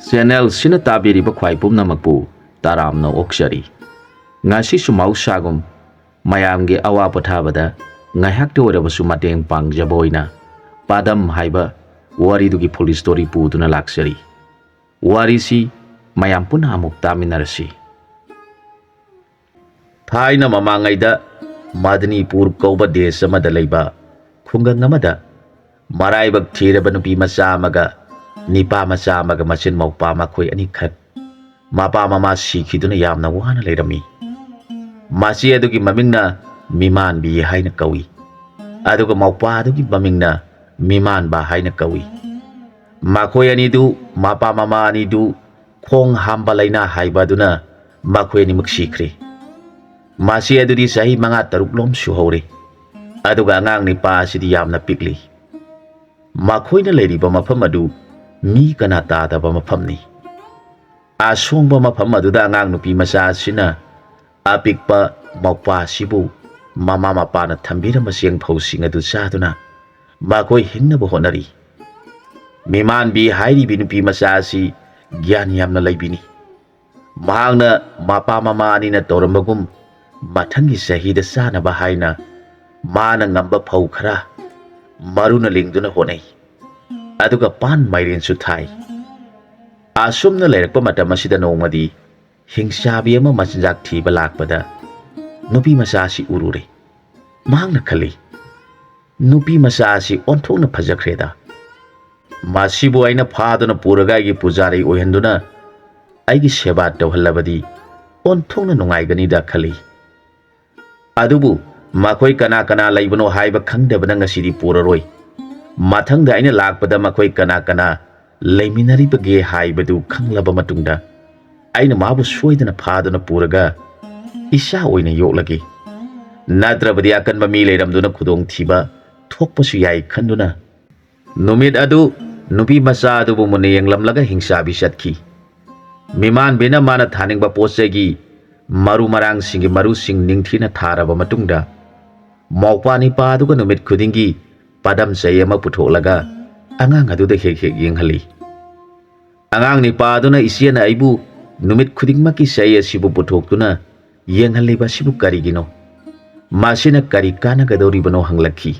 Channel ꯁꯤꯅ ꯇꯥꯕꯤꯔꯤꯕ ꯈ꯭ꯋꯥꯏ ꯄꯨꯝꯅꯃꯛꯄꯨ ꯇꯔꯥꯝꯅ ꯑꯣꯛꯆꯔꯤ꯫ ꯉꯁꯤꯁꯨ ꯃꯍꯧꯁꯥꯒꯨꯝ ꯃꯌꯥꯝꯒꯤ ꯑꯋꯥ ꯄꯣꯊꯥꯕꯗ ꯉꯥꯏꯍꯥꯛꯇ ꯑꯣꯏꯔꯕꯁꯨ ꯃꯇꯦꯡ ꯄꯥꯡꯖꯕ ꯑꯣꯏꯅ ꯄꯥꯗꯝ ꯍꯥꯏꯕ ꯋꯥꯔꯤꯗꯨꯒꯤ ꯐꯨꯜ ꯁ꯭ꯇꯣꯔꯤ ꯄꯨꯗꯨꯅ ꯂꯥꯛꯆꯔꯤ꯫ ꯋꯥꯔꯤꯁꯤ ꯃꯌꯥꯝ ꯄꯨꯟꯅ ꯑꯃꯨꯛ ꯇꯥꯃꯤꯟꯅꯔꯁꯤ꯫ ꯊꯥꯏꯅ ꯃꯃꯥꯡꯉꯩꯗ ꯃꯗꯅꯤꯄꯨꯔ ꯀꯧꯕ ꯗꯦꯁ ꯑꯃꯗ ꯂꯩꯕ ꯈꯨꯡꯒꯪ ꯑꯃꯗ ꯃꯔꯥꯏꯕꯛ ꯊꯤꯔꯕ ꯅꯨꯄꯤ ꯃꯆꯥ ꯑꯃꯒ ꯅꯤꯄꯥ ꯃꯆꯥ ꯑꯃꯒ ꯃꯆꯤꯟ ꯃꯧꯄꯥ ꯃꯈꯣꯏ ꯑꯅꯤꯈꯛ ꯃꯄꯥ ꯃꯃꯥ ꯁꯤꯈꯤꯗꯨꯅ ꯌꯥꯝꯅ ꯋꯥꯅ ꯂꯩꯔꯝꯃꯤ꯫ ꯃꯆꯦ ꯑꯗꯨꯒꯤ ꯃꯃꯤꯡꯅ ꯃꯤꯃꯥꯟꯕꯤ ꯍꯥꯏꯅ ꯀꯧꯏ, ꯑꯗꯨꯒ ꯃꯧꯄꯥ ꯑꯗꯨꯒꯤ ꯃꯃꯤꯡꯅ ꯃꯤꯃꯥꯟꯕ ꯍꯥꯏꯅ ꯀꯧꯏ꯫ ꯃꯈꯣꯏ ꯑꯅꯤꯗꯨ ꯃꯄꯥ ꯃꯃꯥ ꯑꯅꯤꯗꯨ ꯈꯣꯡ ꯍꯥꯝꯕ ꯂꯩꯅꯥ ꯍꯥꯏꯕ ꯑꯗꯨꯅ ꯃꯈꯣꯏ ꯑꯅꯤꯃꯛ ꯁꯤꯈ꯭ꯔꯦ꯫ ꯃꯆꯦ ꯑꯗꯨꯗꯤ ꯆꯍꯤ 5-6 ꯁꯨꯍꯧꯔꯦ, ꯑꯗꯨꯒ ꯑꯉꯥꯡ ꯅꯤꯄꯥ ꯑꯁꯤꯗꯤ ꯌꯥꯝꯅ ꯄꯤꯛꯂꯤ꯫ ꯃꯈꯣꯏꯅ ꯂꯩꯔꯤꯕ ꯃꯐꯝ ꯑꯗꯨ ꯃꯤ ꯀꯅꯥ ꯇꯥꯗꯕ ꯃꯐꯝꯅꯤ꯫ ꯑꯁꯣꯡꯕ ꯃꯐꯝ ꯑꯗꯨꯗ ꯑꯉꯥꯡ ꯅꯨꯄꯤ ꯃꯆꯥ ꯑꯁꯤꯅ ꯑꯄꯤꯛꯄ ꯃꯧꯄꯥ ꯑꯁꯤꯕꯨ ꯃꯃꯥ ꯃꯄꯥꯅ ꯊꯝꯕꯤꯔꯝꯕ ꯆꯦꯡ ꯐꯧꯁꯤꯡ ꯑꯗꯨ ꯆꯥꯗꯨꯅ ꯃꯈꯣꯏ ꯍꯤꯡꯅꯕ ꯍꯣꯠꯅꯔꯤ꯫ ꯃꯤꯃꯥꯟꯕꯤ ꯍꯥꯏꯔꯤꯕꯤ ꯅꯨꯄꯤ ꯃꯆꯥ ꯑꯁꯤ ꯒ꯭ꯌꯥꯟ ꯌꯥꯝꯅ ꯂꯩꯕꯤꯅꯤ꯫ ꯃꯍꯥꯛꯅ ꯃꯄꯥ ꯃꯃꯥ ꯑꯅꯤꯅ ꯇꯧꯔꯝꯕꯒꯨꯝ ꯃꯊꯪꯒꯤ ꯆꯍꯤꯗ ꯆꯥꯅꯕ ꯍꯥꯏꯅ ꯃꯥꯅ ꯉꯝꯕ ꯐꯧ ꯈꯔ ꯃꯔꯨꯅ ꯂꯤꯡꯗꯨꯅ ꯍꯣꯠꯅꯩ, ꯑꯗꯨꯒ ꯄꯥꯟ ꯃꯥꯏꯔꯦꯟꯁꯨ ꯊꯥꯏ꯫ ꯑꯁꯨꯝꯅ ꯂꯩꯔꯛꯄ ꯃꯇꯝ ꯑꯁꯤꯗ ꯅꯣꯡꯃꯗꯤ ꯍꯤꯡꯆꯥꯕꯤ ꯑꯃ ꯃꯆꯤꯟꯖꯥꯛ ꯊꯤꯕ ꯂꯥꯛꯄꯗ ꯅꯨꯄꯤ ꯃꯆꯥ ꯑꯁꯤ ꯎꯔꯨꯔꯦ꯫ ꯃꯍꯥꯛꯅ ꯈꯜꯂꯤ, ꯅꯨꯄꯤ ꯃꯆꯥ ꯑꯁꯤ ꯑꯣꯟꯊꯣꯛꯅ ꯐꯖꯈ꯭ꯔꯦꯗ, ꯃꯁꯤꯕꯨ ꯑꯩꯅ ꯐꯥꯗꯨꯅ ꯄꯨꯔꯒ ꯑꯩꯒꯤ ꯄꯨꯖꯥꯔꯤ ꯑꯣꯏꯍꯟꯗꯨꯅ ꯑꯩꯒꯤ ꯁꯦꯕꯥ ꯇꯧꯍꯜꯂꯕꯗꯤ ꯑꯣꯟꯊꯣꯛꯅ ꯅꯨꯡꯉꯥꯏꯒꯅꯤꯗ ꯈꯜꯂꯤ꯫ ꯑꯗꯨꯕꯨ ꯃꯈꯣꯏ ꯀꯅꯥ ꯀꯅꯥ ꯂꯩꯕꯅꯣ ꯍꯥꯏꯕ ꯈꯪꯗꯕꯅ ꯉꯁꯤꯗꯤ ꯄꯨꯔꯔꯣꯏ, ꯃꯊꯪꯗ ꯑꯩꯅ ꯂꯥꯛꯄꯗ ꯃꯈꯣꯏ ꯀꯅꯥ ꯀꯅꯥ ꯂꯩꯃꯤꯟꯅꯔꯤꯕꯒꯦ ꯍꯥꯏꯕꯗꯨ ꯈꯪꯂꯕ ꯃꯇꯨꯡꯗ ꯑꯩꯅ ꯃꯥꯕꯨ ꯁꯣꯏꯗꯅ ꯐꯥꯗꯨꯅ ꯄꯨꯔꯒ ꯏꯆꯥ ꯑꯣꯏꯅ ꯌꯣꯛꯂꯒꯦ, ꯅꯠꯇ꯭ꯔꯕꯗꯤ ꯑꯀꯟꯕ ꯃꯤ ꯂꯩꯔꯝꯗꯨꯅ ꯈꯨꯗꯣꯡꯊꯤꯕ ꯊꯣꯛꯄꯁꯨ ꯌꯥꯏ ꯈꯟꯗꯨꯅ ꯅꯨꯃꯤꯠ ꯑꯗꯨ ꯅꯨꯄꯤ ꯃꯆꯥ ꯑꯗꯨꯕꯨ ꯃꯨꯟꯅ ꯌꯦꯡꯂꯝꯂꯒ ꯍꯤꯡꯆꯥꯕꯤ ꯆꯠꯈꯤ꯫ ꯃꯤꯃꯥꯟꯕꯤꯅ ꯃꯥꯅ ꯊꯥꯅꯤꯡꯕ ꯄꯣꯠꯆꯩꯒꯤ ꯃꯔꯨ ꯃꯔꯥꯡꯁꯤꯡꯒꯤ ꯃꯔꯨꯁꯤꯡ ꯅꯤꯡꯊꯤꯅ ꯊꯥꯔꯕ ꯃꯇꯨꯡꯗ ꯃꯧꯄꯥ ꯅꯤꯄꯥ ꯑꯗꯨꯒ ꯅꯨꯃꯤꯠ ꯈꯨꯗꯤꯡꯒꯤ ꯄꯥꯗꯝ ꯆꯩ ꯑꯃ ꯄꯨꯊꯣꯛꯂꯒ ꯑꯉꯥꯡ ꯑꯗꯨꯗ ꯍꯦꯛ ꯍꯦꯛ ꯌꯦꯡꯍꯜꯂꯤ꯫ ꯑꯉꯥꯡ ꯅꯤꯄꯥ ꯑꯗꯨꯅ ꯏꯆꯦꯅ ꯑꯩꯕꯨ ꯅꯨꯃꯤꯠ ꯈꯨꯗꯤꯡꯃꯛꯀꯤ ꯆꯩ ꯑꯁꯤꯕꯨ ꯄꯨꯊꯣꯛꯇꯨꯅ ꯌꯦꯡꯍꯜꯂꯤꯕ ꯑꯁꯤꯕꯨ ꯀꯔꯤꯒꯤꯅꯣ, ꯃꯁꯤꯅ ꯀꯔꯤ ꯀꯥꯟꯅꯒꯗꯧꯔꯤꯕꯅꯣ ꯍꯪꯂꯛꯈꯤ꯫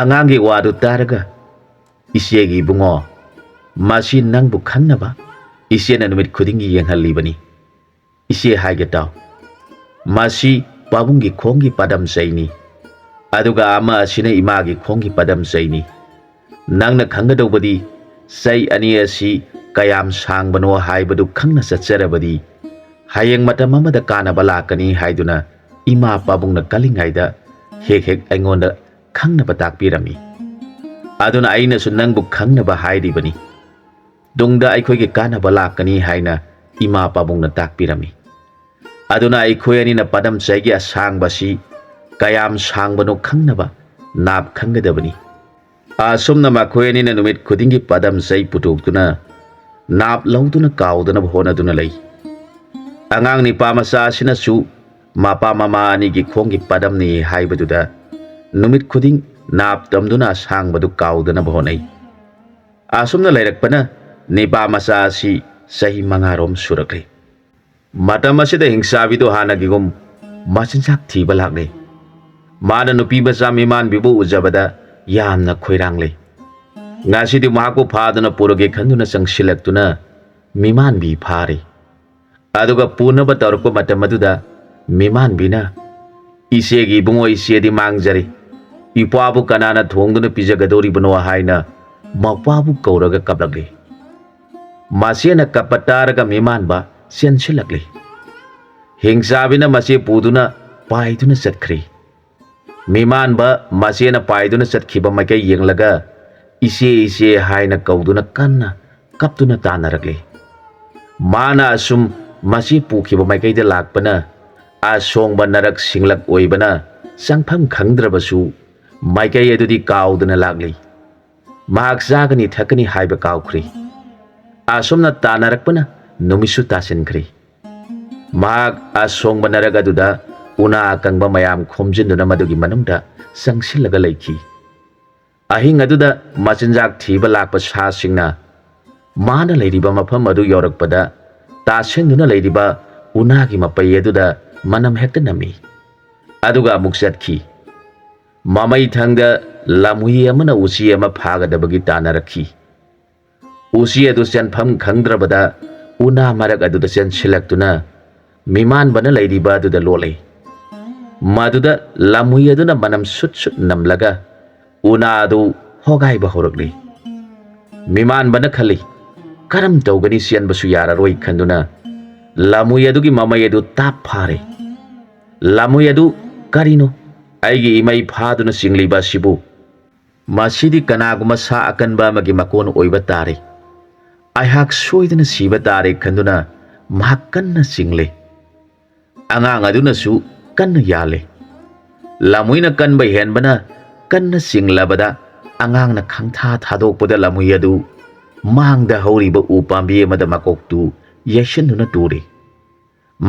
ꯑꯉꯥꯡꯒꯤ ꯋꯥꯗꯨ ꯇꯥꯔꯒ ꯏꯆꯦꯒꯤ ꯏꯕꯨꯡꯉꯣ, ꯃꯁꯤ ꯅꯪꯕꯨ ꯈꯪꯅꯕ ꯏꯆꯦꯅ ꯅꯨꯃꯤꯠ ꯈꯨꯗꯤꯡꯒꯤ ꯌꯦꯡꯍꯜꯂꯤꯕꯅꯤ꯫ ꯏꯆꯦ ꯍꯥꯏꯒꯦ ꯇꯥꯎ, ꯃꯁꯤ ꯄꯥꯕꯨꯡꯒꯤ ꯈꯣꯡꯒꯤ ꯄꯥꯗꯝ ꯆꯩꯅꯤ, ꯑꯗꯨꯒ ꯑꯃ ꯑꯁꯤꯅ ꯏꯃꯥꯒꯤ ꯈꯣꯡꯒꯤ ꯄꯥꯗꯝ ꯆꯩꯅꯤ꯫ ꯅꯪꯅ ꯈꯪꯒꯗꯧꯕꯗꯤ ꯆꯩ ꯑꯅꯤ ꯑꯁꯤ ꯀꯌꯥꯝ ꯁꯥꯡꯕꯅꯣ ꯍꯥꯏꯕꯗꯨ ꯈꯪꯅ ꯆꯠꯆꯔꯕꯗꯤ ꯍꯌꯦꯡ ꯃꯇꯝ ꯑꯃꯗ ꯀꯥꯟꯅꯕ ꯂꯥꯛꯀꯅꯤ ꯍꯥꯏꯗꯨꯅ ꯏꯃꯥ ꯄꯥꯕꯨꯡꯅ ꯀꯜꯂꯤꯉꯩꯗ ꯍꯦꯛ ꯍꯦꯛ ꯑꯩꯉꯣꯟꯗ ꯈꯪꯅꯕ ꯇꯥꯛꯄꯤꯔꯝꯃꯤ꯫ ꯑꯗꯨꯅ ꯑꯩꯅꯁꯨ ꯅꯪꯕꯨ ꯈꯪꯅꯕ ꯍꯥꯏꯔꯤꯕꯅꯤ, ꯇꯨꯡꯗ ꯑꯩꯈꯣꯏꯒꯤ ꯀꯥꯟꯅꯕ ꯂꯥꯛꯀꯅꯤ ꯍꯥꯏꯅ ꯏꯃꯥ ꯄꯥꯕꯨꯡꯅ ꯇꯥꯛꯄꯤꯔꯝꯃꯤ꯫ ꯑꯗꯨꯅ ꯑꯩꯈꯣꯏ ꯑꯅꯤꯅ ꯄꯥꯗꯝ ꯆꯩꯒꯤ ꯑꯁꯥꯡꯕꯁꯤ ꯀꯌꯥꯝ ꯁꯥꯡꯕꯅꯣ ꯈꯪꯅꯕ ꯅꯥꯞ ꯈꯪꯒꯗꯕꯅꯤ꯫ ꯑꯁꯨꯝꯅ ꯃꯈꯣꯏ ꯑꯅꯤꯅ ꯅꯨꯃꯤꯠ ꯈꯨꯗꯤꯡꯒꯤ ꯄꯥꯗꯝ ꯆꯩ ꯄꯨꯊꯣꯛꯇꯨꯅ ꯅꯥꯞ ꯂꯧꯗꯨꯅ ꯀꯥꯎꯗꯅꯕ ꯍꯣꯠꯅꯗꯨꯅ ꯂꯩ꯫ ꯑꯉꯥꯡ ꯅꯤꯄꯥ ꯃꯆꯥ ꯑꯁꯤꯅꯁꯨ ꯃꯄꯥ ꯃꯃꯥ ꯑꯅꯤꯒꯤ ꯈꯣꯡꯒꯤ ꯄꯥꯗꯝꯅꯤ ꯍꯥꯏꯕꯗꯨꯗ ꯅꯨꯃꯤꯠ ꯈꯨꯗꯤꯡ ꯅꯥꯞ ꯇꯝꯗꯨꯅ ꯑꯁꯥꯡꯕꯗꯨ ꯀꯥꯎꯗꯅꯕ ꯍꯣꯠꯅꯩ꯫ ꯑꯁꯨꯝꯅ ꯂꯩꯔꯛꯄꯅ ꯅꯤꯄꯥ ꯃꯆꯥ ꯑꯁꯤ ꯆꯍꯤ 5 ꯁꯨꯔꯛꯂꯦ꯫ ꯃꯇꯝ ꯑꯁꯤꯗ ꯍꯤꯡꯆꯥꯕꯤꯗꯨ ꯍꯥꯟꯅꯒꯤꯒꯨꯝ ꯃꯆꯤꯟꯖꯥꯛ ꯊꯤꯕ ꯂꯥꯛꯂꯦ꯫ ꯃꯥꯅ ꯅꯨꯄꯤ ꯃꯆꯥ ꯃꯤꯃꯥꯟꯕꯤꯕꯨ ꯎꯖꯕꯗ ꯌꯥꯝꯅ ꯈꯣꯏꯔꯥꯡꯂꯦ꯫ ꯉꯁꯤꯗꯤ ꯃꯍꯥꯛꯄꯨ ꯐꯥꯗꯨꯅ ꯄꯨꯔꯒꯦ ꯈꯟꯗꯨꯅ ꯆꯪꯁꯤꯜꯂꯛꯇꯨꯅ ꯃꯤꯃꯥꯟꯕꯤ ꯐꯥꯔꯦ꯫ ꯑꯗꯨꯒ ꯄꯨꯅꯕ ꯇꯧꯔꯛꯄ ꯃꯇꯝ ꯑꯗꯨꯗ ꯃꯤꯃꯥꯟꯕꯤꯅ, ꯏꯆꯦꯒꯤ ꯏꯕꯨꯡꯉꯣ, ꯏꯆꯦꯗꯤ ꯃꯥꯡꯖꯔꯦ, ꯏꯄ꯭ꯋꯥꯕꯨ ꯀꯅꯥꯅ ꯊꯣꯡꯗꯨꯅ ꯄꯤꯖꯒꯗꯧꯔꯤꯕꯅꯣ ꯍꯥꯏꯅ ꯃꯧꯄꯥꯕꯨ ꯀꯧꯔꯒ ꯀꯞꯂꯛꯂꯦ꯫ ꯃꯆꯦꯅ ꯀꯞꯄ ꯇꯥꯔꯒ ꯃꯤꯃꯥꯟꯕ ꯆꯦꯟꯁꯤꯜꯂꯛꯂꯦ꯫ ꯍꯤꯡꯆꯥꯕꯤꯅ ꯃꯆꯦ ꯄꯨꯗꯨꯅ ꯄꯥꯏꯗꯨꯅ ꯆꯠꯈ꯭ꯔꯦ꯫ ꯃꯤꯃꯥꯟꯕ ꯃꯆꯦꯅ ꯄꯥꯏꯗꯨꯅ ꯆꯠꯈꯤꯕ ꯃꯥꯏꯀꯩ ꯌꯦꯡꯂꯒ ꯏꯆꯦ ꯏꯆꯦ ꯍꯥꯏꯅ ꯀꯧꯗꯨꯅ ꯀꯟꯅ ꯀꯞꯇꯨꯅ ꯇꯥꯟꯅꯔꯛꯂꯦ꯫ ꯃꯥꯅ ꯑꯁꯨꯝ ꯃꯆꯦ ꯄꯨꯈꯤꯕ ꯃꯥꯏꯀꯩꯗ ꯂꯥꯛꯄꯅ ꯑꯁꯣꯡꯕ ꯅꯔꯛ ꯁꯤꯡꯂꯛ ꯑꯣꯏꯕꯅ ꯆꯪꯐꯝ ꯈꯪꯗ꯭ꯔꯕꯁꯨ ꯃꯥꯏꯀꯩ ꯑꯗꯨꯗꯤ ꯀꯥꯎꯗꯨꯅ ꯂꯥꯛꯂꯤ꯫ ꯃꯍꯥꯛ ꯆꯥꯒꯅꯤ ꯊꯛꯀꯅꯤ ꯍꯥꯏꯕ ꯀꯥꯎꯈ꯭ꯔꯦ꯫ ꯑꯁꯨꯝꯅ ꯇꯥꯟꯅꯔꯛꯄꯅ ꯅꯨꯃꯤꯠꯁꯨ ꯇꯥꯁꯤꯟꯈ꯭ꯔꯦ꯫ ꯃꯍꯥꯛ ꯑꯁꯣꯡꯕ ꯅꯔꯛ ꯑꯗꯨꯗ ꯎꯅꯥ ꯑꯀꯪꯕ ꯃꯌꯥꯝ ꯈꯣꯝꯖꯤꯟꯗꯨꯅ ꯃꯗꯨꯒꯤ ꯃꯅꯨꯡꯗ ꯆꯪꯁꯤꯜꯂꯒ ꯂꯩꯈꯤ꯫ ꯑꯍꯤꯡ ꯑꯗꯨꯗ ꯃꯆꯤꯟꯖꯥꯛ ꯊꯤꯕ ꯂꯥꯛꯄ ꯁꯥꯁꯤꯡꯅ ꯃꯥꯅ ꯂꯩꯔꯤꯕ ꯃꯐꯝ ꯑꯗꯨ ꯌꯧꯔꯛꯄꯗ ꯇꯥꯁꯦꯡꯗꯨꯅ ꯂꯩꯔꯤꯕ ꯎꯅꯥꯒꯤ ꯃꯄꯩ ꯑꯗꯨꯗ ꯃꯅꯝ ꯍꯦꯛꯇ ꯅꯝꯃꯤ ꯑꯗꯨꯒ ꯑꯃꯨꯛ ꯆꯠꯈꯤ ꯃꯃꯩ ꯊꯪꯗ ꯂꯝꯍꯨꯏ ꯑꯃꯅ ꯎꯆꯤ ꯑꯃ ꯐꯥꯒꯗꯕꯒꯤ ꯇꯥꯟꯅꯔꯛꯈꯤ ꯎꯆꯤ ꯑꯗꯨ ꯆꯦꯟꯐꯝ ꯈꯪꯗ꯭ꯔꯕꯗ ꯎꯅꯥ ꯃꯔꯛ ꯑꯗꯨꯗ ꯆꯦꯟꯁꯤꯜꯂꯛꯇꯨꯅ ꯃꯤꯃꯥꯟꯕꯅ ꯂꯩꯔꯤꯕ ꯑꯗꯨꯗ ꯂꯣꯠꯂꯦ ꯃꯗꯨꯗ ꯂꯝꯍꯨꯏ ꯑꯗꯨꯅ ꯃꯅꯝ ꯁꯨꯠ ꯁꯨꯠ ꯅꯝꯂꯒ ꯎꯅꯥ ꯑꯗꯨ ꯍꯣꯒꯥꯏꯕ ꯍꯧꯔꯛꯂꯤ ꯃꯤꯃꯥꯟꯕꯅ ꯈꯜꯂꯤ ꯀꯔꯝ ꯇꯧꯒꯅꯤ ꯆꯦꯟꯕꯁꯨ ꯌꯥꯔꯔꯣꯏ ꯈꯟꯗꯨꯅ ꯂꯝꯍꯨꯏ ꯑꯗꯨꯒꯤ ꯃꯃꯩ ꯑꯗꯨ ꯇꯥꯞ ꯐꯥꯔꯦ ꯂꯝꯍꯨꯏ ꯑꯗꯨ ꯀꯔꯤꯅꯣ ꯑꯩꯒꯤ ꯏꯃꯩ ꯐꯥꯗꯨꯅ ꯆꯤꯡꯂꯤꯕ ꯑꯁꯤꯕꯨ ꯃꯁꯤꯗꯤ ꯀꯅꯥꯒꯨꯝꯕ ꯁꯥ ꯑꯀꯟꯕ ꯑꯃꯒꯤ ꯃꯀꯣꯟ ꯑꯣꯏꯕ ꯇꯥꯔꯦ ꯑꯩꯍꯥꯛ ꯁꯣꯏꯗꯅ ꯁꯤꯕ ꯇꯥꯔꯦ ꯈꯟꯗꯨꯅ ꯃꯍꯥꯛ ꯀꯟꯅ ꯆꯤꯡꯂꯦ ꯑꯉꯥꯡ ꯑꯗꯨꯅꯁꯨ ꯀꯟꯅ ꯌꯥꯜꯂꯦ ꯂꯝꯍꯨꯏꯅ ꯀꯟꯕ ꯍꯦꯟꯕꯅ ꯀꯟꯅ ꯆꯤꯡꯂꯕꯗ ꯑꯉꯥꯡꯅ ꯈꯪꯊꯥ ꯊꯥꯗꯣꯛꯄꯗ ꯂꯝꯍꯨꯏ ꯑꯗꯨ ꯃꯥꯡꯗ ꯍꯧꯔꯤꯕ ꯎ ꯄꯥꯝꯕꯤ ꯑꯃꯗ ꯃꯀꯣꯛꯇꯨ ꯌꯩꯁꯤꯟꯗꯨꯅ ꯇꯨꯔꯦ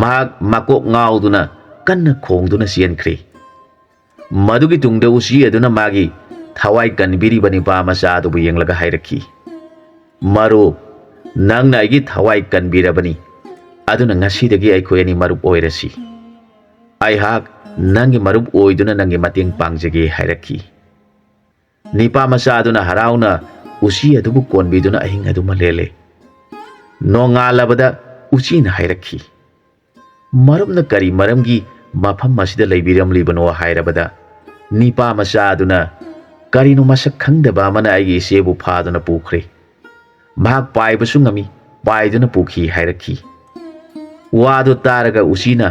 ꯃꯍꯥꯛ ꯃꯀꯣꯛ ꯉꯥꯎꯗꯨꯅ ꯀꯟꯅ ꯈꯣꯡꯗꯨꯅ ꯆꯦꯟꯈ꯭ꯔꯦ ꯃꯗꯨꯒꯤ ꯇꯨꯡꯗ ꯎꯆꯤ ꯑꯗꯨꯅ ꯃꯥꯒꯤ ꯊꯋꯥꯏ ꯀꯟꯕꯤꯔꯤꯕ ꯅꯤꯄꯥ ꯃꯆꯥ ꯑꯗꯨꯕꯨ ꯌꯦꯡꯂꯒ ꯍꯥꯏꯔꯛꯈꯤ ꯃꯔꯨꯞ ꯅꯪꯅ ꯑꯩꯒꯤ ꯊꯋꯥꯏ ꯀꯟꯕꯤꯔꯕꯅꯤ ꯑꯗꯨꯅ ꯉꯁꯤꯗꯒꯤ ꯑꯩꯈꯣꯏ ꯑꯅꯤ ꯃꯔꯨꯞ ꯑꯣꯏꯔꯁꯤ ꯑꯩꯍꯥꯛ ꯅꯪꯒꯤ ꯃꯔꯨꯞ ꯑꯣꯏꯗꯨꯅ ꯅꯪꯒꯤ ꯃꯇꯦꯡ ꯄꯥꯡꯖꯒꯦ ꯍꯥꯏꯔꯛꯈꯤ ꯅꯤꯄꯥ ꯃꯆꯥ ꯑꯗꯨꯅ ꯍꯔꯥꯎꯅ ꯎꯆꯤ ꯑꯗꯨꯕꯨ ꯀꯣꯟꯕꯤꯗꯨꯅ ꯑꯍꯤꯡ ꯑꯗꯨꯃ ꯂꯦꯜꯂꯦ ꯅꯣꯡꯉꯥꯜꯂꯕꯗ ꯎꯆꯤꯅ ꯍꯥꯏꯔꯛꯈꯤ ꯃꯔꯨꯞꯅ ꯀꯔꯤ ꯃꯔꯝꯒꯤ ꯃꯐꯝ ꯑꯁꯤꯗ ꯂꯩꯕꯤꯔꯝꯂꯤꯕꯅꯣ ꯍꯥꯏꯔꯕꯗ ꯅꯤꯄꯥ ꯃꯆꯥ ꯑꯗꯨꯅ ꯀꯔꯤꯅꯣ ꯃꯁꯛ ꯈꯪꯗꯕ ꯑꯃꯅ ꯑꯩꯒꯤ ꯏꯆꯦꯕꯨ ꯐꯥꯗꯨꯅ ꯄꯨꯈ꯭ꯔꯦ ꯃꯍꯥꯛ ꯄꯥꯏꯕꯁꯨ ꯉꯝꯃꯤ ꯄꯥꯏꯗꯨꯅ ꯄꯨꯈꯤ ꯍꯥꯏꯔꯛꯈꯤ ꯋꯥꯗꯨ ꯇꯥꯔꯒ ꯎꯆꯤꯅ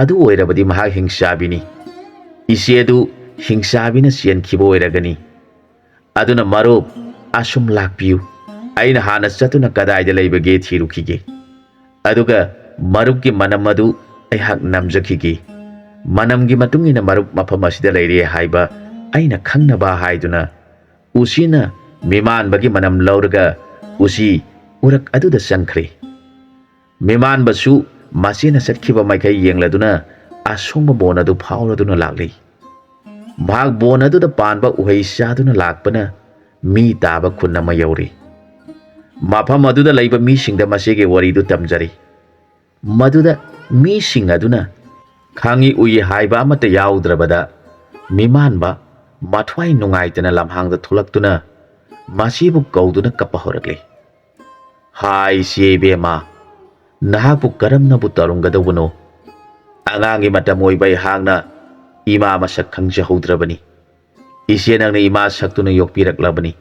ꯑꯗꯨ ꯑꯣꯏꯔꯕꯗꯤ ꯃꯍꯥꯛ ꯍꯤꯡꯆꯥꯕꯤꯅꯤ ꯏꯆꯦꯗꯨ ꯍꯤꯡꯆꯥꯕꯤꯅ ꯆꯦꯟꯈꯤꯕ ꯑꯣꯏꯔꯒꯅꯤ ꯑꯗꯨꯅ ꯃꯔꯨꯞ ꯑꯁꯨꯝ ꯂꯥꯛꯄꯤꯌꯨ ꯑꯩꯅ ꯍꯥꯟꯅ ꯆꯠꯇꯨꯅ ꯀꯗꯥꯏꯗ ꯂꯩꯕꯒꯦ ꯊꯤꯔꯨꯈꯤꯒꯦ ꯑꯗꯨꯒ ꯃꯔꯨꯞꯀꯤ ꯃꯅꯝ ꯑꯗꯨ ꯑꯩꯍꯥꯛ ꯅꯝꯖꯈꯤꯒꯦ ꯃꯅꯝꯒꯤ ꯃꯇꯨꯡ ꯏꯟꯅ ꯃꯔꯨꯞ ꯃꯐꯝ ꯑꯁꯤꯗ ꯂꯩꯔꯦ ꯍꯥꯏꯕ ꯑꯩꯅ ꯈꯪꯅꯕ ꯍꯥꯏꯗꯨꯅ ꯎꯆꯤꯅ ꯃꯤꯃꯥꯟꯕꯒꯤ ꯃꯅꯝ ꯂꯧꯔꯒ ꯎꯆꯤ ꯎꯔꯛ ꯑꯗꯨꯗ ꯆꯪꯈ꯭ꯔꯦ ꯃꯤꯃꯥꯟꯕꯁꯨ ꯃꯆꯦꯅ ꯆꯠꯈꯤꯕ ꯃꯥꯏꯀꯩ ꯌꯦꯡꯂꯗꯨꯅ ꯑꯁꯣꯡꯕ ꯕꯣꯟ ꯑꯗꯨ ꯐꯥꯎꯔꯗꯨꯅ ꯂꯥꯛꯂꯤ ꯃꯍꯥꯛ ꯕꯣꯟ ꯑꯗꯨꯗ ꯄꯥꯟꯕ ꯎꯍꯩ ꯆꯥꯗꯨꯅ ꯂꯥꯛꯄꯅ ꯃꯤ ꯇꯥꯕ ꯈꯨꯟ ꯑꯃ ꯌꯧꯔꯤ ꯃꯐꯝ ꯑꯗꯨꯗ ꯂꯩꯕ ꯃꯤꯁꯤꯡꯗ ꯃꯁꯤꯒꯤ ꯋꯥꯔꯤꯗꯨ ꯇꯝꯖꯔꯤ ꯃꯗꯨꯗ ꯃꯤꯁꯤꯡ ꯑꯗꯨꯅ ꯈꯪꯏ ꯎꯏ ꯍꯥꯏꯕ ꯑꯃꯠꯇ ꯌꯥꯎꯗ꯭ꯔꯕꯗ ꯃꯤꯃꯥꯟꯕ ꯃꯊ꯭ꯋꯥꯏ ꯅꯨꯡꯉꯥꯏꯇꯅ ꯂꯝꯍꯥꯡꯗ ꯊꯣꯛꯂꯛꯇꯨꯅ ꯃꯁꯤꯕꯨ ꯀꯧꯗꯨꯅ ꯀꯞꯄ ꯍꯧꯔꯛꯂꯤ ꯍꯥꯏ ꯏꯆꯦ ꯏꯕꯦꯝꯃ ꯅꯍꯥꯛꯄꯨ ꯀꯔꯝꯅꯕꯨ ꯇꯧꯔꯝꯒꯗꯧꯕꯅꯣ ꯑꯉꯥꯡꯒꯤ ꯃꯇꯝ ꯑꯣꯏꯕ ꯑꯩꯍꯥꯛꯅ ꯏꯃꯥ ꯃꯁꯛ ꯈꯪꯖꯍꯧꯗ꯭ꯔꯕꯅꯤ ꯏꯆꯦ ꯅꯪꯅ ꯏꯃꯥ ꯁꯛꯇꯨꯅ ꯌꯣꯛꯄꯤꯔꯛꯂꯕꯅꯤ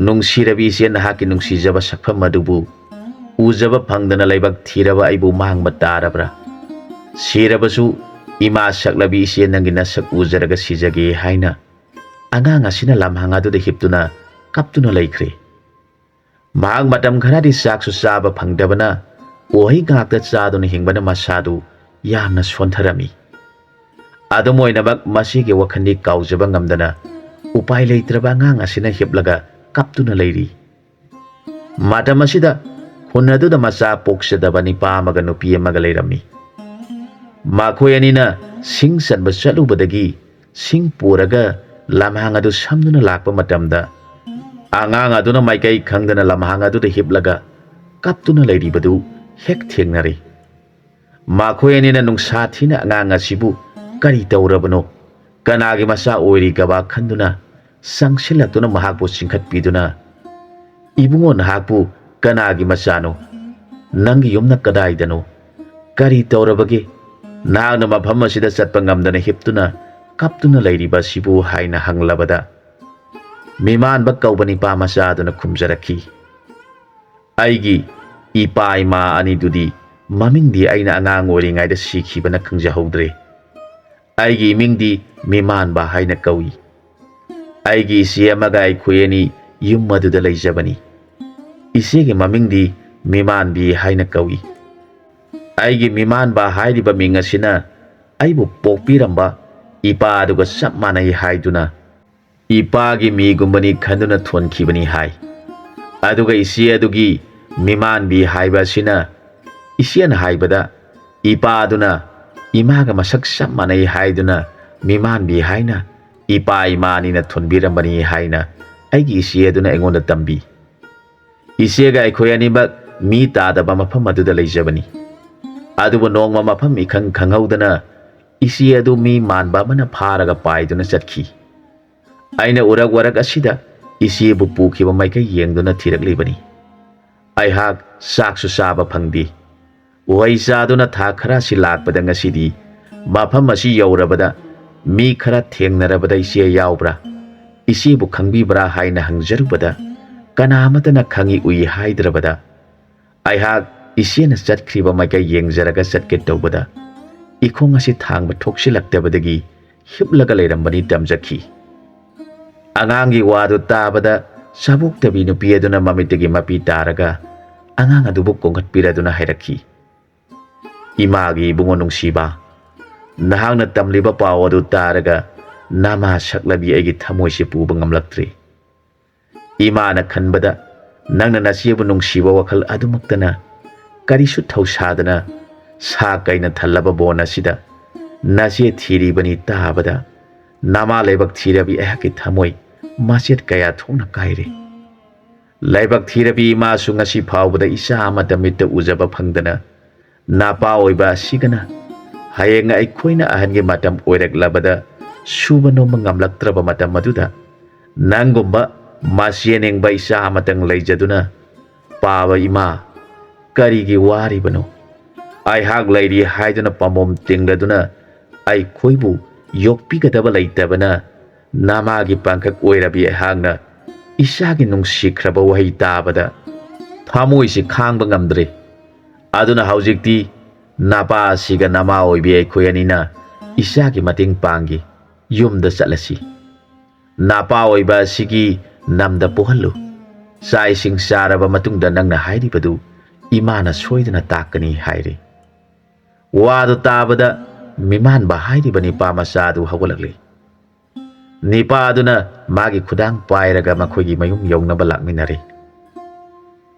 ꯅꯨꯡꯁꯤꯔꯕꯤ ꯏꯆꯦ ꯅꯍꯥꯛꯀꯤ ꯅꯨꯡꯁꯤꯖꯕ ꯁꯛꯐꯝ ꯑꯗꯨꯕꯨ ꯎꯖꯕ ꯐꯪꯗꯅ ꯂꯩꯕꯛ ꯊꯤꯔꯕ ꯑꯩꯕꯨ ꯃꯥꯡꯕ ꯇꯥꯔꯕ꯭ꯔꯥ ꯁꯤꯔꯕꯁꯨ ꯏꯃꯥ ꯁꯛꯂꯕꯤ ꯏꯆꯦ ꯅꯪꯒꯤ ꯅꯁꯛ ꯎꯖꯔꯒ ꯁꯤꯖꯒꯦ ꯍꯥꯏꯅ ꯑꯉꯥꯡ ꯑꯁꯤꯅ ꯂꯝꯍꯥꯡ ꯑꯗꯨꯗ ꯍꯤꯞꯇꯨꯅ ꯀꯞꯇꯨꯅ ꯂꯩꯈ꯭ꯔꯦ ꯃꯍꯥꯛ ꯃꯇꯝ ꯈꯔꯗꯤ ꯆꯥꯛꯁꯨ ꯆꯥꯕ ꯐꯪꯗꯕꯅ ꯎꯍꯩ ꯉꯥꯛꯇ ꯆꯥꯗꯨꯅ ꯍꯤꯡꯕꯅ ꯃꯁꯥꯗꯨ ꯌꯥꯝꯅ ꯁꯣꯟꯊꯔꯝꯃꯤ ꯑꯗꯨꯝ ꯑꯣꯏꯅꯃꯛ ꯃꯁꯤꯒꯤ ꯋꯥꯈꯜꯗꯤ ꯀꯥꯎꯖꯕ ꯉꯝꯗꯅ ꯎꯄꯥꯏ ꯂꯩꯇ꯭ꯔꯕ ꯑꯉꯥꯡ ꯑꯁꯤꯅ ꯍꯤꯞꯂꯒ ꯀꯞꯇꯨꯅ ꯂꯩꯔꯤ ꯃꯇꯝ ꯑꯁꯤꯗ ꯈꯨꯟ ꯑꯗꯨꯗ ꯃꯆꯥ ꯄꯣꯛꯆꯗꯕ ꯅꯤꯄꯥ ꯑꯃꯒ ꯅꯨꯄꯤ ꯑꯃꯒ ꯂꯩꯔꯝꯃꯤ ꯃꯈꯣꯏ ꯑꯅꯤꯅ ꯁꯤꯡ ꯆꯟꯕ ꯆꯠꯂꯨꯕꯗꯒꯤ ꯁꯤꯡ ꯄꯨꯔꯒ ꯂꯝꯍꯥꯡ ꯑꯗꯨ ꯁꯝꯗꯨꯅ ꯂꯥꯛꯄ ꯃꯇꯝꯗ ꯑꯉꯥꯡ ꯑꯗꯨꯅ ꯃꯥꯏꯀꯩ ꯈꯪꯗꯅ ꯂꯝꯍꯥꯡ ꯑꯗꯨꯗ ꯍꯤꯞꯂꯒ ꯀꯞꯇꯨꯅ ꯂꯩꯔꯤꯕꯗු ꯍꯦꯛ ꯊꯦꯡꯅꯔꯦ ꯃꯈꯣꯏ ꯑꯅꯤꯅ ꯅꯨꯡꯁꯥ ꯊꯤꯅ ꯑꯉꯥꯡ ꯑꯁꯤꯕꯨ ꯀꯔꯤ ꯇꯧꯔꯕꯅꯣ ꯀꯅꯥꯒꯤ ꯃꯆꯥ ꯑꯣꯏꯔꯤꯒꯕ ꯈꯟꯗꯨꯅ ꯆꯪꯁꯤꯜꯂꯛꯇꯨꯅ ꯃꯍꯥꯛꯄꯨ ꯆꯤꯡꯈꯠꯄꯤꯗꯨꯅ ꯏꯕꯨꯡꯉꯣ ꯅꯍꯥꯛꯄꯨ ꯀꯅꯥꯒꯤ ꯃꯆꯥꯅꯣ ꯅꯪꯒꯤ ꯌꯨꯝꯅ ꯀꯗꯥꯏꯗꯅꯣ ꯀꯔꯤ ꯇꯧꯔꯕꯒꯦ ꯅꯍꯥꯛꯅ ꯃꯐꯝ ꯑꯁꯤꯗ ꯆꯠꯄ ꯉꯝꯗꯅ ꯍꯤꯞꯇꯨꯅ ꯀꯞꯇꯨꯅ ꯂꯩꯔꯤꯕ ꯑꯁꯤꯕꯨ ꯍꯥꯏꯅ ꯍꯪꯂꯕꯗ ꯃꯤꯃꯥꯟꯕ ꯀꯧꯕ ꯅꯤꯄꯥ ꯃꯆꯥ ꯑꯗꯨꯅ ꯈꯨꯝꯖꯔꯛꯈꯤ ꯑꯩꯒꯤ ꯏꯄꯥ ꯏꯃꯥ ꯑꯅꯤꯗꯨꯗꯤ ꯃꯃꯤꯡꯗꯤ ꯑꯩꯅ ꯑꯉꯥꯡ ꯑꯣꯏꯔꯤꯉꯩꯗ ꯁꯤꯈꯤꯕꯅ ꯈꯪꯖꯍꯧꯗ꯭ꯔꯦ ꯑꯩꯒꯤ ꯏꯃꯤꯡꯗꯤ ꯃꯤꯃꯥꯟꯕ ꯍꯥꯏꯅ ꯀꯧꯏ ꯑꯩꯒꯤ ꯏꯆꯦ ꯑꯃꯒ ꯑꯩꯈꯣꯏ ꯑꯅꯤ ꯌꯨꯝ ꯑꯗꯨꯗ ꯂꯩꯖꯕꯅꯤ ꯏꯆꯦꯒꯤ ꯃꯃꯤꯡꯗꯤ ꯃꯤꯃꯥꯟꯕꯤ ꯍꯥꯏꯅ ꯀꯧꯏ ꯑꯩꯒꯤ ꯃꯤꯃꯥꯟꯕ ꯍꯥꯏꯔꯤꯕ ꯃꯤꯡ ꯑꯁꯤꯅ ꯑꯩꯕꯨ ꯄꯣꯛꯄꯤꯔꯝꯕ ꯏꯄꯥ ꯑꯗꯨꯒ ꯆꯞ ꯃꯥꯟꯅꯩ ꯍꯥꯏꯗꯨꯅ ꯏꯄꯥꯒꯤ ꯃꯤꯒꯨꯝꯕꯅꯤ ꯈꯟꯗꯨꯅ ꯊꯣꯟꯈꯤꯕꯅꯤ ꯍꯥꯏ ꯑꯗꯨꯒ ꯏꯆꯦ ꯑꯗꯨꯒꯤ ꯃꯤꯃꯥꯟꯕꯤ ꯍꯥꯏꯕ ꯑꯁꯤꯅ ꯏꯆꯦꯅ ꯍꯥꯏꯕꯗ ꯏꯄꯥ ꯑꯗꯨꯅ ꯏꯃꯥꯒ ꯃꯁꯛ ꯆꯞ ꯃꯥꯟꯅꯩ ꯍꯥꯏꯗꯨꯅ ꯃꯤꯃꯥꯟꯕꯤ ꯍꯥꯏꯅ ꯏꯄꯥ ꯏꯃꯥꯅꯤꯅ ꯊꯣꯟꯕꯤꯔꯝꯕꯅꯤ ꯍꯥꯏꯅ ꯑꯩꯒꯤ ꯏꯆꯦ ꯑꯗꯨꯅ ꯑꯩꯉꯣꯟꯗ ꯇꯝꯕꯤ Isega akhoi animak mi tadaba mafam aduda leijabani. Adubu nongma mafam ikhang khanghaudana isi adu mi manba mana pharaga paiduna chatkhi. Aina urak warak asida isi bu pukhiba maikai yengduna thiraklibani. Aihak saksu saba phangdi. Wai saduna tha khara si lakpada ngasidi mafam asi yaurabada mi khara thengnarabada isi yaubra. Isi bu khangbibra haina hangjarubada kanamatana khangi ui haidrabada. Aihak isi na chatkriba maikai yengjaraga chatke tawbada. Ikhong asi thangba thoksilaktabadagi hiplaga leirambani damjakhi. Angangi wadu tabada sabuk tabi nupi aduna mamitagi mapi taraga angang adubu kongkatpiraduna hairakhi. Imagi bungo nungsiba nahangna tamliba paw adu taraga nama saklabi aigi thamoisi puba ngamlaktri. Imana khanbada nangna nasibu nungsiba wakhal adumaktana karisu thausadana sa kaina thallaba bona sida nasi thiribani tabada nama lebak thirabi ahaki thamoi maset kaya thona kaire. Laibak thirabi ma sungasi phawbada isa amata mitta ujaba phangdana napa oiba sigana hayenga aikoina ahange matam oiraklabada suba noma ngamlaktraba matam maduda nangumba masienengba isa amatang leijaduna paba ima karigi waribano aihak leiri haiduna pamom tingladuna aikoibu yokpigadaba leitabana namagi pangkak oirabi hangna isagi nungsikraba wahi tabada thamoisi khangba ngamdre. Aduna haujikti napa siga nama oibi aikoyanina isagi mating pangi yumda chalasi. Napa oiba sigi namda pohallu. Sai sing saraba matungda nangna hairibadu imana soidana takani hairi. Wadu tabada miman ba hairibani pamasadu hawalakli. Nipa aduna magi khudang pairaga makhoigi mayum yongnaba lakminari.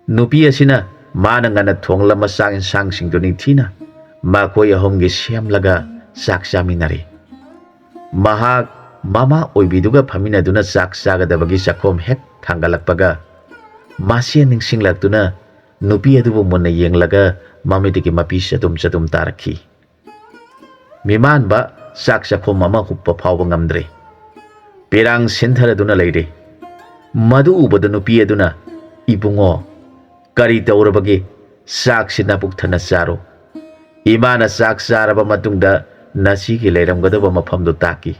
Nupi asina mana ngana thonglama sang sang singdo ningthina makhoi ahomgi semlaga sak chaminari. Mahak mama oibiduga phaminaduna sak chagadabagi sakhom hek thangalakpaga masia ningsinglaktuna nupi adubu munna yenglaga mamitigi mapi chatum tarakhi. Miman ba sak sakhom mama huppa phawba ngamdre. Pirang sentharaduna leire. Madu ubada nupi aduna ibungo kari taurabagi sak sinapuk thana charo. Imana sak charaba matungda nasigi leiramgadaba mafamdo taki.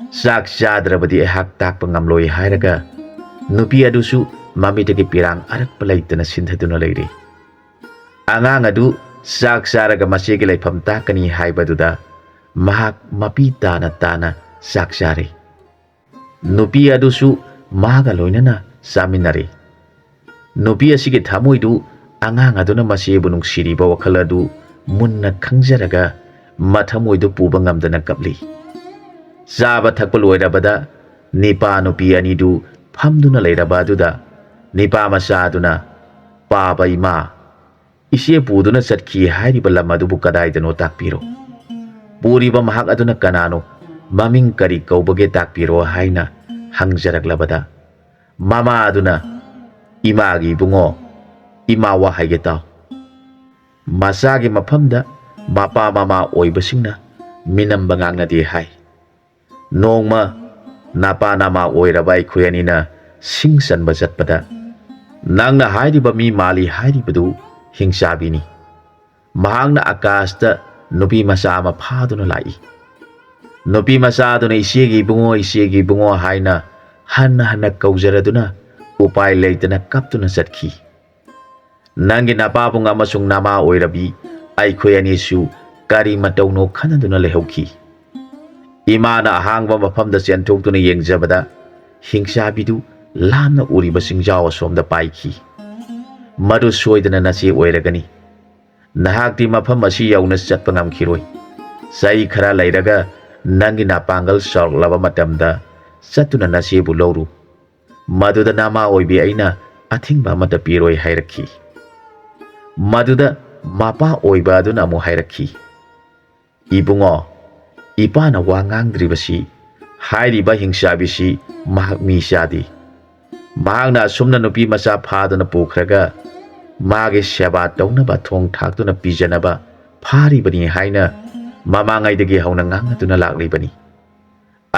Sak chadrabadi ehak takpa ngamloi hairaga nupi adusu mamitagi pirang arakpa leitana sinthaduna leire. Angang adu sak charaga masigi leifam takani haibaduda mahak mapi tana sak chare. Nupi adusu maga loinana saminari. Nupi asigi thamoidu angang aduna masibu nungsiriba wakhal adu munna khangjaraga mathamoidu puba ngamdana kapli. Chaba thakpa loirabada nipa nupi anidu phamduna leiraba aduda nipa macha aduna paba ima ise puduna chatkhi hairiba lam adubu kadaidano takpiro. Puriba mahak aduna kanano maming kari kaubage takpiro haina hangjaraklabada mama aduna imagi bungo ima wa haigetaw. Masagi mafamda mapa mama oibasingna minamba ngangnadi hai. Nongma napa nama oiraba aikoyanina singsanba chatpada nangna hairiba mi mali hairibadu hingsabini. Mahangna akashta nupi macha ama phaduna lai. Nupi macha aduna isegi bungo haina hanna kaujaraduna upai leitana kaptuna chatkhi. Nangi napabung amasung nama oirabi aikoyanisu kari matauno khanaduna lehauki. Imana ahangba mafamda chenthokduna yengjabada hingsabidu lamna uriba singjaw asomda paiki. Madu soidana nasi oiragani. Nahakti mafam asi yauna chatpa ngamkhiroi. Sai khara leiraga nangi napangal sorlaba matamda satuna nasibu lawru. Maduda nama oibi aina athingba mata piroi hairakhi. Maduda mapa oiba aduna amu hairakhi. Ibungo ipana wa ngangdribasi hairiba hingsabisi mahak mi shadi. ꯃꯍꯥꯛꯅ ꯑꯁꯨꯝꯅ ꯅꯨꯄꯤ ꯃꯆꯥ ꯐꯥꯗꯨꯅ ꯄꯨꯈ꯭ꯔꯒ ꯃꯥꯒꯤ ꯁꯦꯕꯥ ꯇꯧꯅꯕ ꯊꯣꯡ ꯊꯥꯛꯇꯨꯅ ꯄꯤꯖꯅꯕ ꯐꯥꯔꯤꯕꯅꯤ ꯍꯥꯏꯅ ꯃꯃꯥꯡꯉꯩꯗꯒꯤ ꯍꯧꯅ ꯉꯥꯡꯅꯗꯨꯅ ꯂꯥꯛꯂꯤꯕꯅꯤ꯫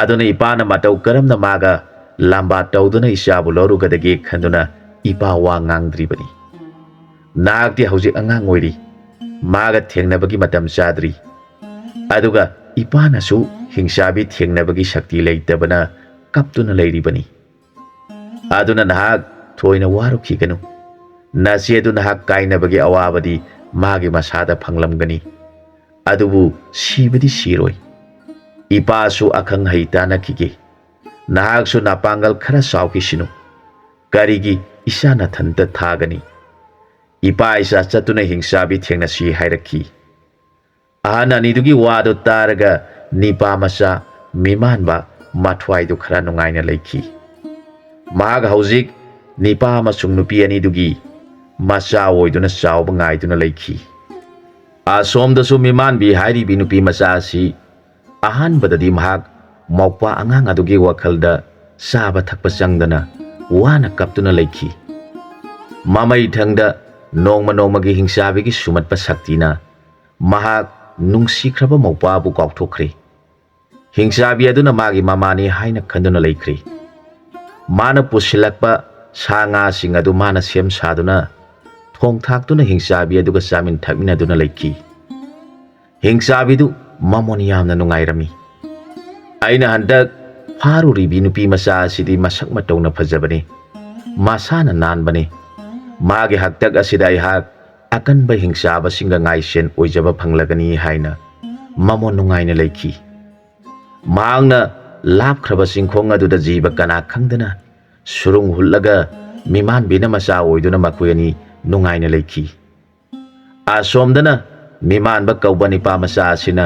ꯑꯗꯨꯅ ꯏꯄꯥꯅ ꯃꯇꯧ ꯀꯔꯝꯅ ꯃꯥꯒ ꯂꯥꯝꯕꯥ ꯇꯧꯗꯨꯅ ꯏꯆꯥꯕꯨ ꯂꯧꯔꯨꯒꯗꯒꯦ ꯈꯟꯗꯨꯅ ꯏꯄꯥ ꯋꯥ ꯉꯥꯡꯗ꯭ꯔꯤꯕꯅꯤ꯫ ꯅꯍꯥꯛꯇꯤ ꯍꯧꯖꯤꯛ ꯑꯉꯥꯡ ꯑꯣꯏꯔꯤ, ꯃꯥꯒ ꯊꯦꯡꯅꯕꯒꯤ ꯃꯇꯝ ꯆꯥꯗ꯭ꯔꯤ, ꯑꯗꯨꯒ ꯏꯄꯥꯅꯁꯨ ꯍꯤꯡꯆꯥꯕꯤ ꯊꯦꯡꯅꯕꯒꯤ ꯁꯛꯇꯤ ꯂꯩꯇꯕꯅ ꯀꯞꯇꯨꯅ ꯂꯩꯔꯤꯕꯅꯤ꯫ ꯑꯗꯨꯅ ꯅꯍꯥꯛ ꯊꯣꯏꯅ ꯋꯥꯔꯨꯈꯤꯒꯅꯨ꯫ ꯅꯆꯦ ꯑꯗꯨ ꯅꯍꯥꯛ ꯀꯥꯏꯅꯕꯒꯤ ꯑꯋꯥꯕꯗꯤ ꯃꯥꯒꯤ ꯃꯁꯥꯗ ꯐꯪꯂꯝꯒꯅꯤ, ꯑꯗꯨꯕꯨ ꯁꯤꯕꯗꯤ ꯁꯤꯔꯣꯏ꯫ ꯏꯄꯥꯁꯨ ꯑꯈꯪ ꯍꯩ ꯇꯥꯟꯅꯈꯤꯒꯦ, ꯅꯍꯥꯛꯁꯨ ꯅꯄꯥꯡꯒꯜ ꯈꯔ ꯆꯥꯎꯈꯤꯁꯤꯅꯨ꯫ ꯀꯔꯤꯒꯤ ꯏꯆꯥ ꯅꯊꯟꯇ ꯊꯥꯒꯅꯤ? ꯏꯄꯥ ꯏꯆꯥ ꯆꯠꯇꯨꯅ ꯍꯤꯡꯆꯥꯕꯤ ꯊꯦꯡꯅꯁꯤ ꯍꯥꯏꯔꯛꯈꯤ꯫ ꯑꯍꯟ ꯑꯅꯤꯗꯨꯒꯤ ꯋꯥꯗꯨ ꯇꯥꯔꯒ ꯅꯤꯄꯥ ꯃꯆꯥ ꯃꯤꯃꯥꯟꯕ ꯃꯊ꯭ꯋꯥꯏꯗꯨ ꯈꯔ ꯅꯨꯡꯉꯥꯏꯅ ꯂꯩꯈꯤ꯫ ꯃꯍꯥꯛ ꯍꯧꯖꯤꯛ ꯅꯤꯄꯥ ꯑꯃꯁꯨꯡ ꯅꯨꯄꯤ ꯑꯅꯤꯗꯨꯒꯤ ꯃꯆꯥ ꯑꯣꯏꯗꯨꯅ ꯆꯥꯎꯕ ꯉꯥꯏꯗꯨꯅ ꯂꯩꯈꯤ꯫ ꯑꯁꯣꯝꯗꯁꯨ ꯃꯤꯃꯥꯟꯕꯤ ꯍꯥꯏꯔꯤꯕꯤ ꯅꯨꯄꯤ ꯃꯆꯥ ꯑꯁꯤ ꯑꯍꯥꯟꯕꯗꯗꯤ ꯃꯍꯥꯛ ꯃꯧꯄ꯭ꯋꯥ ꯑꯉꯥꯡ ꯑꯗꯨꯒꯤ ꯋꯥꯈꯜꯗ ꯆꯥꯕ ꯊꯛꯄ ꯆꯪꯗꯅ ꯋꯥꯅ ꯀꯞꯇꯨꯅ ꯂꯩꯈꯤ꯫ ꯃꯃꯩꯊꯪꯗ ꯅꯣꯡꯃ ꯅꯣꯡꯃꯒꯤ ꯍꯤꯡꯆꯥꯕꯤꯒꯤ ꯁꯨꯃꯠꯄ ꯁꯛꯇꯤꯅ ꯃꯍꯥꯛ ꯅꯨꯡꯁꯤꯈ꯭ꯔꯕ ꯃꯧꯄ꯭ꯋꯥꯕꯨ ꯀꯥꯎꯊꯣꯛꯈ꯭ꯔꯦ꯫ ꯍꯤꯡꯆꯥꯕꯤ ꯑꯗꯨꯅ ꯃꯥꯒꯤ ꯃꯃꯥꯅꯤ ꯍꯥꯏꯅ ꯈꯟꯗꯨꯅ ꯂꯩꯈ꯭ꯔꯦ꯫ ꯃꯥꯅ ꯄꯨꯁꯤꯜꯂꯛꯄ ꯁꯥ ꯉꯥꯁꯤꯡ ꯑꯗꯨ ꯃꯥꯅ ꯁꯦꯝ ꯁꯥꯗꯨꯅ ꯊꯣꯡ ꯊꯥꯛꯇꯨꯅ ꯍꯤꯡꯆꯥꯕꯤ ꯑꯗꯨꯒ ꯆꯥꯃꯤꯟ ꯊꯛꯃꯤꯟꯅꯗꯨꯅ ꯂꯩꯈꯤ꯫ ꯍꯤꯡꯆꯥꯕꯤꯗꯨ ꯃꯃꯣꯟ ꯌꯥꯝꯅ ꯅꯨꯡꯉꯥꯏꯔꯝꯃꯤ꯫ ꯑꯩꯅ ꯍꯟꯗꯛ ꯐꯥꯔꯨꯔꯤꯕꯤ ꯅꯨꯄꯤ ꯃꯆꯥ ꯑꯁꯤꯗꯤ ꯃꯁꯛ ꯃꯇꯧꯅ ꯐꯖꯕꯅꯤ, ꯃꯁꯥꯅ ꯅꯥꯟꯕꯅꯤ, ꯃꯥꯒꯤ ꯍꯛꯇꯛ ꯑꯁꯤꯗ ꯑꯩꯍꯥꯛ ꯑꯀꯟꯕ ꯍꯤꯡꯆꯥꯕꯁꯤꯡꯒ ꯉꯥꯏꯁꯦꯟ ꯑꯣꯏꯖꯕ ꯐꯪꯂꯒꯅꯤ ꯍꯥꯏꯅ ꯃꯃꯣꯟ ꯅꯨꯡꯉꯥꯏꯅ ꯂꯩꯈꯤ꯫ ꯃꯍꯥꯛꯅ ꯂꯥꯞꯈ꯭ꯔꯕ ꯆꯤꯡꯈꯣꯡ ꯑꯗꯨꯗ ꯖꯤꯕ ꯀꯅꯥ ꯈꯪꯗꯅ ꯁꯨꯔꯨꯡ ꯍꯨꯠꯂꯒ ꯃꯤꯃꯥꯟꯕꯤꯅ ꯃꯆꯥ ꯑꯣꯏꯗꯨꯅ ꯃꯈꯣꯏ ꯑꯅꯤ ꯅꯨꯡꯉꯥꯏꯅ ꯂꯩꯈꯤ꯫ ꯑꯁꯣꯝꯗꯅ ꯃꯤꯃꯥꯟꯕ ꯀꯧꯕ ꯅꯤꯄꯥ ꯃꯆꯥ ꯑꯁꯤꯅ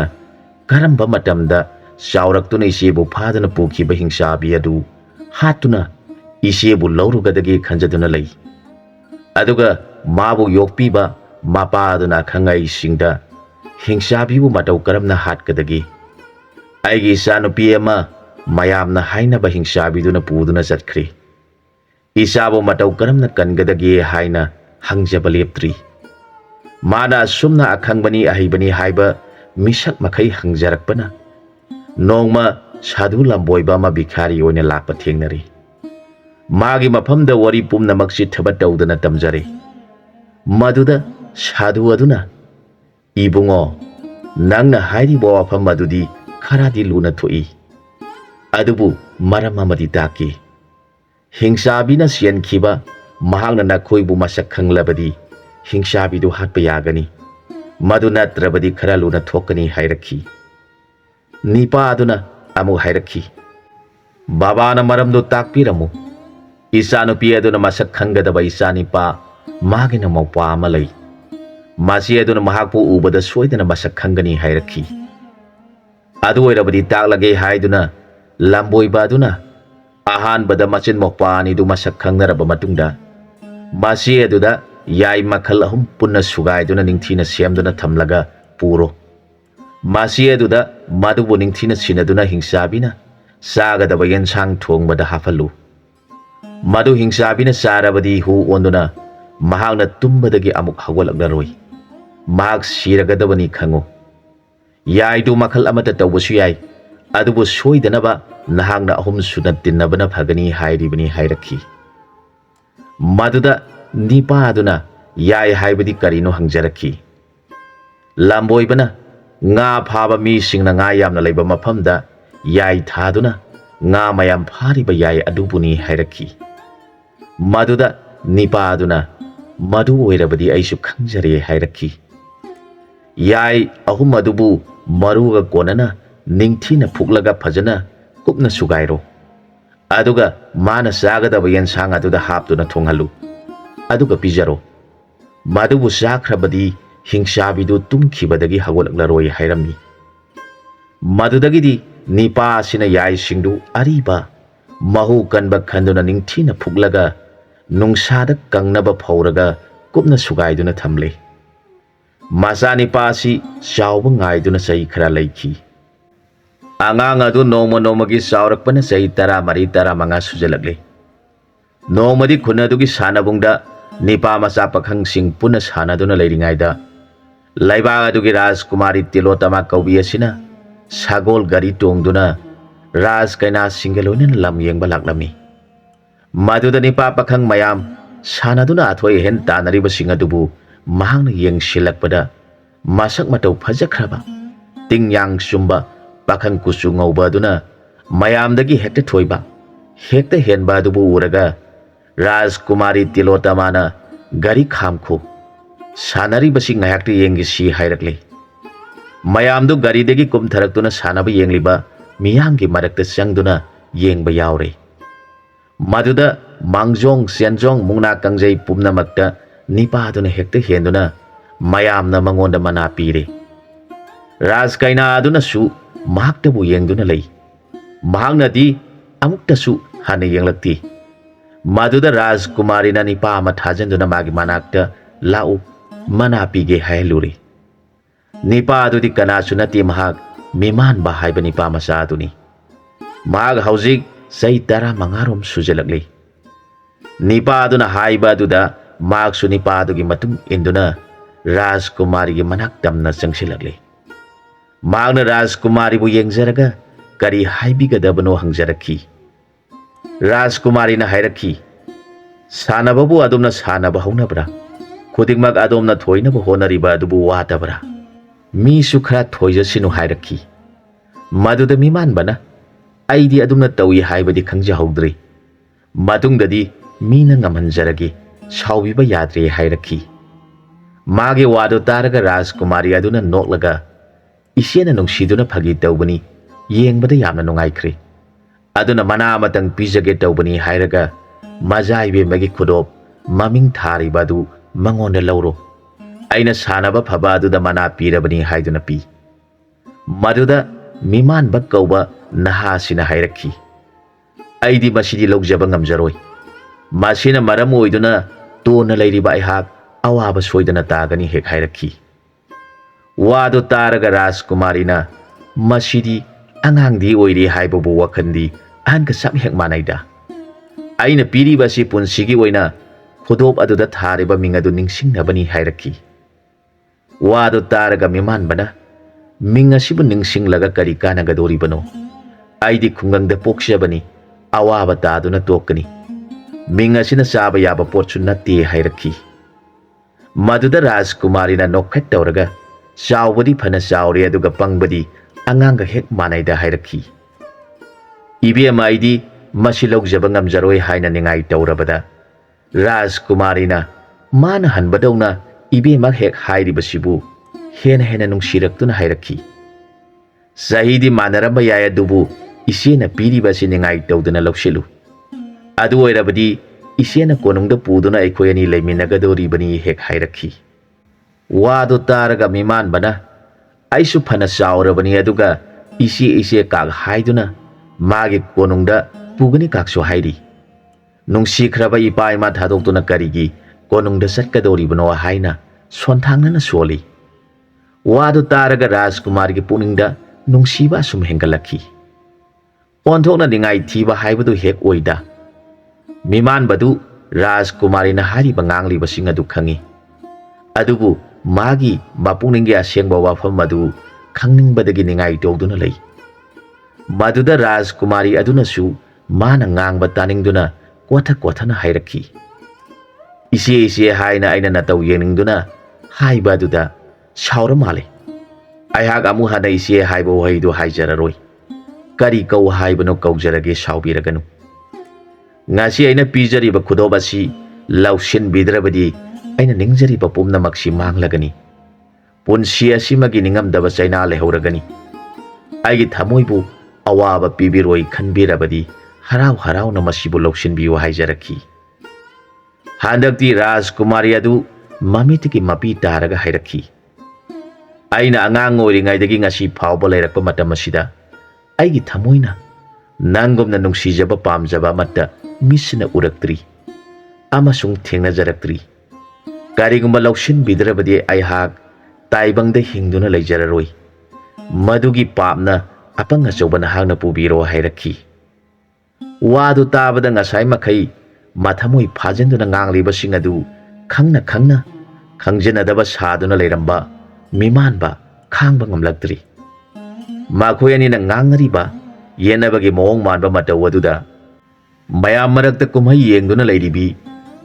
ꯀꯔꯝꯕ ꯃꯇꯝꯗ ꯆꯥꯎꯔꯛꯇꯨꯅ ꯏꯆꯦꯕꯨ ꯐꯥꯗꯨꯅ ꯄꯨꯈꯤꯕ ꯍꯤꯡꯆꯥꯕꯤ ꯑꯗꯨ ꯍꯥꯠꯇꯨꯅ ꯏꯆꯦꯕꯨ ꯂꯧꯔꯨꯒꯗꯒꯦ ꯈꯟꯖꯗꯨꯅ ꯂꯩ꯫ ꯑꯗꯨꯒ ꯃꯥꯕꯨ ꯌꯣꯛꯄꯤꯕ ꯃꯄꯥ ꯑꯗꯨꯅ ꯑꯈꯪ ꯑꯍꯩꯁꯤꯡꯗ ꯍꯤꯡꯆꯥꯕꯤꯕꯨ ꯃꯇꯧ ꯀꯔꯝꯅ ꯍꯥꯠꯀꯗꯒꯦ? ꯑꯩꯒꯤ ꯏꯆꯥꯅꯨꯄꯤ ꯑꯃ ꯃꯌꯥꯝꯅ ꯍꯥꯏꯅꯕ ꯍꯤꯡꯆꯥꯕꯤꯗꯨꯅ ꯄꯨꯗꯨꯅ ꯆꯠꯈ꯭ꯔꯦ꯫ ꯏꯆꯥꯕꯨ ꯃꯇꯧ ꯀꯔꯝꯅ ꯀꯟꯒꯗꯒꯦ ꯍꯥꯏꯅ ꯍꯪꯖꯕ ꯂꯦꯞꯇ꯭ꯔꯤ꯫ ꯃꯥꯅ ꯑꯁꯨꯝꯅ ꯑꯈꯪꯕꯅꯤ ꯑꯍꯩꯕꯅꯤ ꯍꯥꯏꯕ ꯃꯤꯁꯛ ꯃꯈꯩ ꯍꯪꯖꯔꯛꯄꯅ ꯅꯣꯡꯃ ꯁꯥꯙꯨ ꯂꯝꯕꯣꯏꯕ ꯑꯃ ꯚꯤꯈꯥꯔꯤ ꯑꯣꯏꯅ ꯂꯥꯛꯄ ꯊꯦꯡꯅꯔꯦ꯫ ꯃꯥꯒꯤ ꯃꯐꯝꯗ ꯋꯥꯔꯤ ꯄꯨꯝꯅꯃꯛ ꯆꯤꯠꯊꯕ ꯇꯧꯗꯅ ꯇꯝꯖꯔꯦ꯫ ꯃꯗꯨꯗ ꯁꯥꯙꯨ ꯑꯗꯨꯅ, ꯏꯕꯨꯡꯉꯣ, ꯅꯪꯅ ꯍꯥꯏꯔꯤꯕ ꯋꯥꯐꯝ ꯑꯗꯨꯗꯤ ꯈꯔꯗꯤ ꯂꯨꯅ ꯊꯣꯛꯏ, ꯑꯗꯨꯕꯨ ꯃꯔꯝ ꯑꯃꯗꯤ ꯇꯥꯛꯀꯦ꯫ ꯍꯤꯡꯆꯥꯕꯤꯅ ꯆꯦꯟꯈꯤꯕ ꯃꯍꯥꯛꯅ ꯅꯈꯣꯏꯕꯨ ꯃꯁꯛ ꯈꯪꯂꯕꯗꯤ ꯍꯤꯡꯆꯥꯕꯤꯗꯨ ꯍꯥꯠꯄ ꯌꯥꯒꯅꯤ, ꯃꯗꯨ ꯅꯠꯇ꯭ꯔꯕꯗꯤ ꯈꯔ ꯂꯨꯅ ꯊꯣꯛꯀꯅꯤ ꯍꯥꯏꯔꯛꯈꯤ꯫ ꯅꯤꯄꯥ ꯑꯗꯨꯅ ꯑꯃꯨꯛ ꯍꯥꯏꯔꯛꯈꯤ, ꯕꯥꯕꯥꯅ ꯃꯔꯝꯗꯨ ꯇꯥꯛꯄꯤꯔꯝꯃꯨ꯫ ꯏꯆꯥꯅꯨꯄꯤ ꯑꯗꯨꯅ ꯃꯁꯛ ꯈꯪꯒꯗꯕ ꯏꯆꯥꯅꯤꯄꯥ ꯃꯥꯒꯤꯅ ꯃꯧꯄ꯭ꯋꯥ ꯑꯃ ꯂꯩ, ꯃꯆꯦ ꯑꯗꯨꯅ ꯃꯍꯥꯛꯄꯨ ꯎꯕꯗ ꯁꯣꯏꯗꯅ ꯃꯁꯛ ꯈꯪꯒꯅꯤ ꯍꯥꯏꯔꯛꯈꯤ꯫ ꯑꯗꯨ ꯑꯣꯏꯔꯕꯗꯤ ꯇꯥꯛꯂꯒꯦ ꯍꯥꯏꯗꯨꯅ ꯂꯝꯕꯣꯏꯕ ꯑꯗꯨꯅ ꯑꯍꯥꯟꯕꯗ ꯃꯆꯤꯟ ꯃꯧꯄ꯭ꯋꯥ ꯑꯅꯤꯗꯨ ꯃꯁꯛ ꯈꯪꯅꯔꯕ ꯃꯇꯨꯡꯗ ꯃꯆꯦ ꯑꯗꯨꯗ ꯌꯥꯏ ꯃꯈꯜ 3 ꯄꯨꯟꯅ ꯁꯨꯒꯥꯏꯗꯨꯅ ꯅꯤꯡꯊꯤꯅ ꯁꯦꯝꯗꯨꯅ ꯊꯝꯂꯒ ꯄꯨꯔꯣ꯫ ꯃꯆꯦ ꯑꯗꯨꯗ ꯃꯗꯨꯕꯨ ꯅꯤꯡꯊꯤꯅ ꯁꯤꯟꯅꯗꯨꯅ ꯍꯤꯡꯆꯥꯕꯤꯅ ꯆꯥꯒꯗꯕ ꯌꯦꯟꯁꯥꯡ ꯊꯣꯡꯕꯗ ꯍꯥꯞꯍꯜꯂꯨ꯫ ꯃꯗꯨ ꯍꯤꯡꯆꯥꯕꯤꯅ ꯆꯥꯔꯕꯗꯤ ꯍꯨ ꯑꯣꯟꯗꯨꯅ ꯃꯍꯥꯛꯅ ꯇꯨꯝꯕꯗꯒꯤ ꯑꯃꯨꯛ ꯍꯧꯒꯠꯂꯛꯂꯔꯣꯏ, ꯃꯍꯥꯛ ꯁꯤꯔꯒꯗꯕꯅꯤ ꯈꯪꯉꯨ꯫ ꯌꯥꯏꯗꯨ ꯃꯈꯜ ꯑꯃꯠꯇ ꯇꯧꯕꯁꯨ ꯌꯥꯏ, ꯑꯗꯨꯕꯨ ꯁꯣꯏꯗꯅꯕ ꯅꯍꯥꯛꯅ 3 ꯁꯨꯅ ꯇꯤꯟꯅꯕꯅ ꯐꯒꯅꯤ ꯍꯥꯏꯔꯤꯕꯅꯤ ꯍꯥꯏꯔꯛꯈꯤ꯫ ꯃꯗꯨꯗ ꯅꯤꯄꯥ ꯑꯗꯨꯅ ꯌꯥꯏ ꯍꯥꯏꯕꯗꯤ ꯀꯔꯤꯅꯣ ꯍꯪꯖꯔꯛꯈꯤ꯫ ꯂꯝꯕꯣꯏꯕꯅ ꯉꯥ ꯐꯥꯕ ꯃꯤꯁꯤꯡꯅ ꯉꯥ ꯌꯥꯝꯅ ꯂꯩꯕ ꯃꯐꯝꯗ ꯌꯥꯏ ꯊꯥꯗꯨꯅ ꯉꯥ ꯃꯌꯥꯝ ꯐꯥꯔꯤꯕ ꯌꯥꯏ ꯑꯗꯨꯕꯨꯅꯤ ꯍꯥꯏꯔꯛꯈꯤ꯫ ꯃꯗꯨꯗ ꯅꯤꯄꯥ ꯑꯗꯨꯅ ꯃꯗꯨ ꯑꯣꯏꯔꯕꯗꯤ ꯑꯩꯁꯨ ꯈꯪꯖꯔꯦ ꯍꯥꯏꯔꯛꯈꯤ꯫ ꯌꯥꯏ 3 ꯑꯗꯨꯕꯨ ꯃꯔꯨꯒ ꯀꯣꯟꯅꯅ ꯅꯤꯡꯊꯤꯅ ꯐꯨꯛꯂꯒ ꯐꯖꯅ ꯀꯨꯞꯅ ꯁꯨꯒꯥꯏꯔꯣ, ꯑꯗꯨꯒ ꯃꯥꯅ ꯆꯥꯒꯗꯕ ꯌꯦꯟꯁꯥꯡ ꯑꯗꯨꯗ ꯍꯥꯞꯇꯨꯅ ꯊꯣꯡꯍꯜꯂꯨ, ꯑꯗꯨꯒ ꯄꯤꯖꯔꯣ꯫ ꯃꯗꯨꯕꯨ ꯆꯥꯈ꯭ꯔꯕꯗꯤ ꯍꯤꯡꯆꯥꯕꯤꯗꯨ ꯇꯨꯝꯈꯤꯕꯗꯒꯤ ꯍꯧꯒꯠꯂꯛꯂꯔꯣꯏ ꯍꯥꯏꯔꯝꯃꯤ꯫ ꯃꯗꯨꯗꯒꯤꯗꯤ ꯅꯤꯄꯥ ꯑꯁꯤꯅ ꯌꯥꯏꯁꯤꯡꯗꯨ ꯑꯔꯤꯕ ꯃꯍꯨ ꯀꯟꯕ ꯈꯟꯗꯨꯅ ꯅꯤꯡꯊꯤꯅ ꯐꯨꯛꯂꯒ ꯅꯨꯡꯁꯥꯗ ꯀꯪꯅꯕ ꯐꯧꯔꯒ ꯀꯨꯞꯅ ꯁꯨꯒꯥꯏꯗꯨꯅ ꯊꯝꯂꯦ꯫ ꯃꯆꯥꯅꯤꯄꯥ ꯑꯁꯤ ꯆꯥꯎꯕ ꯉꯥꯏꯗꯨꯅ ꯆꯍꯤ ꯈꯔ ꯂꯩꯈꯤ꯫ ꯑꯉꯥꯡ ꯑꯗꯨ ꯅꯣꯡꯃ ꯅꯣꯡꯃꯒꯤ ꯆꯥꯎꯔꯛꯄꯅ ꯆꯍꯤ 13-15 ꯁꯨꯖꯜꯂꯛꯂꯦ꯫ Nongmadi khunadugꯤ sanabungda nipa macha pakhangsing puna sanaduna leiringaida laiba adugi Rajkumari Tilotama kaubi asina sagol gari tongduna Raj kaina singelonin lam yengba laklami maduda nipa pakhang mayam sanaduna athoi hen tanariba singadubu mahangna yengsilakpada masak matau phajakraba tingyang sumba pakhang kusu ngauba aduna mayamdagi hekta thoiba hekta henba adubu uraga Rajkumari Tilotamana gari khamkho sanaribasi ngayakti yengisi hairakle mayamdu garidagi kumtharaktuna sanaba yengliba miyamgi marakta changduna yengba yaure maduda mangjong senjong mungna kangjai pumnamakta nipa aduna hekta henduna mayamna mangonda mana pire Rajkaina aduna su mahaktabu yengduna lei mahangnadi amukta su hana yenglakti maduda Rajkumari na nipa ama thajanduna magi manakta lau mana pige hailuri nipa adudi kana sunati mahak miman ba haiba nipa masa aduni mag haujik sai tara mangarom sujalakli nipa aduna haiba aduda mag su nipa adugi matung induna Rajkumari gi manak tamna changsilakli magna Rajkumari bu yengjaraga kari haibigadabano hangjarakhi Rajkumari na hairakhi sanababu adumna sanaba haunabra khudingmak adumna thoinaba honariba adubu watabra mi sukhra thoijasinu hairakhi maduda miman bana aidi adumna tawi haibadi khangjahaudri matungdadi mina ngamhanjarage saubiba yadre hairakhi mage wadu taraga Rajkumari aduna noklaga isena nungsiduna phagi tawbani yengbada yamna nungaikhre aduna mana amatang pijage tawbani hairaga majaibe magi khudop maming thari badu mangonda lauro aina sanaba phaba aduda mana pirabani haiduna pi maduda miman bak kauba naha sina hairakhi aidi masidi logjaba ngamjaroi masina maram oiduna tona leiriba aihak awaba soidana tagani hek hairakhi wadu taraga Rajkumari na masidi angangdi oiri haibabu wakhandi anka sap hek manaida aina piriba si punsigi oina khudop aduda thariba mingadu ningsingnabani hairakhi wadu taraga miman bana mingasibu ningsinglaga kari kanagadoribano aidi khungangda pokshabani awaba taduna tokani mingasina saba yaba potsu natte hairakhi maduda Rajkumari na nokhat tawraga chawbadi phana chawre aduga pangbadi anganga hek manaida hairakhi ibema aidi masi logjaba ngamjaroi haina ningai tawrabada Rajkumari na mana hanbadawna ibema hek hairibasibu hena hena nungsiraktu na hairakhi sahidi manaramba yaya dubu isena piribasi ningai tawduna lokselu adu oirabadi isena konungda puduna aikhoyani leiminagadoribani hek hairakhi wadu taraga miman bana aisu phana chawrabani aduga ise kag haiduna magi konungda pugani kakso hairi nungsikhraba ipa ima thadoktuna karigi konungda satkadoribano haina sonthangnana soli wadu taraga Rajkumari gi puningda nungsiba sum hengalakhi onthokna ningai thiba haibadu hek oida miman badu Rajkumari na hariba ngangli basing adu khangi adubu magi mapuningi asengba wafam adu khangningbadagi ningai tawduna lei maduda Rajkumari aduna su mana ngangba taningduna kothana hairakhi ise haina aina nataw yeningduna haiba aduda saura male aihak amu hana ise haiba wahaidu haijararoi kari kau haibano kaujarage saubiraganu ngasi aina pijariba khudobasi lausin bidrabadi aina ningjariba pumnamaksi manglagani punsi asimagi ningamdaba chaina lehauragani aigi thamoibu awaba pibiroi khanbirabadi harau na masibu lausinbiu haijarakhi handakti Rajkumari adu mamitiki mapi taraga hairakhi aina angang oiringaidagi ngasi phawba leirakpa matam asida aigi thamoina nangomna nungsijaba pamjaba matta misina uraktri amasung thengnajaraktri karigumba lausin bidrabadi aihak taibangda hingduna leijararoi madugi papna apanga chobana hangna pubiro hairakhi wadu tabada ngasai makai ꯃꯊꯃꯣꯏ ꯐꯥꯖꯤꯟꯗꯨꯅ ꯉꯥꯡꯂꯤꯕꯁꯤꯡ ꯑꯗꯨ ꯈꯪꯅ ꯈꯪꯅ ꯈꯪꯖꯅꯗꯕ ꯁꯥꯗꯨꯅ ꯂꯩꯔꯝꯕ ꯃꯤꯃꯥꯟꯕ ꯈꯥꯡꯕ ꯉꯝꯂꯛꯇ꯭ꯔꯤ꯫ ꯃꯈꯣꯏ ꯑꯅꯤꯅ ꯉꯥꯡꯅꯔꯤꯕ ꯌꯦꯟꯅꯕꯒꯤ ꯃꯑꯣꯡ ꯃꯥꯟꯕ ꯃꯇꯧ ꯑꯗꯨꯗ ꯃꯌꯥꯝ ꯃꯔꯛꯇ ꯀꯨꯝꯍꯩ ꯌꯦꯡꯗꯨꯅ ꯂꯩꯔꯤꯕꯤ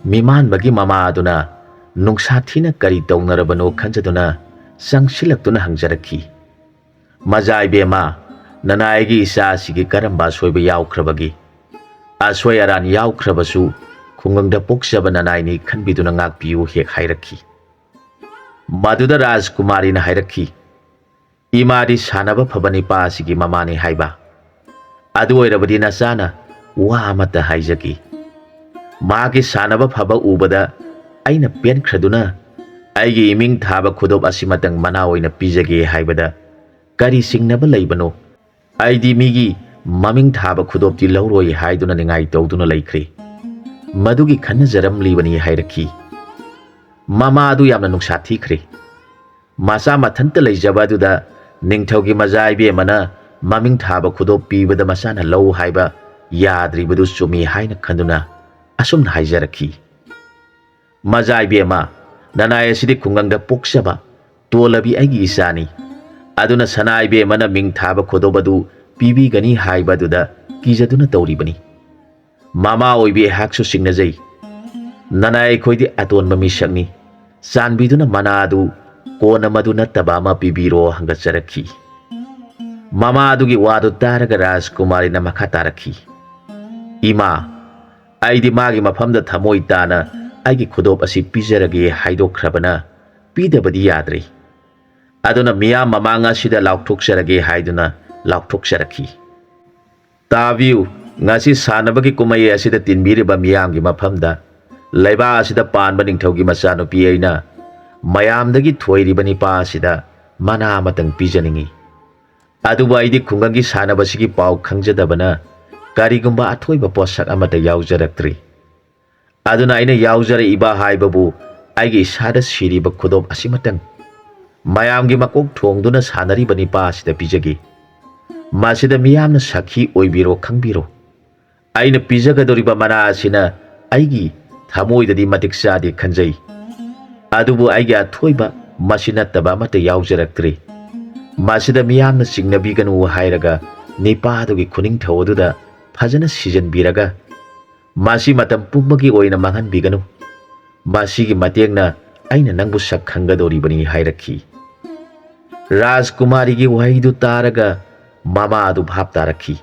ꯃꯤꯃꯥꯟꯕꯒꯤ ꯃꯃꯥ ꯑꯗꯨꯅ ꯅꯨꯡꯁꯥ ꯊꯤꯅ ꯀꯔꯤ ꯇꯧꯅꯔꯕꯅꯣ ꯈꯟꯖꯗꯨꯅ ꯆꯪꯁꯤꯜꯂꯛꯇꯨꯅ ꯍꯪꯖꯔꯛꯈꯤ, "ꯃꯖꯥ ꯏꯕꯦꯝꯃ, ꯅꯅꯥꯏꯒꯤ ꯏꯆꯥ ꯑꯁꯤꯒꯤ ꯀꯔꯝꯕ ꯑꯁꯣꯏꯕ ꯌꯥꯎꯈ꯭ꯔꯕꯒꯦ? ꯑꯁꯣꯏ ꯑꯔꯥꯟ ꯌꯥꯎꯈ꯭ꯔꯕꯁꯨ ꯈꯨꯡꯒꯪꯗ ꯄꯣꯛꯆꯕ ꯅꯅꯥꯏꯅꯤ ꯈꯟꯕꯤꯗꯨꯅ ꯉꯥꯛꯄꯤꯌꯨ" ꯍꯦꯛ ꯍꯥꯏꯔꯛꯈꯤ꯫ ꯃꯗꯨꯗ ꯔꯥꯖꯀꯨꯃꯥꯔꯤꯅ ꯍꯥꯏꯔꯛꯈꯤ, "ꯏꯃꯥꯗꯤ ꯁꯥꯟꯅꯕ ꯐꯕ ꯅꯤꯄꯥ ꯑꯁꯤꯒꯤ ꯃꯃꯥꯅꯤ ꯍꯥꯏꯕ꯫ ꯑꯗꯨ ꯑꯣꯏꯔꯕꯗꯤ ꯅꯆꯥꯅ ꯋꯥ ꯑꯃꯠꯇ ꯍꯥꯏꯖꯒꯦ꯫ ꯃꯥꯒꯤ ꯁꯥꯟꯅꯕ ꯐꯕ ꯎꯕꯗ ꯑꯩꯅ ꯄꯦꯟꯈ꯭ꯔꯗꯨꯅ ꯑꯩꯒꯤ ꯏꯃꯤꯡ ꯊꯥꯕ ꯈꯨꯗꯣꯞ ꯑꯁꯤꯃꯇꯪ ꯃꯅꯥ ꯑꯣꯏꯅ ꯄꯤꯖꯒꯦ ꯍꯥꯏꯕꯗ ꯀꯔꯤ ꯆꯤꯡꯅꯕ ꯂꯩꯕꯅꯣ? ꯑꯩꯗꯤ ꯃꯤꯒꯤ ꯃꯃꯤꯡ ꯊꯥꯕ ꯈꯨꯗꯣꯞꯇꯤ ꯂꯧꯔꯣꯏ ꯍꯥꯏꯗꯨꯅ ꯅꯤꯡꯉꯥꯏ ꯇꯧꯗꯨꯅ ꯂꯩꯈ꯭ꯔꯦ꯫ ꯃꯗꯨꯒꯤ ꯈꯟꯅꯖꯔꯝꯂꯤꯕꯅꯤ" ꯍꯥꯏꯔꯛꯈꯤ꯫ ꯃꯃꯥ ꯑꯗꯨ ꯌꯥꯝꯅ ꯅꯨꯡꯁꯥ ꯊꯤꯈ꯭ꯔꯦ꯫ ꯃꯆꯥ ꯃꯊꯟꯇ ꯂꯩꯖꯕ ꯑꯗꯨꯗ ꯅꯤꯡꯊꯧꯒꯤ ꯃꯆꯥ ꯏꯕꯦꯝꯃꯅ ꯃꯃꯤꯡ ꯊꯥꯕ ꯈꯨꯗꯣꯞ ꯄꯤꯕꯗ ꯃꯆꯥꯅ ꯂꯧ ꯍꯥꯏꯕ ꯌꯥꯗ꯭ꯔꯤꯕꯗꯨ ꯆꯨꯝꯃꯤ ꯍꯥꯏꯅ ꯈꯟꯗꯨꯅ ꯑꯁꯨꯝꯅ ꯍꯥꯏꯖꯔꯛꯈꯤ, "ꯃꯖꯥ ꯏꯕꯦꯝꯃ, ꯅꯅꯥꯏ ꯑꯁꯤꯗꯤ ꯈꯨꯡꯒꯪꯗ ꯄꯣꯛꯆꯕ ꯇꯣꯜꯂꯕꯤ ꯑꯩꯒꯤ ꯏꯆꯥꯅꯤ꯫ ꯑꯗꯨꯅ ꯁꯅꯥ ꯏꯕꯦꯝꯃꯅ ꯃꯤꯡ ꯊꯥꯕ ꯈꯨꯗꯣꯞ ꯑꯗꯨ ꯄꯤꯕꯤꯒꯅꯤ ꯍꯥꯏꯕ ꯑꯗꯨꯗ ꯀꯤꯖꯗꯨꯅ ꯇꯧꯔꯤꯕꯅꯤ꯫ ꯃꯃꯥ ꯑꯣꯏꯕꯤ ꯑꯩꯍꯥꯛꯁꯨ ꯆꯤꯡꯅꯖꯩ꯫ ꯅꯅꯥꯏ ꯑꯩꯈꯣꯏꯗꯤ ꯑꯇꯣꯟꯕ ꯃꯤꯁꯛꯅꯤ꯫ ꯆꯥꯟꯕꯤꯗꯨꯅ ꯃꯅꯥ ꯑꯗꯨ ꯀꯣꯟꯅ ꯃꯗꯨ ꯅꯠꯇꯕ ꯑꯃ ꯄꯤꯕꯤꯔꯣ" ꯍꯪꯒꯠꯆꯔꯛꯈꯤ꯫ ꯃꯃꯥ ꯑꯗꯨꯒꯤ ꯋꯥꯗꯨ ꯇꯥꯔꯒ ꯔꯥꯖꯀꯨꯃꯥꯔꯤꯅ ꯃꯈꯥ ꯇꯥꯔꯛꯈꯤ, "ꯏꯃꯥ, ꯑꯩꯗꯤ ꯃꯥꯒꯤ ꯃꯐꯝꯗ ꯊꯃꯣꯏ ꯇꯥꯅ ꯑꯩꯒꯤ ꯈꯨꯗꯣꯞ ꯑꯁꯤ ꯄꯤꯖꯔꯒꯦ ꯍꯥꯏꯗꯣꯛꯈ꯭ꯔꯕꯅ ꯄꯤꯗꯕꯗꯤ ꯌꯥꯗ꯭ꯔꯦ꯫ ꯑꯗꯨꯅ ꯃꯤꯌꯥꯝ ꯃꯃꯥꯡ ꯑꯁꯤꯗ ꯂꯥꯎꯊꯣꯛꯆꯔꯒꯦ ꯍꯥꯏꯗꯨꯅ ꯂꯥꯎꯊꯣꯛꯆꯔꯛꯈꯤ꯫ ꯇꯥꯕꯤꯌꯨ, ꯉꯁꯤ ꯁꯥꯟꯅꯕꯒꯤ ꯀꯨꯝꯍꯩ ꯑꯁꯤꯗ ꯇꯤꯟꯕꯤꯔꯤꯕ ꯃꯤꯌꯥꯝꯒꯤ ꯃꯐꯝꯗ ꯂꯩꯕꯥꯛ ꯑꯁꯤꯗ ꯄꯥꯟꯕ ꯅꯤꯡꯊꯧꯒꯤ ꯃꯆꯥꯅꯨꯄꯤ ꯑꯩꯅ ꯃꯌꯥꯝꯗꯒꯤ ꯊꯣꯏꯔꯤꯕ ꯅꯤꯄꯥ ꯑꯁꯤꯗ ꯃꯅꯥ ꯑꯃꯇꯪ ꯄꯤꯖꯅꯤꯡꯉꯤ꯫ ꯑꯗꯨꯕꯨ ꯑꯩꯗꯤ ꯈꯨꯡꯒꯪꯒꯤ ꯁꯥꯟꯅꯕꯁꯤꯒꯤ ꯄꯥꯎ ꯈꯪꯖꯗꯕꯅ ꯀꯔꯤꯒꯨꯝꯕ ꯑꯊꯣꯏꯕ ꯄꯣꯠꯁꯛ ꯑꯃꯠꯇ ꯌꯥꯎꯖꯔꯛꯇ꯭ꯔꯤ꯫ ꯑꯗꯨꯅ ꯑꯩꯅ ꯌꯥꯎꯖꯔꯛꯏꯕ ꯍꯥꯏꯕꯕꯨ ꯑꯩꯒꯤ ꯏꯁꯥꯗ ꯁꯤꯔꯤꯕ ꯈꯨꯗꯣꯞ ꯑꯁꯤꯃꯇꯪ ꯃꯌꯥꯝꯒꯤ ꯃꯀꯣꯛ ꯊꯣꯡꯗꯨꯅ ꯁꯥꯟꯅꯔꯤꯕ ꯅꯤꯄꯥ ꯑꯁꯤꯗ ꯄꯤꯖꯒꯦ꯫ ꯃꯁꯤꯗ ꯃꯤꯌꯥꯝꯅ ꯁꯥꯈꯤ ꯑꯣꯏꯕꯤꯔꯣ ꯈꯪꯕꯤꯔꯣ꯫ ꯑꯩꯅ ꯄꯤꯖꯒꯗꯧꯔꯤꯕ ꯃꯅꯥ ꯑꯁꯤꯅ ꯑꯩꯒꯤ ꯊꯃꯣꯏꯗꯗꯤ ꯃꯇꯤꯛ ꯆꯥꯗꯦ ꯈꯟꯖꯩ꯫ ꯑꯗꯨꯕꯨ ꯑꯩꯒꯤ ꯑꯊꯣꯏꯕ ꯃꯁꯤ ꯅꯠꯇꯕ ꯑꯃꯠꯇ ꯌꯥꯎꯖꯔꯛꯇ꯭ꯔꯤ꯫ ꯃꯁꯤꯗ ꯃꯤꯌꯥꯝꯅ ꯆꯤꯡꯅꯕꯤꯒꯅꯨ ꯍꯥꯏꯔꯒ ꯅꯤꯄꯥ ꯑꯗꯨꯒꯤ ꯈꯨꯅꯤꯡꯊꯧ ꯑꯗꯨꯗ ꯐꯖꯅ ꯁꯤꯖꯟꯕꯤꯔꯒ ꯃꯁꯤ ꯃꯇꯝ ꯄꯨꯝꯕꯒꯤ ꯑꯣꯏꯅ ꯃꯥꯡꯍꯟꯕꯤꯒꯅꯨ꯫ ꯃꯁꯤꯒꯤ ꯃꯇꯦꯡꯅ ꯑꯩꯅ ꯅꯪꯕꯨ ꯁꯛ ꯈꯪꯒꯗꯧꯔꯤꯕꯅꯤ" ꯍꯥꯏꯔꯛꯈꯤ꯫ ꯔꯥꯖꯀꯨꯃꯥꯔꯤꯒꯤ ꯋꯥꯍꯩꯗꯨ ꯇꯥꯔꯒ ꯃꯃꯥ ꯑꯗꯨ ꯚꯥꯞ ꯇꯥꯔꯛꯈꯤ꯫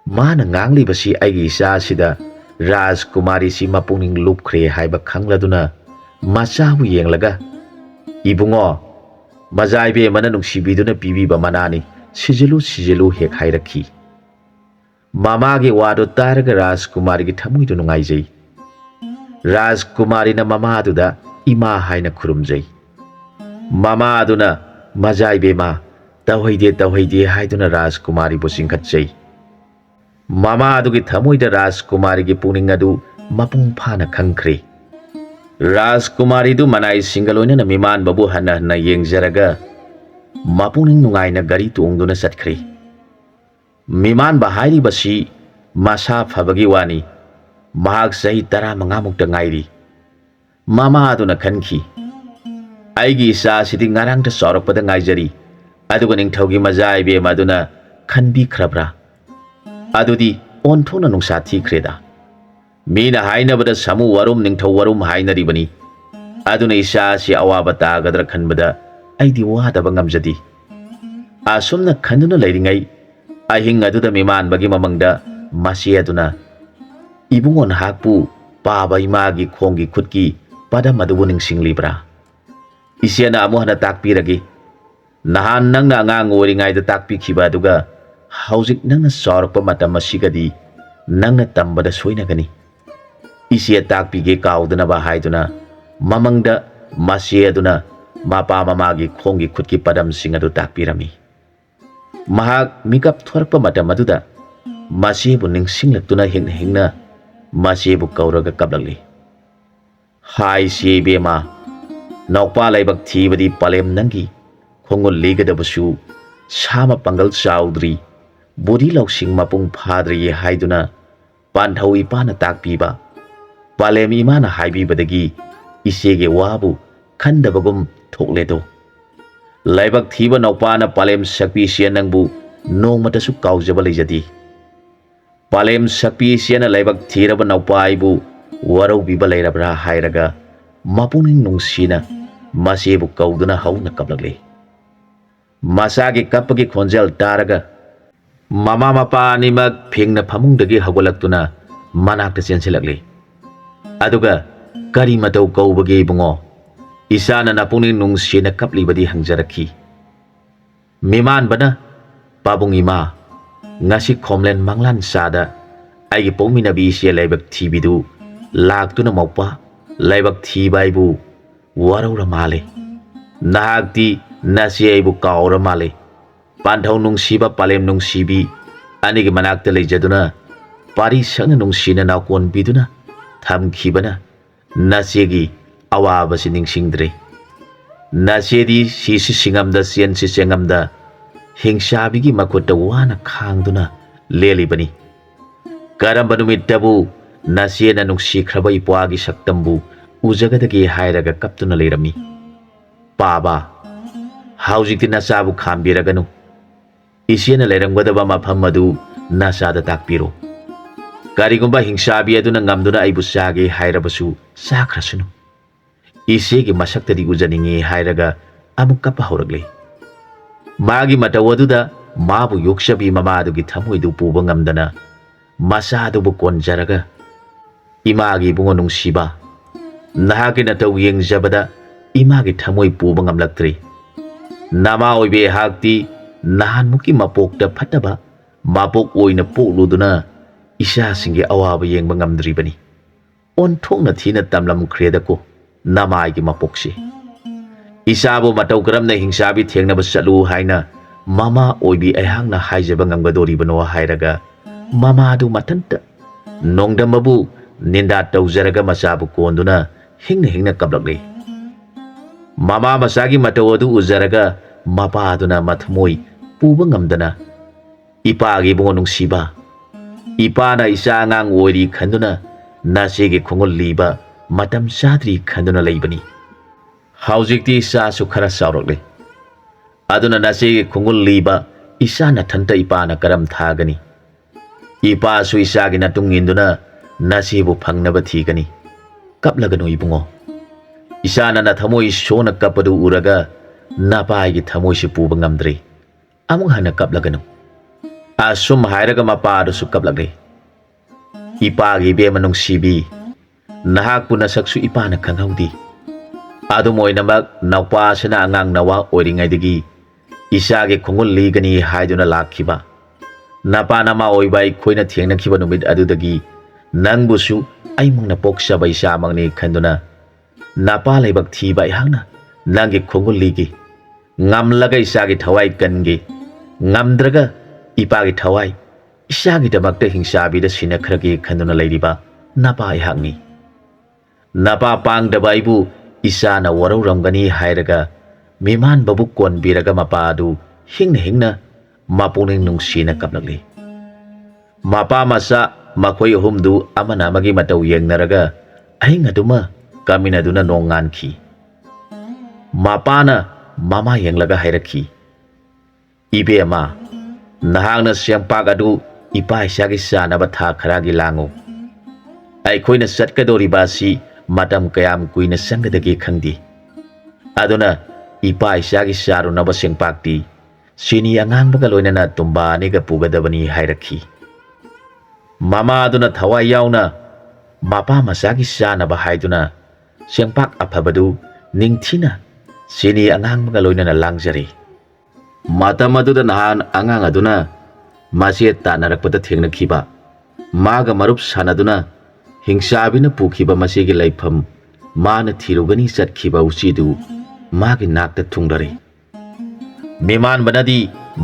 ꯃꯥꯅ ꯉꯥꯡꯂꯤꯕꯁꯤ ꯑꯩꯒꯤ ꯏꯆꯥ ꯑꯁꯤꯗ ꯔꯥꯖꯀꯨꯃꯥꯔꯤꯁꯤ ꯃꯄꯨꯛꯅꯤꯡ ꯂꯨꯞꯈ꯭ꯔꯦ ꯍꯥꯏꯕ ꯈꯪꯂꯗꯨꯅ ꯃꯆꯥꯕꯨ ꯌꯦꯡꯂꯒ, "ꯏꯕꯨꯡꯉꯣ, ꯃꯖꯥ ꯏꯕꯦꯝꯃꯅ ꯅꯨꯡꯁꯤꯕꯤꯗꯨꯅ ꯄꯤꯕꯤꯕ ꯃꯅꯥꯅꯤ, ꯁꯤꯖꯤꯜꯂꯨ ꯁꯤꯖꯤꯜꯂꯨ" ꯍꯦꯛ ꯍꯥꯏꯔꯛꯈꯤ꯫ ꯃꯃꯥꯒꯤ ꯋꯥꯗꯨ ꯇꯥꯔꯒ ꯔꯥꯖꯀꯨꯃꯥꯔꯤꯒꯤ ꯊꯃꯣꯏꯗꯨ ꯅꯨꯡꯉꯥꯏꯖꯩ꯫ ꯔꯥꯖꯀꯨꯃꯥꯔꯤꯅ ꯃꯃꯥ ꯑꯗꯨꯗ ꯏꯃꯥ ꯍꯥꯏꯅ ꯈꯨꯔꯨꯝꯖꯩ꯫ ꯃꯃꯥ ꯑꯗꯨꯅ "ꯃꯖꯥ ꯏꯕꯦꯝꯃ, ꯇꯧꯍꯩꯗꯦ ꯇꯧꯍꯩꯗꯦ" ꯍꯥꯏꯗꯨꯅ ꯔꯥꯖꯀꯨꯃꯥꯔꯤꯕꯨ ꯆꯤꯡꯈꯠꯆꯩ꯫ ꯃꯃꯥ ꯑꯗꯨꯒꯤ ꯊꯃꯣꯏꯗ ꯔꯥꯖꯀꯨꯃꯥꯔꯤꯒꯤ ꯄꯨꯛꯅꯤꯡ ꯑꯗꯨ ꯃꯄꯨꯡ ꯐꯥꯅ ꯈꯪꯈ꯭ꯔꯦ꯫ ꯔꯥꯖꯀꯨꯃꯥꯔꯤꯗꯨ ꯃꯅꯥꯏꯁꯤꯡꯒ ꯂꯣꯏꯅꯅ ꯃꯤꯃꯥꯟꯕꯕꯨ ꯍꯟꯅ ꯍꯟꯅ ꯌꯦꯡꯖꯔꯒ ꯃꯄꯨꯛꯅꯤꯡ ꯅꯨꯡꯉꯥꯏꯅ ꯒꯥꯔꯤ ꯇꯣꯡꯗꯨꯅ ꯆꯠꯈ꯭ꯔꯦ꯫ ꯃꯤꯃꯥꯟꯕ ꯍꯥꯏꯔꯤꯕꯁꯤ ꯃꯁꯥ ꯐꯕꯒꯤ ꯋꯥꯅꯤ꯫ ꯃꯍꯥꯛ ꯆꯍꯤ 15ꯃꯨꯛꯇ ꯉꯥꯏꯔꯤ꯫ ꯃꯃꯥ ꯑꯗꯨꯅ ꯈꯟꯈꯤ, "ꯑꯩꯒꯤ ꯏꯆꯥ ꯑꯁꯤꯗꯤ ꯉꯔꯥꯡꯇ ꯆꯥꯎꯔꯛꯄꯗ ꯉꯥꯏꯖꯔꯤ, ꯑꯗꯨꯒ ꯅꯤꯡꯊꯧꯒꯤ ꯃꯆꯥ ꯏꯕꯦꯝ ꯑꯗꯨꯅ ꯈꯟꯕꯤꯈ꯭ꯔꯕ꯭ꯔꯥ? ꯑꯗꯨꯗꯤ ꯑꯣꯟꯊꯣꯛꯅ ꯅꯨꯡꯁꯥ ꯊꯤꯈ꯭ꯔꯦꯗ꯫ ꯃꯤꯅ ꯍꯥꯏꯅꯕꯗ ꯁꯥꯃꯨ ꯋꯥꯔꯨꯝ ꯅꯤꯡꯊꯧ ꯋꯥꯔꯨꯝ ꯍꯥꯏꯅꯔꯤꯕꯅꯤ꯫ ꯑꯗꯨꯅ ꯏꯆꯥ ꯑꯁꯤ ꯑꯋꯥꯕ ꯇꯥꯒꯗ꯭ꯔꯥ ꯈꯟꯕꯗ ꯑꯩꯗꯤ ꯋꯥꯗꯕ ꯉꯝꯖꯗꯦ." ꯑꯁꯨꯝꯅ ꯈꯟꯗꯨꯅ ꯂꯩꯔꯤꯉꯩ ꯑꯍꯤꯡ ꯑꯗꯨꯗ ꯃꯤꯃꯥꯟꯕꯒꯤ ꯃꯃꯪꯗ ꯃꯆꯦ ꯑꯗꯨꯅ, "ꯏꯕꯨꯡꯉꯣ, ꯅꯍꯥꯛꯄꯨ ꯄꯥꯕ ꯏꯃꯥꯒꯤ ꯈꯣꯡꯒꯤ ꯈꯨꯠꯀꯤ ꯄꯗꯝ ꯑꯗꯨꯕꯨ ꯅꯤꯡꯁꯤꯡꯂꯤꯕ꯭ꯔꯥ? ꯏꯆꯦꯅ ꯑꯃꯨꯛ ꯍꯟꯅ ꯇꯥꯛꯄꯤꯔꯒꯦ꯫ ꯅꯍꯥꯟ ꯅꯪꯅ ꯑꯉꯥꯡ ꯑꯣꯏꯔꯤꯉꯩꯗ ꯇꯥꯛꯄꯤꯈꯤꯕ ꯑꯗꯨꯒ ꯍꯧꯖꯤꯛ ꯅꯪꯅ ꯆꯥꯎꯔꯛꯄ ꯃꯇꯝ ꯑꯁꯤꯒꯗꯤ ꯅꯪꯅ ꯇꯝꯕꯗ ꯁꯣꯏꯅꯒꯅꯤ꯫ ꯏꯆꯦ ꯇꯥꯛꯄꯤꯒꯦ ꯀꯥꯎꯗꯅꯕ" ꯍꯥꯏꯗꯨꯅ ꯃꯃꯪꯗ ꯃꯆꯦ ꯑꯗꯨꯅ ꯃꯄꯥ ꯃꯃꯥꯒꯤ ꯈꯣꯡꯒꯤ ꯈꯨꯠꯀꯤ ꯄꯗꯝꯁꯤꯡ ꯑꯗꯨ ꯇꯥꯛꯄꯤꯔꯝꯃꯤ꯫ ꯃꯍꯥꯛ ꯃꯤꯀꯞ ꯊꯣꯔꯛꯄ ꯃꯇꯝ ꯑꯗꯨꯗ ꯃꯆꯦꯕꯨ ꯅꯤꯡꯁꯤꯡꯂꯛꯇꯨꯅ ꯍꯤꯡꯅ ꯍꯤꯡꯅ ꯃꯆꯦꯕꯨ ꯀꯧꯔꯒ ꯀꯞꯂꯛꯂꯤ꯫ "ꯍꯥꯏ ꯆꯦ ꯏꯕꯦꯝꯃ, ꯅꯧꯄꯥ ꯂꯥꯏꯕꯛ ꯊꯤꯕꯗꯤ ꯄꯂꯦꯝ ꯅꯪꯒꯤ ꯈꯣꯡꯒꯨꯜ ꯂꯤꯒꯗꯕꯁꯨ ꯁꯥ ꯃꯄꯥꯡꯒꯜ ꯆꯥꯎꯗ꯭ꯔꯤ, ꯕꯨꯙꯤ ꯂꯧꯁꯤꯡ ꯃꯄꯨꯡ ꯐꯥꯗ꯭ꯔꯤ" ꯍꯥꯏꯗꯨꯅ ꯄꯥꯟꯊꯧ ꯏꯄꯥꯅ ꯇꯥꯛꯄꯤꯕ Palem imana haibi badagi isege wabu khandabagum thokledo. Laibak thiba naupana Palem sakpi sian nangbu nongmatasu kaujaba leijadi. Palem sakpi siana laibak thiraba naupaibu warau biba leirabra hairaga mapuning nungsina masebu kauduna hauna kaplagle. Masagi kapagi khonjal taraga mama mapa animak phingna phamungdagi hagolaktuna manakta chensilagle. Aduga kari matau kaubagi bungo isana napuning nungsina kaplibadi hangjarakhi. Miman bana pabung ima ngasi khomlen manglan sada aigi pongminabi sia laibak thibidu laktuna maupa laibak thibaibu waraura male nahakti nasi aibu kaura male panthau nungsiba Palem nungsibi anigi manakta leijaduna pari sangna nungsina nakon biduna thamkhibana nasigi awaba siningsingdre nasedi sisi singamda sian si sengamda hingsabigi makota wana khangduna lelibani karamba numittabu nasiena nungsikhraba ipwagi saktambu ujagadagi hairaga kaptuna leirami paba haujikti nasabu khambiraganu isiena leiramgadaba mafam adu nasada takpiro karigumba hingsabi aduna ngamduna aibu sage hairabasu sakrasunu isege masaktadi ujaningi hairaga amuk kapa horagle magi matawaduda mabu yokshabi mamadugi thamoidu puba ngamdana masadubu konjaraga imagi bungo nungsiba nahagi natau yengjabada imagi thamoi puba ngamlaktri nama oibe hakti nahan muki mapokta phataba mapok oina pokluduna isa singe awaba yengba ngamdribani onthongna thina tamlam khredako namaigi mapokse isabu matau karamna hingsabi thengnaba chalu haina mama oibi aihangna haijaba ngamgadoribano hairaga mama adu matanta nongdamabu ninda taujaraga masabu konduna hingna kablakle mama masagi matau adu uzaraga mapa aduna mathmoi puba ngamdana ipagi bungo nungsiba ipana isa ngang oiri khanduna nasege khongol liba matam sadri khanduna leibani haujikti isa su khara saurokle aduna nasege khongol liba isa na thanta ipana karam thagani ipa su isa gi natung induna nasibu phangnaba thigani kaplaganu ibungo isana na thamoi sona kapadu uraga napai gi thamoi si puba ngamdre amung hana kaplaganu asum hairaga mapa adu su kaplagre ipa gi be manung sibi nahak puna saksu ipana khangaudi adu moinamak naupa sana angang nawa oiringai digi isa ge khongol ligani haiduna lakhiba napa nama oibai khoina thengna khiba numit adu dagi nangbusu aimungna poksa bai sa mangni khanduna napa laibak thiba ihangna nangi khongol ligi ngamlaga isa ge thawai kange ngamdraga ipa ge thawai isa ge damakta hingsabi da sina khragi khanduna leiriba napa ihangni napa pang dabaibu isa na warau ramgani hairaga miman babu kon biraga mapa adu hingna mapuning nungsina kaplakli mapa masa makoi humdu amana magi matau yengnaraga ahinga duma kamina duna nongan khi mapana mama yenglaga hairakhi ibe ama nahangna siangpak adu ipa isagi sanaba tha kharagi lango ai khoina satkadori basi matam kayam kuina sangadagi khangdi aduna ipa isagi saru naba sengpakti sini angang baga loinana tumba niga pugadabani hairakhi mama aduna thawai yauna mapa masagi sanaba haiduna sengpak aphabadu ningthina sini angang baga loinana langjari matam aduda nahan angang aduna masi tanarakpada thengnakiba maga marup sanaduna hingsaabina pukhiba masigi laifam mana thirugani chatkhiba uchidu magi nakta thungdare miman banadi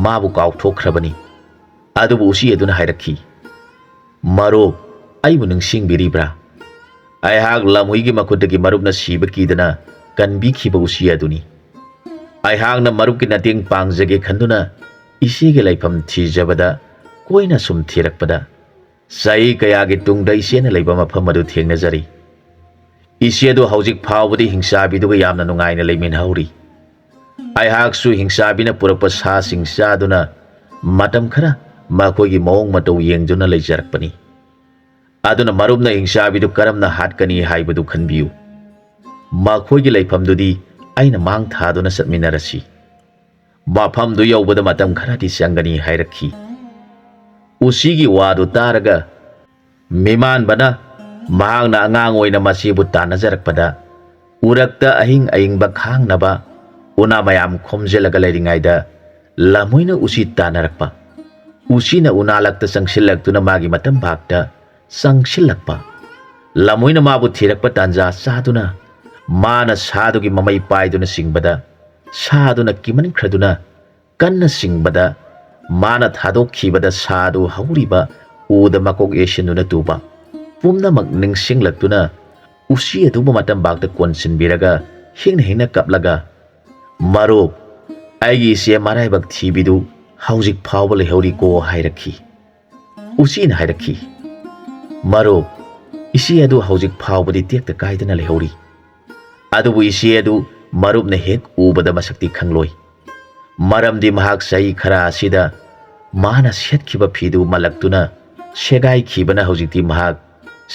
mabu kauthokrabani adubu usi aduna hairakhi maro aibu ningsingbiribra aihak lamhuigi makudagi marupna siba kidana kanbi khiba usi aduni aihakna marupki nating pangjage khanduna isige laifam thijabada koina sum thirakpada sai kaya gi tungda isena leiba mafam adu thengnajari Isedu hauzik phawbadi hingsabiduga yamna nungaina leiminhauri. Aihaksu hingsabina purakpa sa singsaduna matam khara makhoi maung matau yengduna leijarakpani. Aduna marubna hingsabidu karamna hatkani haibadu khanbiu. Makhoi leifamdudi aina mang thaduna satminarasi. Mafamdu yaubada matam kharati sangani hairakhi. Usigi wadu taraga miman bana mahangna angang oina masibu tanajarakpada urakta ahing bakhang naba una mayam khomjelaga leiringaida lamoina usi tanarakpa usina unalakta sangsillaktuna magi matam bakta sangsilakpa lamoina mabu thirakpa tanja saduna mana sadugi mamai paiduna singbada saduna kiman khraduna kanna singbada mana thadok khibada sadu hauriba uda makok esinuna tuba pumna magning singlaktuna usi aduba matam bakta konsinbiraga hingna kaplaga marup aigi se marai bak thibidu haujik phawba lehauri ko hairakhi usina hairakhi marup isi adu haujik phawbadi tekta kaidana lehauri adubu isi adu marupna hek ubada masakti khangloi maramdi mahak sai khara asida mana setkhiba phidu malaktuna segai khibana haujikti mahak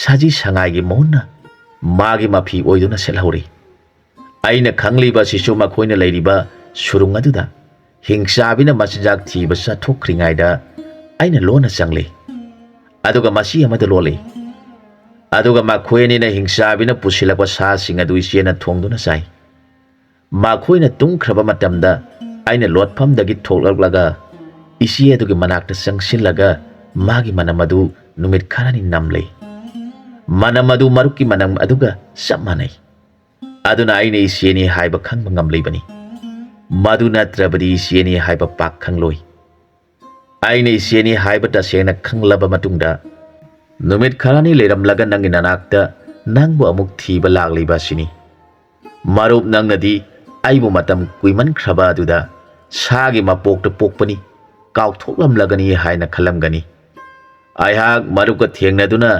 saji sangai gi monna magi mafi oiduna selhauri aina khangliba sisu makhoina leiriba surung aduda hingsabina masjak thiba sa thokringaida aina lona changle aduga masi amada lole aduga makhoini na hingsabina pusilakwa sa singa du isiena thongduna sai makhoina tungkhraba matamda aina lotpham dagi thoklaklaga isi adugi manakta sangsillaga magi manamadu numit kharani namle manamadu marukki manam aduga sammanai aduna aina isieni haiba khangba ngamleibani madu natrabadi isieni haiba pak khangloi aina isieni haiba tasena khanglaba matungda numit kharani leiramlaga nangi nanakta nangbu amuk thiba lagliba sini marup nangnadi aibu matam kuiman khraba aduda sagi mapokta pokpani kaukthoklamlagani haina khalamgani aihak marupka thengnaduna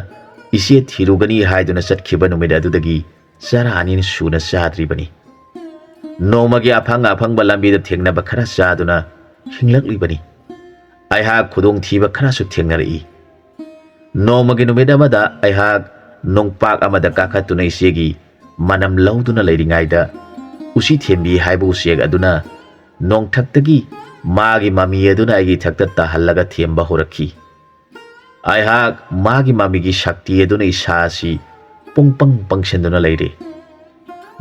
ise thirugani haiduna satkhiba numit adudagi sarani suna sadribani nomagi aphang balambida thengnaba khara saduna hinglaklibani aihak khudong thiba khara su thengnari nomagi numit amada aihak nongpak amada kakhatuna isegi manam lauduna leiringaida usi thembi haibu useg aduna nongthaktagi magi mami aduna agi thakta tahallaga themba horakhi aihak magi mamigi shakti aduna isasi pungpang pangsenduna leire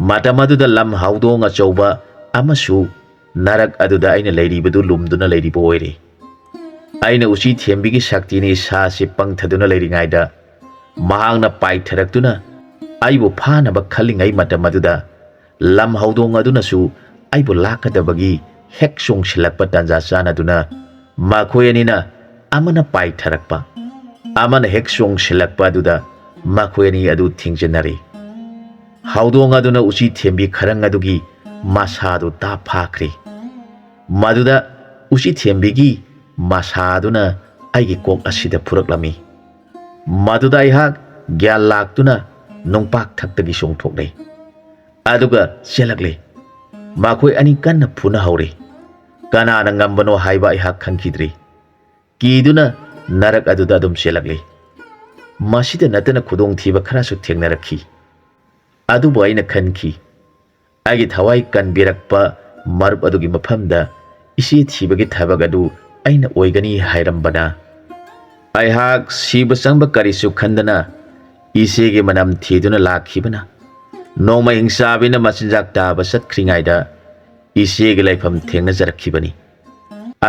matamaduda lam haudong achauba amasu narak aduda aina leiribadu lumduna leiribo oire aina usi thembigi shakti ni isasi pangthaduna leiringaida mahangna paitharaktuna aibu phanaba khalingai matamaduda lam haudong aduna su aibu lakadabagi hek song silakpa tanja sanaduna makhoyanina amana paitharakpa amana hek song silakpa aduda makhoyani adu thingjenari haudong aduna usi thembi kharang adugi masadu ta phakri maduda usi thembigi masaduna aigi kok asida puraklami maduda aihak gyal laktuna nongpak thaktagi songthokle aduga selakle makhoi ani kanna phuna haure kanana ngambano haiba aihak khankhidri kiduna narak aduda adum selakle masida natana khudong thiba khara su thengnarakhi adubu aina khanki agi thawai kan birakpa marup adugi maphamda isi thibagi thabag adu aina oigani hairambana aihak siba sangba karisu khandana isege manam thiduna lakhibana noma hingsabina machinjak taba satkringaida isege laifam thengna jarakhibani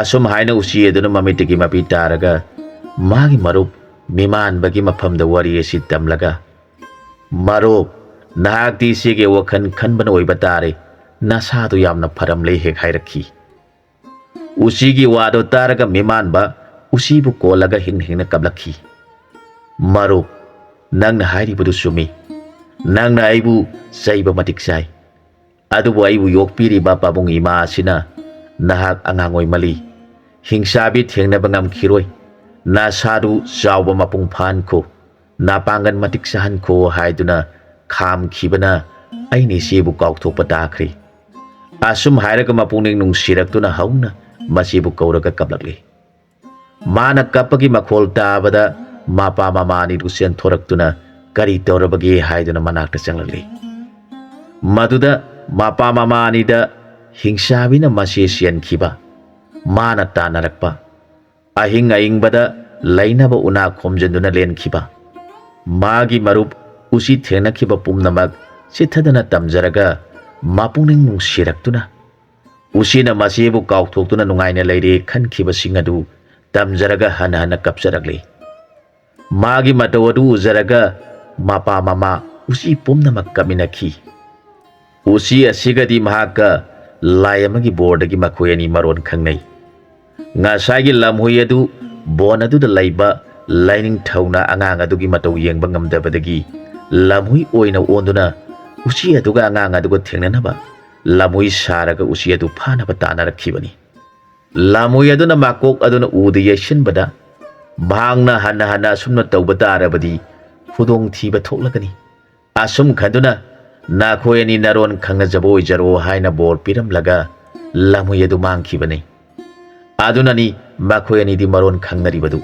asum haina usi eduna mamitigi mapi taraga magi marup miman bagi maphamda wari esi tamlaga marup nahakti isege wakhan khanbana oiba tare nasadu yamna pharamle hek hairakhi usigi wado taraga miman ba usibu kolaga hingna kablakhi marup nangna hairibudu sumi nangna aibu saiba matik sai adubu aibu yokpiriba pabung ima asina nahak angangoi mali hingsabi thengnaba ngamkhiroi na sadu jawba mapung phan ko na pangan matik sahan ko haiduna ꯈꯥꯝꯈꯤꯕꯅ ꯑꯩꯅ ꯏꯆꯦꯕꯨ ꯀꯥꯎꯊꯣꯛꯄ ꯇꯥꯈ꯭ꯔꯦ꯫ ꯑꯁꯨꯝ ꯍꯥꯏꯔꯒ ꯃꯄꯨꯛꯅꯤꯡ ꯅꯨꯡꯁꯤꯔꯛꯇꯨꯅ ꯍꯧꯅ ꯃꯁꯤꯕꯨ ꯀꯧꯔꯒ ꯀꯞꯂꯛꯂꯤ꯫ ꯃꯥꯅ ꯀꯞꯄꯒꯤ ꯃꯈꯣꯜ ꯇꯥꯕꯗ ꯃꯄꯥ ꯃꯃꯥ ꯑꯅꯤꯗꯨ ꯆꯦꯟꯊꯣꯔꯛꯇꯨꯅ ꯀꯔꯤ ꯇꯧꯔꯕꯒꯦ ꯍꯥꯏꯗꯨꯅ ꯃꯅꯥꯛꯇ ꯆꯪꯂꯛꯂꯤ꯫ ꯃꯗꯨꯗ ꯃꯄꯥ ꯃꯃꯥ ꯑꯅꯤꯗ ꯍꯤꯡꯆꯥꯕꯤꯅ ꯃꯆꯦ ꯆꯦꯟꯈꯤꯕ, ꯃꯥꯅ ꯇꯥꯟꯅꯔꯛꯄ, ꯑꯍꯤꯡ ꯑꯏꯪꯕꯗ ꯂꯩꯅꯕ ꯎꯅꯥ ꯈꯣꯝꯖꯤꯟꯗꯨꯅ ꯂꯦꯟꯈꯤꯕ, ꯃꯥꯒꯤ ꯃꯔꯨꯞ ꯎꯆꯤ ꯊꯦꯡꯅꯈꯤꯕ ꯄꯨꯝꯅꯃꯛ ꯆꯤꯊꯗꯅ ꯇꯝꯖꯔꯒ ꯃꯄꯨꯛꯅꯤꯡ ꯅꯨꯡꯁꯤꯔꯛꯇꯨꯅ ꯎꯆꯤꯅ ꯃꯆꯦꯕꯨ ꯀꯥꯎꯊꯣꯛꯇꯨꯅ ꯅꯨꯡꯉꯥꯏꯅ ꯂꯩꯔꯦ ꯈꯟꯈꯤꯕꯁꯤꯡ ꯑꯗꯨ ꯇꯝꯖꯔꯒ ꯍꯟꯅ ꯍꯟꯅ ꯀꯞꯆꯔꯛꯂꯤ꯫ ꯃꯥꯒꯤ ꯃꯇꯧ ꯑꯗꯨ ꯎꯖꯔꯒ ꯃꯄꯥ ꯃꯃꯥ ꯎꯆꯤ ꯄꯨꯝꯅꯃꯛ ꯀꯞꯃꯤꯟꯅꯈꯤ꯫ ꯎꯆꯤ ꯑꯁꯤꯒꯗꯤ ꯃꯍꯥꯛꯀ ꯂꯥꯏ ꯑꯃꯒꯤ ꯕꯣꯔꯗꯒꯤ ꯃꯈꯣꯏ ꯑꯅꯤ ꯃꯔꯣꯟ ꯈꯪꯅꯩ꯫ ꯉꯁꯥꯏꯒꯤ ꯂꯝꯍꯨꯏ ꯑꯗꯨ ꯕꯣꯟ ꯑꯗꯨꯗ ꯂꯩꯕ ꯂꯥꯏꯅꯤꯡꯊꯧꯅ ꯑꯉꯥꯡ ꯑꯗꯨꯒꯤ ꯃꯇꯧ ꯌꯦꯡꯕ ꯉꯝꯗꯕꯗꯒꯤ ꯂꯝꯍꯨꯏ ꯑꯣꯏꯅ ꯑꯣꯟꯗꯨꯅ ꯎꯆꯤ ꯑꯗꯨꯒ ꯑꯉꯥꯡ ꯑꯗꯨꯒ ꯊꯦꯡꯅꯅꯕ ꯂꯝꯍꯨꯏ ꯁꯥꯔꯒ ꯎꯆꯤ ꯑꯗꯨ ꯐꯥꯅꯕ ꯇꯥꯟꯅꯔꯛꯈꯤꯕꯅꯤ꯫ ꯂꯝꯍꯨꯏ ꯑꯗꯨꯅ ꯃꯀꯣꯛ ꯑꯗꯨꯅ ꯎꯗ ꯌꯩꯁꯤꯟꯕꯗ ꯃꯍꯥꯛꯅ ꯍꯟꯅ ꯍꯟꯅ ꯑꯁꯨꯝꯅ ꯇꯧꯕ ꯇꯥꯔꯕꯗꯤ ꯈꯨꯗꯣꯡꯊꯤꯕ ꯊꯣꯛꯂꯒꯅꯤ, ꯑꯁꯨꯝ ꯈꯟꯗꯨꯅ ꯅꯈꯣꯏ ꯑꯅꯤ ꯅꯔꯣꯟ ꯈꯪꯅꯖꯕ ꯑꯣꯏꯖꯔꯣ ꯍꯥꯏꯅ ꯕꯣꯔ ꯄꯤꯔꯝꯂꯒ ꯂꯝꯍꯨꯏ ꯑꯗꯨ ꯃꯥꯡꯈꯤꯕꯅꯤ꯫ ꯑꯗꯨꯅꯅꯤ ꯃꯈꯣꯏ ꯑꯅꯤꯗꯤ ꯃꯔꯣꯟ ꯈꯪꯅꯔꯤꯕꯗꯨ꯫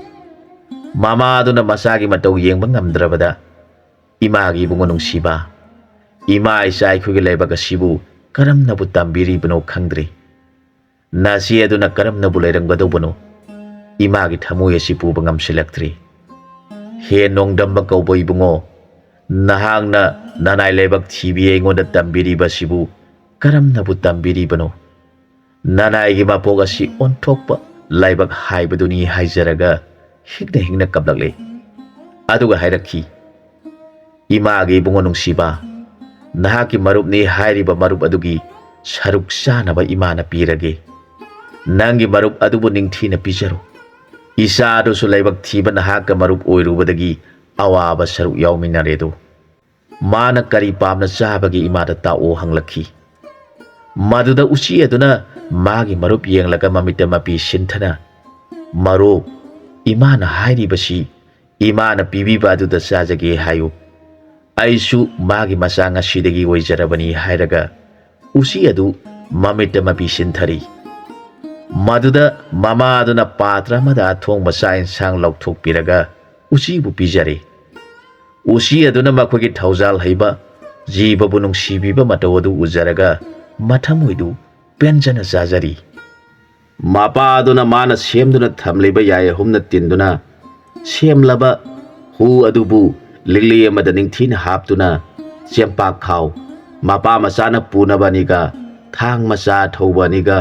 ꯃꯃꯥ ꯑꯗꯨꯅ ꯃꯆꯥꯒꯤ ꯃꯇꯧ ꯌꯦꯡꯕ ꯉꯝꯗ꯭ꯔꯕꯗ, ꯏꯃꯥꯒꯤ ꯏꯕꯨꯡꯉꯣ ꯅꯨꯡꯁꯤꯕ, ꯏꯃꯥ ꯏꯆꯥ ꯑꯩꯈꯣꯏꯒꯤ ꯂꯥꯏꯕꯛ ꯑꯁꯤꯕꯨ ꯀꯔꯝꯅꯕꯨ ꯇꯝꯕꯤꯔꯤꯕꯅꯣ ꯈꯪꯗ꯭ꯔꯦ꯫ ꯅꯆꯦ ꯑꯗꯨꯅ ꯀꯔꯝꯅꯕꯨ ꯂꯩꯔꯝꯒꯗꯧꯕꯅꯣ? ꯏꯃꯥꯒꯤ ꯊꯃꯣꯏ ꯑꯁꯤ ꯄꯨꯕ ꯉꯝꯁꯤꯜꯂꯛꯇ꯭ꯔꯦ꯫ ꯍꯦ ꯅꯣꯡꯗꯝꯕ ꯀꯧꯕ ꯏꯕꯨꯡꯉꯣ, ꯅꯍꯥꯛꯅ ꯅꯅꯥꯏ ꯂꯥꯏꯕꯛ ꯊꯤꯕꯤ ꯑꯩꯉꯣꯟꯗ ꯇꯝꯕꯤꯔꯤꯕꯁꯤꯕꯨ ꯀꯔꯝꯅꯕꯨ ꯇꯝꯕꯤꯔꯤꯕꯅꯣ? ꯅꯅꯥꯏꯒꯤ ꯃꯄꯣꯛ ꯑꯁꯤ ꯑꯣꯟꯊꯣꯛꯄ ꯂꯥꯏꯕꯛ ꯍꯥꯏꯕꯗꯨꯅꯤ ꯍꯥꯏꯖꯔꯒ ꯍꯤꯡꯅ ꯍꯤꯡꯅ ꯀꯞꯂꯛꯂꯦ꯫ ꯑꯗꯨꯒ ꯍꯥꯏꯔꯛꯈꯤ, ꯏꯃꯥꯒꯤ ꯏꯕꯨꯡꯉꯣ ꯅꯨꯡꯁꯤꯕ, ꯅꯍꯥꯛꯀꯤ ꯃꯔꯨꯞꯅꯤ ꯍꯥꯏꯔꯤꯕ ꯃꯔꯨꯞ ꯑꯗꯨꯒꯤ ꯁꯔꯨꯛ ꯆꯥꯅꯕ ꯏꯃꯥꯅ ꯄꯤꯔꯒꯦ꯫ ꯅꯪꯒꯤ ꯃꯔꯨꯞ ꯑꯗꯨꯕꯨ ꯅꯤꯡꯊꯤꯅ ꯄꯤꯖꯔꯣ꯫ ꯏꯆꯥ ꯑꯗꯨꯁꯨ ꯂꯥꯏꯕꯛ ꯊꯤꯕ ꯅꯍꯥꯛꯀ ꯃꯔꯨꯞ ꯑꯣꯏꯔꯨꯕꯗꯒꯤ ꯑꯋꯥꯕ ꯁꯔꯨꯛ ꯌꯥꯎꯃꯤꯟꯅꯔꯦꯗꯣ꯫ ꯃꯥꯅ ꯀꯔꯤ ꯄꯥꯝꯅ ꯆꯥꯕꯒꯦ ꯏꯃꯥꯗ ꯇꯥꯛꯑꯣ ꯍꯪꯂꯛꯈꯤ꯫ ꯃꯗꯨꯗ ꯎꯆꯤ ꯑꯗꯨꯅ ꯃꯥꯒꯤ ꯃꯔꯨꯞ ꯌꯦꯡꯂꯒ ꯃꯃꯤꯠꯇ ꯃꯄꯤ ꯁꯤꯟꯊꯅ, ꯃꯔꯨꯞ, ꯏꯃꯥꯅ ꯍꯥꯏꯔꯤꯕꯁꯤ ꯏꯃꯥꯅ ꯄꯤꯕꯤꯕ ꯑꯗꯨꯗ ꯆꯥꯖꯒꯦ ꯍꯥꯏꯌꯨ꯫ ꯑꯩꯁꯨ ꯃꯥꯒꯤ ꯃꯆꯥ ꯉꯁꯤꯗꯒꯤ ꯑꯣꯏꯖꯔꯕꯅꯤ ꯍꯥꯏꯔꯒ ꯎꯆꯤ ꯑꯗꯨ ꯃꯃꯤꯠꯇ ꯃꯄꯤ ꯁꯤꯟꯊꯔꯤ꯫ ꯃꯗꯨꯗ ꯃꯃꯥ ꯑꯗꯨꯅ ꯄꯥꯇ꯭ꯔ ꯑꯃꯗ ꯑꯊꯣꯡꯕ ꯆꯥꯛ ꯏꯟꯁꯥꯡ ꯂꯧꯊꯣꯛꯄꯤꯔꯒ ꯎꯆꯤꯕꯨ ꯄꯤꯖꯔꯦ꯫ ꯎꯆꯤ ꯑꯗꯨꯅ ꯃꯈꯣꯏꯒꯤ ꯊꯧꯖꯥꯜ ꯍꯩꯕ, ꯖꯤꯕꯕꯨ ꯅꯨꯡꯁꯤꯕꯤꯕ ꯃꯇꯧ ꯑꯗꯨ ꯎꯖꯔꯒ ꯃꯊꯃꯣꯏꯗꯨ ꯄꯦꯟꯖꯅ ꯆꯥꯖꯔꯤ꯫ ꯃꯄꯥ ꯑꯗꯨꯅ ꯃꯥꯅ ꯁꯦꯝꯗꯨꯅ ꯊꯝꯂꯤꯕ ꯌꯥꯏ ꯑꯍꯨꯝꯅ ꯇꯤꯟꯗꯨꯅ ꯁꯦꯝꯂꯕ ꯍꯨ ꯑꯗꯨꯕꯨ ꯂꯤꯛꯂꯤ ꯑꯃꯗ ꯅꯤꯡꯊꯤꯅ ꯍꯥꯞꯇꯨꯅ ꯆꯦꯡꯄꯥꯛ ꯈꯥꯎ ꯃꯄꯥ ꯃꯆꯥꯅ ꯄꯨꯅꯕ ꯑꯅꯤꯒ ꯊꯥꯡ ꯃꯆꯥ ꯊꯧꯕ ꯑꯅꯤꯒ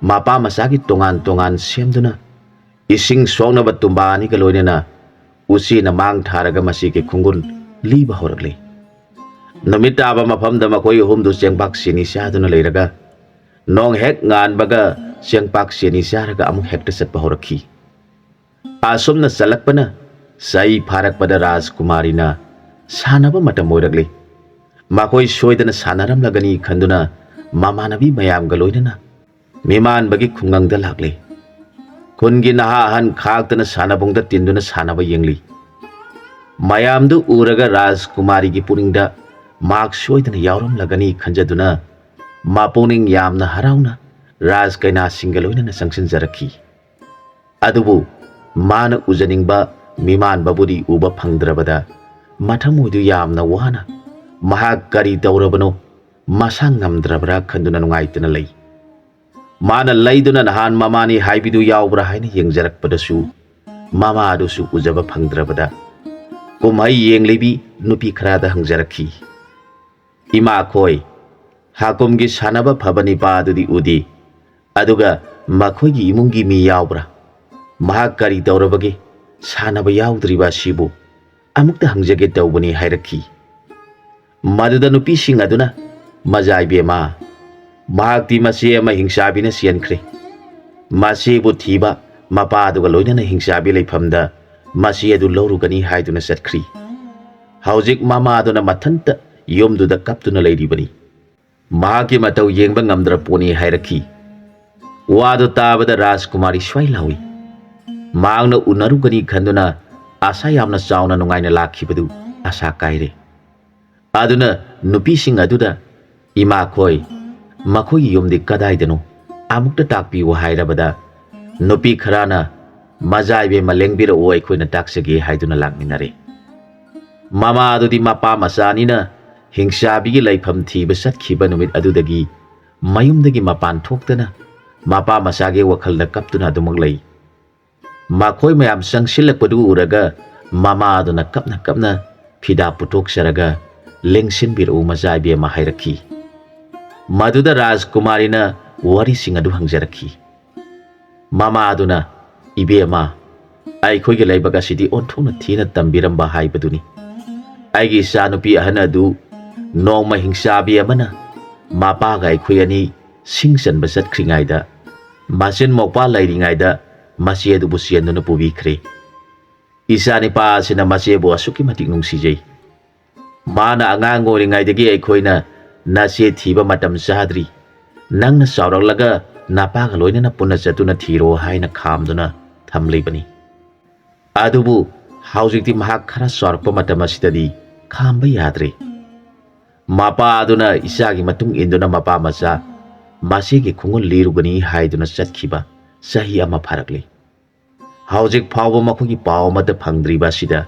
ꯃꯄꯥ ꯃꯆꯥꯒꯤ ꯇꯣꯉꯥꯟ ꯇꯣꯉꯥन ꯁꯦꯝꯗꯨꯅ ꯏꯁꯤꯡ ꯁꯣꯛꯅꯕ ꯇꯨꯝꯕꯥ ꯑꯅꯤꯒ ꯂꯣꯏꯅꯅ ꯎꯆꯤꯅ ꯃꯥꯡ ꯊꯥꯔꯒ ꯃꯁꯤꯒꯤ ꯈꯣꯡꯒꯨꯟ ꯂꯤꯕ ꯍꯧꯔꯛꯂꯤ꯫ ꯅꯨꯃꯤꯠ ꯇꯥꯕ ꯃꯐꯝꯗ ꯃꯈꯣꯏ ꯑꯍꯨꯝꯗꯨ ꯆꯦꯡꯄꯥꯛ ꯆꯦꯅꯤ ꯆꯥꯗꯨꯅ ꯂꯩꯔꯒ ꯅꯣꯡ ꯍꯦꯛ ꯉꯥꯟꯕꯒ ꯆꯦꯡꯄꯥꯛ ꯆꯦꯅꯤ ꯆꯥꯔꯒ ꯑꯃꯨꯛ ꯍꯦꯛꯇ ꯆꯠꯄ ꯍꯧꯔꯛꯈꯤ꯫ ꯑꯁꯨꯝꯅ ꯆꯠꯂꯛꯄꯅ ꯆꯍꯤ ꯐꯥꯔꯛꯄꯗ ꯔꯥꯖꯀꯨꯃꯥꯔꯤꯅ ꯁꯥꯟꯅꯕ ꯃꯇꯝ ꯑꯣꯏꯔꯛꯂꯤ꯫ ꯃꯈꯣꯏ ꯁꯣꯏꯗꯅ ꯁꯥꯟꯅꯔꯝꯂꯒꯅꯤ ꯈꯟꯗꯨꯅ ꯃꯃꯥꯟꯅꯕꯤ ꯃꯌꯥꯝꯒ ꯂꯣꯏꯅꯅ ꯃꯤꯃꯥꯟꯕꯒꯤ ꯈꯨꯡꯒꯪꯗ ꯂꯥꯛꯂꯤ꯫ ꯈꯨꯟꯒꯤ ꯅꯍꯥ ꯑꯍꯟ ꯈꯥꯛꯇꯅ ꯁꯥꯟꯅꯕꯨꯡꯗ ꯇꯤꯟꯗꯨꯅ ꯁꯥꯟꯅꯕ ꯌꯦꯡꯂꯤ꯫ ꯃꯌꯥꯝꯗꯨ ꯎꯔꯒ ꯔꯥꯖꯀꯨꯃꯥꯔꯤꯒꯤ ꯄꯨꯛꯅꯤꯡꯗ ꯃꯍꯥꯛ ꯁꯣꯏꯗꯅ ꯌꯥꯎꯔꯝꯂꯒꯅꯤ ꯈꯟꯖꯗꯨꯅ ꯃꯄꯨꯛꯅꯤꯡ ꯌꯥꯝꯅ ꯍꯔꯥꯎꯅ ꯔꯥꯖ ꯀꯩꯅꯥꯁꯤꯡꯒ ꯂꯣꯏꯅꯅ ꯆꯪꯁꯤꯟꯖꯔꯛꯈꯤ꯫ ꯑꯗꯨꯕꯨ ꯃꯥꯅ ꯎꯖꯅꯤꯡꯕ ꯃꯤꯃꯥꯟꯕꯕꯨꯗꯤ ꯎꯕ ꯐꯪꯗ꯭ꯔꯕꯗ ꯃꯊꯃꯣꯏꯗꯨ ꯌꯥꯝꯅ ꯋꯥꯅ ꯃꯍꯥꯛ ꯀꯔꯤ ꯇꯧꯔꯕꯅꯣ ꯃꯁꯥ ꯉꯝꯗ꯭ꯔꯕ꯭ꯔꯥ ꯈꯟꯗꯨꯅ ꯅꯨꯡꯉꯥꯏꯇꯅ ꯂꯩ꯫ ꯃꯥꯅ ꯂꯩꯗꯨꯅ ꯅꯍꯥꯟ ꯃꯃꯥꯅꯤ ꯍꯥꯏꯕꯤꯗꯨ ꯌꯥꯎꯕ꯭ꯔꯥ ꯍꯥꯏꯅ ꯌꯦꯡꯖꯔꯛꯄꯗꯁꯨ ꯃꯃꯥ ꯑꯗꯨꯁꯨ ꯎꯖꯕ ꯐꯪꯗ꯭ꯔꯕꯗ ꯀꯨꯝꯍꯩ ꯌꯦꯡꯂꯤꯕꯤ ꯅꯨꯄꯤ ꯈꯔꯗ ꯍꯪꯖꯔꯛꯈꯤ, ꯏꯃꯥꯈꯣꯏ, ꯍꯥꯀꯨꯝꯒꯤ ꯁꯥꯟꯅꯕ ꯐꯕ ꯅꯤꯄꯥ ꯑꯗꯨꯗꯤ ꯎꯗꯦ, ꯑꯗꯨꯒ ꯃꯈꯣꯏꯒꯤ ꯏꯃꯨꯡꯒꯤ ꯃꯤ ꯌꯥꯎꯕ꯭ꯔꯥ? ꯃꯍꯥꯛ ꯀꯔꯤ ꯇꯧꯔꯕꯒꯦ ꯁꯥꯟꯅꯕ ꯌꯥꯎꯗ꯭ꯔꯤꯕ ꯑꯁꯤꯕꯨ ꯑꯃꯨꯛꯇ ꯍꯪꯖꯒꯦ ꯇꯧꯕꯅꯤ ꯍꯥꯏꯔꯛꯈꯤ꯫ ꯃꯗꯨꯗ ꯅꯨꯄꯤꯁꯤꯡ ꯑꯗꯨꯅ, ꯃꯖꯥ ꯏꯕꯦꯝꯃ, ꯃꯍꯥꯛꯇꯤ ꯃꯆꯦ ꯑꯃ ꯍꯤꯡꯆꯥꯕꯤꯅ ꯆꯦꯟꯈ꯭ꯔꯦ꯫ ꯃꯆꯦꯕꯨ ꯊꯤꯕ ꯃꯄꯥ ꯑꯗꯨꯒ ꯂꯣꯏꯅꯅ ꯍꯤꯡꯆꯥꯕꯤ ꯂꯩꯐꯝꯗ ꯃꯆꯦ ꯑꯗꯨ ꯂꯧꯔꯨꯒꯅꯤ ꯍꯥꯏꯗꯨꯅ ꯆꯠꯈ꯭ꯔꯤ꯫ ꯍꯧꯖꯤꯛ ꯃꯃꯥ ꯑꯗꯨꯅ ꯃꯊꯟꯇ ꯌꯨꯝꯗꯨꯗ ꯀꯞꯇꯨꯅ ꯂꯩꯔꯤꯕꯅꯤ꯫ ꯃꯍꯥꯛꯀꯤ ꯃꯇꯧ ꯌꯦꯡꯕ ꯉꯝꯗ꯭ꯔ ꯄꯣꯠꯅꯤ ꯍꯥꯏꯔꯛꯈꯤ꯫ ꯋꯥꯗꯨ ꯇꯥꯕꯗ ꯔꯥꯖꯀꯨꯃꯥꯔꯤ ꯁ꯭ꯋꯥꯏ ꯂꯥꯎꯏ꯫ ꯃꯍꯥꯛꯅ ꯎꯅꯔꯨꯒꯅꯤ ꯈꯟꯗꯨꯅ ꯑꯁꯥ ꯌꯥꯝꯅ ꯆꯥꯎꯅ ꯅꯨꯡꯉꯥꯏꯅ ꯂꯥꯛꯈꯤꯕꯗꯨ ꯑꯁꯥ ꯀꯥꯏꯔꯦ꯫ aduna nupising aduda ima khoi makhoi yumdi kadaidano amukta takpiu hairabada nupi kharana majaibe malengbira oi khoina taksege haiduna lakminare mama adudi mapa masanina hingsabi laifam thiba satkhiba numit adudagi mayumdagi mapan thoktana mapa masage wakhalda kaptuna dumak lei makhoi mayam sangsilakpadu uraga mama aduna kapna phida putok saraga lengsin biru majaibe ma hairakhi maduda rajkumarina wari sing adu hangjarakhi mama aduna ibema ai khoige laibaga sidi onthona thina tambiramba haibaduni aigi sanupi ahana du nongma hingsabi amana mapa ga ai ani singsan basat khringaida masin mokpa lairingaida masie du busian nu pubi khre isani pa sina masie bo asuki matik nungsijai mana angang oringaidagi ai khoina nase thiba matam sadri nangna sauraklaga napa ga loina punna chatuna thiro haina khamduna thamleibani adubu haujikti mahak khara sorpa matam asidadi khamba yadre mapa aduna isagi matung induna mapa masa masigi khungun lirugani haiduna chatkhiba sahi ama pharakle haujik phawba makhugi paw mata phangdriba sida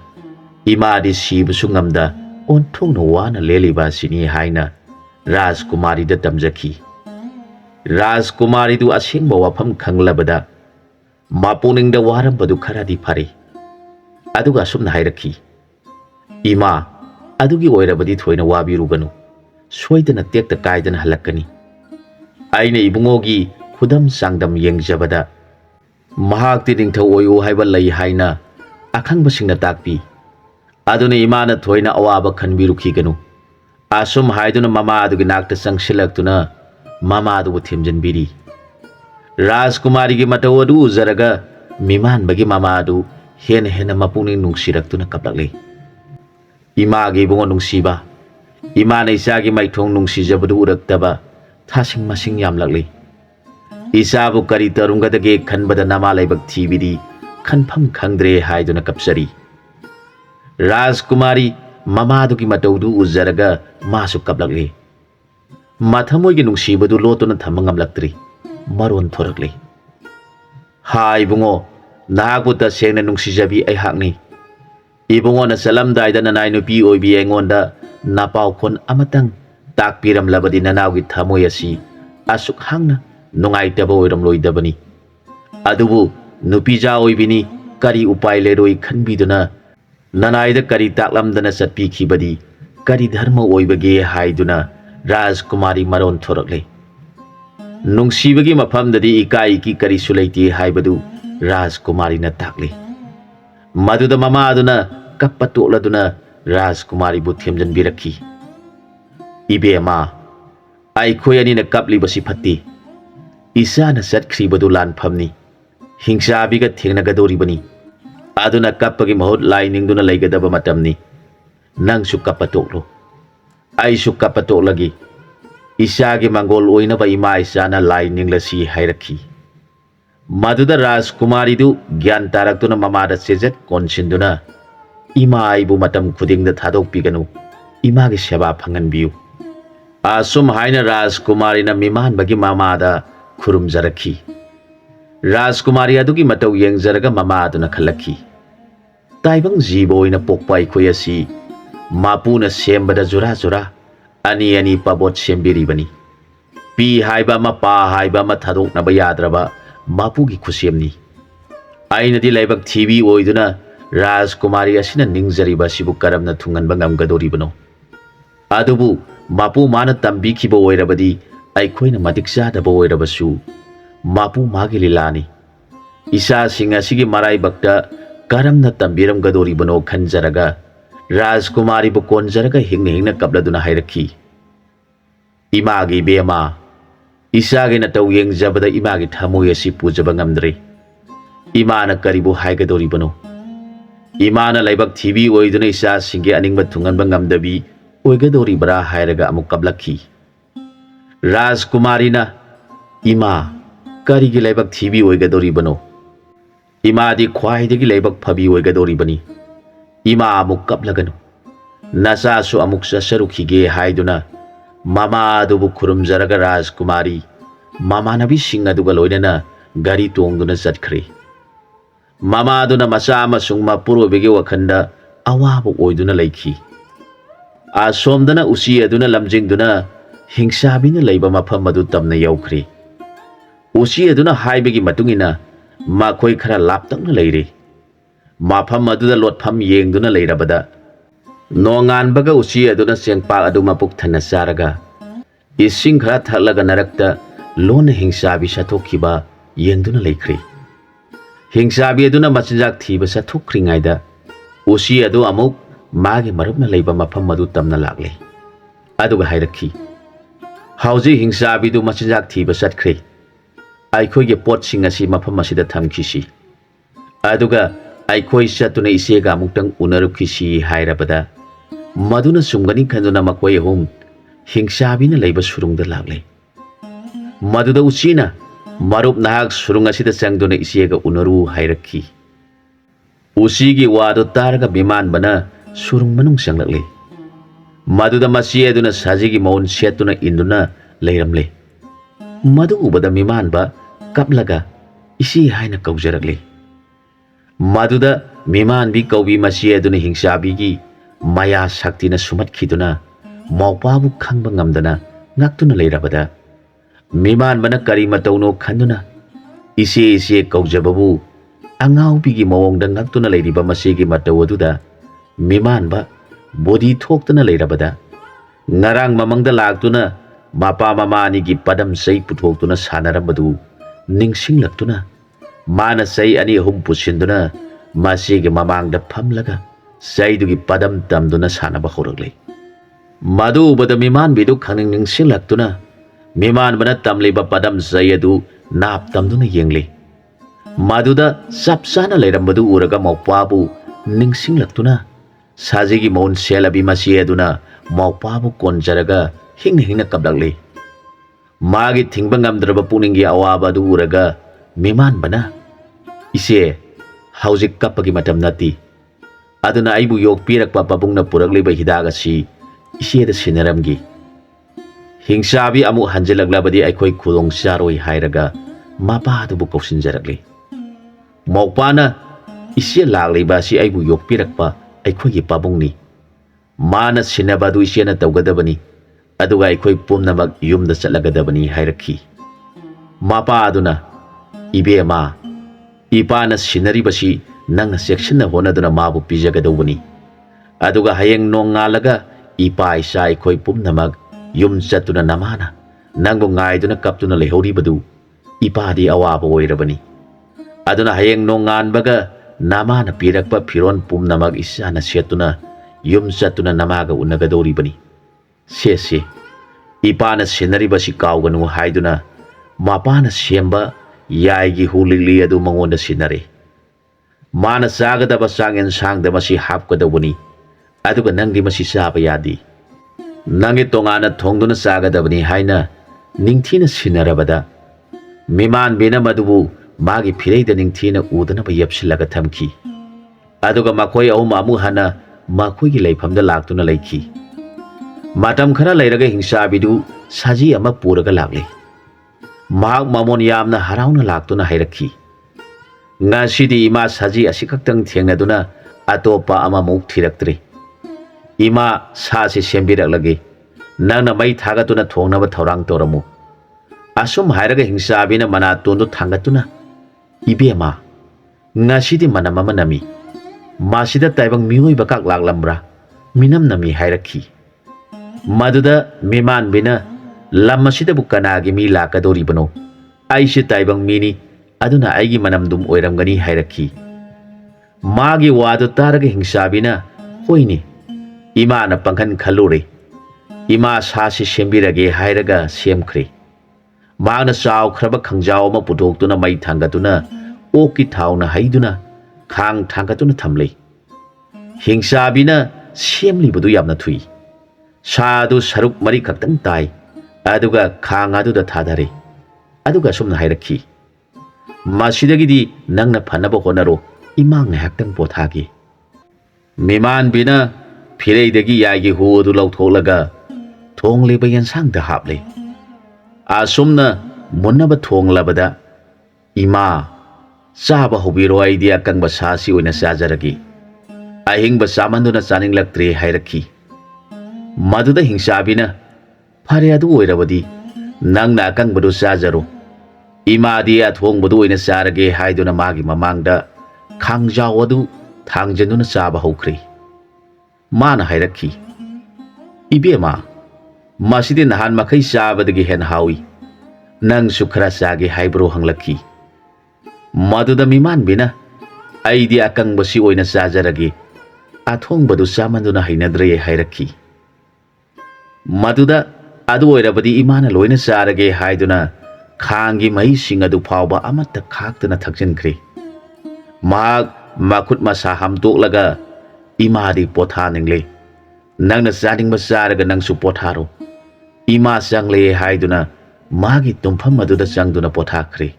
imadi sibusu ngamda onthongna wana leliba sini haina rajkumari da tamjakhi rajkumari du asingba wafam khanglabada mapuning da waram badu kharadi phare aduga sumna hairakhi ima adugi oirabadi thoina wabiruganu soidana tekta kaidana halakani aina ibungogi khudam sangdam yengjabada mahakti ningthau oyu haiba lai haina akhangba takpi aduna imana thoina awaba khanbiruki ganu asum haiduna mama adugi nakta sangsilaktuna mama adubu thimjanbiri rajkumari gi mataw adu zaraga miman bagi mama adu hena mapuning nungsirak tuna kaplakle ima gi bungo nungsiba ima na isa gi maithong nungsijabadu uraktaba thasing masing yamlakle isa bu kari tarunga dage khanbada nama laibak thibidi khanpham khangdre haiduna kapsari rajkumari mama adu gi matawdu uzaraga masu kaplakle mathamoi gi nungsibadu lotuna thamangamlaktri maron thorakle hai bungo nahakuta sengna nungsijabi ai hakni ibungo na salamdai da nanai nupi oibi engonda napaw khon amatang takpiram labadi nanawgi thamoi asi asuk hangna nungai taba oiram loidabani adubu nupi ja oibini kari upai leroi khanbiduna nanai da kari taklamdana satpi khibadi kari dharma oibage haiduna rajkumari maron thorakle nungsibagi mafamdadi ikai ki kari sulaiti haibadu rajkumari na takle maduda mama aduna kapatokladuna rajkumari bu themjanbirakhi ibema ai khoyani na kapli basi phatti isa na satkhri lan phamni hingsa biga thengnagadori bani aduna kapagi mahut lining duna laigadaba matamni nang su kapatoklo ai su kapatoklagi isa gi mangol oina ba ima isa na lining lasi hairakhi maduda rajkumari du gyan taraktuna mamada sejet konsinduna ima aibu matam khudingda thadok piganu ima gi seba phangan biu asum haina rajkumari na miman bagi mamada khurum jarakhi rajkumari adugi mataw yengjaraga mama aduna khalakhi taibang jiboina pokpai khoyasi mapuna sembada jura ani pabot sembiri bani pi haiba ma pa haiba ma thadok na bayadraba mapugi khusemni aina di laibak thibi oiduna rajkumari asina ningjariba sibu karamna thungan bangam gadori bano adubu mapu mana tambi khibo oirabadi ai khoina madiksa da oirabasu mapu magi lilani isa singa sigi marai bakta karamna tambiram gadori bano khanjaraga rajkumari bu konjaraga hingna kapladuna hairakhi imagi bema isagi na taw yengjabada imagi thamoi asi pujaba ngamdre imana karibu haigadori bano imana laibak thibi oiduna isa singe aningba thungan ngamdabi oigadori bara hairaga amuk kablakhi rajkumari na ima karigi laibak thibi oigadori bano ima di khwai degi laibak phabi oigadori bani ima amuk kablaganu Nasasu amuk sasarukhige haiduna mama adubu khurumjaraga Rajkumari mama nabi sing aduga loinana gari tongduna chatkre. Mama aduna macha amasung mapurobege wakhanda awabu oiduna leikhi. Asomdana usi aduna lamjingduna hingsabina leiba mafam adu tamna yaukhre. Usi aduna haibegi matungina makhoi khara laptakna leire. Mafam aduda lotpham yengduna leirabada nonganbaga usi aduna sengpak adu mapuk thana charaga ising khara thaklaga narakta lona hingsabi sathokhiba yengduna leikhre. Hingsabi aduna machinjak thiba sathokringaida usi adu amuk magi marupna leiba mafam adu tamna lagle. Aduga hairakhi hauji hingsabi du machinjak thiba sathkhre. Aikhoige pot sing asi mafam asida thamkhisi. Aduga aikoi chatuna isega amuktang unarukisi hairabada maduna sumgani khanduna makoi hum hingsabina leiba surungda lagle. Maduda usina marup nahak surung asida changduna isega unaru hairakhi. Usigi wadu taraga biman bana surung manung changlakle. Maduda masi aduna sajigi maun setuna induna leiramle. Madu ubada miman ba kaplaga isi haina kaujarakle. Maduda miman bi kaubi masi aduna hingsabi gi maya sakti na sumat khiduna maupabu khangba ngamdana ngaktuna leirabada miman bana kari matauno khanduna ise kaujababu angau bigi mawong da ngaktuna leiriba masigi matau aduda miman ba body thoktuna leirabada ngarang mamangda laktuna mapa mamani gi padam sei puthoktuna sanarambadu ningsinglaktuna mana sei ani hum pusinduna masigi mamangda phamlaga saidugi padam tamduna sanaba horagle. Madu ubada miman bidu khangning ningsinglaktuna miman bana tamliba padam sayadu nap tamduna yengle. Maduda sapsana leirambadu uraga maupabu ningsinglaktuna sajigi maun selabi masiyaduna maupabu konjaraga hingna kablakle. Magi thingba ngamdraba puningi awaba du uraga miman bana ise haujik kapagi matam nati aduna aibu yok pirakpa pabungna purakleba hidaga si ise da sinaramgi. Hingsabi amu hanjelaglabadi aikhoi khulong charoi hairaga mapa adubu kausinjarakle. Maupana ise lagleba si aibu yok pirakpa aikhoi gi pabungni mana sinabadu ise na tawgadabani aduga aikhoi pumnamak yumda chatlagadabani hairakhi. Mapa aduna ibema ipana sinaribasi nang section na honaduna mabu pijagadawani aduga hayeng nongalaga ipa isa aikhoi pumnamak yum chatuna namana nangbu ngaiduna kaptuna lehoribadu ipadi awaba oirabani aduna hayeng nonganbaga namana pirakpa phiron pumnamak isana setuna yum chatuna namaga unagadoribani se ipana sinaribasi kauganu haiduna mapana semba yaigi hulili adu mangonda sinare mana sagadaba sangen sangda masi hapkadawani aduga nangdi masi saba yadi nangi tongana thongduna sagadabani haina ningthina sinarabada miman bina madubu magi phireida ningthina udana ba yapsilaga thamki aduga makoi ahum amu hana makoi gi leifamda laktuna leikhi matam khara leiraga hingsabidu saji ama puraga lagle mahak mamon yamna harauna laktuna hairakhi ngasidi ima saji asikaktang thengnaduna atopa ama muk thiraktre ima sa se sembiraklage nangna mai thagatuna thongnaba thorang toramu asum hairaga hingsabina mana tondu thangatuna ibema ngasidi manama manami masida taibang mioi bakak laglambra minam nami hairakhi maduda miman bina lamasida bukanagi mi lakadoribano aisi taibang mini aduna aigi manamdum oiramgani hairakhi magi wadu taraga hingsabina hoini ima na pangkan khalure ima sasi sembirage hairaga semkhre magna saw khraba khangjaw ma pudoktuna mai thangatuna oki thauna haiduna khang thangatuna thamle hingsabina semli budu yamna thui sadu saruk mari khaktang tai aduga khang aduda thadare aduga sumna hairakhi masidagidi nangna phanaba honaro imang haktang pothagi miman bina ꯐꯤꯔꯩꯗꯒꯤ ꯌꯥꯏꯒꯤ ꯍꯨ ꯑꯗꯨ ꯂꯧꯊꯣꯛꯂꯒ ꯊꯣꯡꯂꯤꯕ ꯌꯦꯟꯁꯥꯡꯗ ꯍꯥꯞꯂꯦ꯫ ꯑꯁꯨꯝꯅ ꯃꯨꯟꯅꯕ ꯊꯣꯡꯂꯕꯗ ꯏꯃꯥ ꯆꯥꯕ ꯍꯧꯕꯤꯔꯣ, ꯑꯩꯗꯤ ꯑꯀꯪꯕ ꯁꯥꯁꯤ ꯑꯣꯏꯅ ꯆꯥꯖꯔꯒꯦ, ꯑꯍꯤꯡꯕ ꯆꯥꯃꯟꯗꯨꯅ ꯆꯥꯅꯤꯡꯂꯛꯇ꯭ꯔꯦ ꯍꯥꯏꯔꯛꯈꯤ꯫ ꯃꯗꯨꯗ ꯍꯤꯡꯆꯥꯕꯤꯅ ꯐꯔꯦ ꯑꯗꯨ ꯑꯣꯏꯔꯕꯗꯤ ꯅꯪꯅ ꯑꯀꯪꯕꯗꯨ ꯆꯥꯖꯔꯣ, ꯏꯃꯥꯗꯤ ꯑꯊꯣꯡꯕꯗꯨ ꯑꯣꯏꯅ ꯆꯥꯔꯒꯦ ꯍꯥꯏꯗꯨꯅ ꯃꯥꯒꯤ ꯃꯃꯥꯡꯗ ꯈꯥꯡꯖꯥꯎ ꯑꯗꯨ ꯊꯥꯡꯖꯟꯗꯨꯅ ꯆꯥꯕ ꯍꯧꯈ꯭ꯔꯦ꯫ ꯃꯥꯅ ꯍꯥꯏꯔꯛꯈꯤ, ꯏꯕꯦꯝꯃ, ꯃꯁꯤꯗꯤ ꯅꯍꯥꯟ ꯃꯈꯩ ꯆꯥꯕꯗꯒꯤ ꯍꯦꯟꯅ ꯍꯥꯎꯏ, ꯅꯪꯁꯨ ꯈꯔ ꯆꯥꯒꯦ ꯍꯥꯏꯕ꯭ꯔꯣ ꯍꯪꯂꯛꯈꯤ꯫ ꯃꯗꯨꯗ ꯃꯤꯃꯥꯟꯕꯤꯅ ꯑꯩꯗꯤ ꯑꯀꯪꯕꯁꯤ ꯑꯣꯏꯅ ꯆꯥꯖꯔꯒꯦ, ꯑꯊꯣꯡꯕꯗꯨ ꯆꯥꯃꯟꯗꯨꯅ ꯍꯩꯅꯗ꯭ꯔꯦ ꯍꯥꯏꯔꯛꯈꯤ꯫ ꯃꯗꯨꯗ ꯑꯗꯨ ꯑꯣꯏꯔꯕꯗꯤ ꯏꯃꯥꯅ ꯂꯣꯏꯅ ꯆꯥꯔꯒꯦ ꯍꯥꯏꯗꯨꯅ ꯈꯥꯡꯒꯤ ꯃꯍꯤꯁꯤꯡ ꯑꯗꯨ ꯐꯥꯎꯕ ꯑꯃꯠꯇ ꯈꯥꯛꯇꯅ ꯊꯛꯆꯤꯟꯈ꯭ꯔꯦ꯫ ꯃꯍꯥꯛ ꯃꯈꯨꯠ ꯃꯁꯥ ꯍꯥꯝꯗꯣꯛꯂꯒ ꯏꯃꯥꯗꯤ ꯄꯣꯊꯥꯅꯤꯡꯂꯦ, ꯅꯪꯅ ꯆꯥꯅꯤꯡꯕ ꯆꯥꯔꯒ ꯅꯪꯁꯨ ꯄꯣꯊꯥꯔꯣ, ꯏꯃꯥ ꯆꯪꯂꯦ ꯍꯥꯏꯗꯨꯅ ꯃꯥꯒꯤ ꯇꯨꯝꯐꯝ ꯑꯗꯨꯗ ꯆꯪꯗꯨꯅ ꯄꯣꯊꯥꯈ꯭ꯔꯦ꯫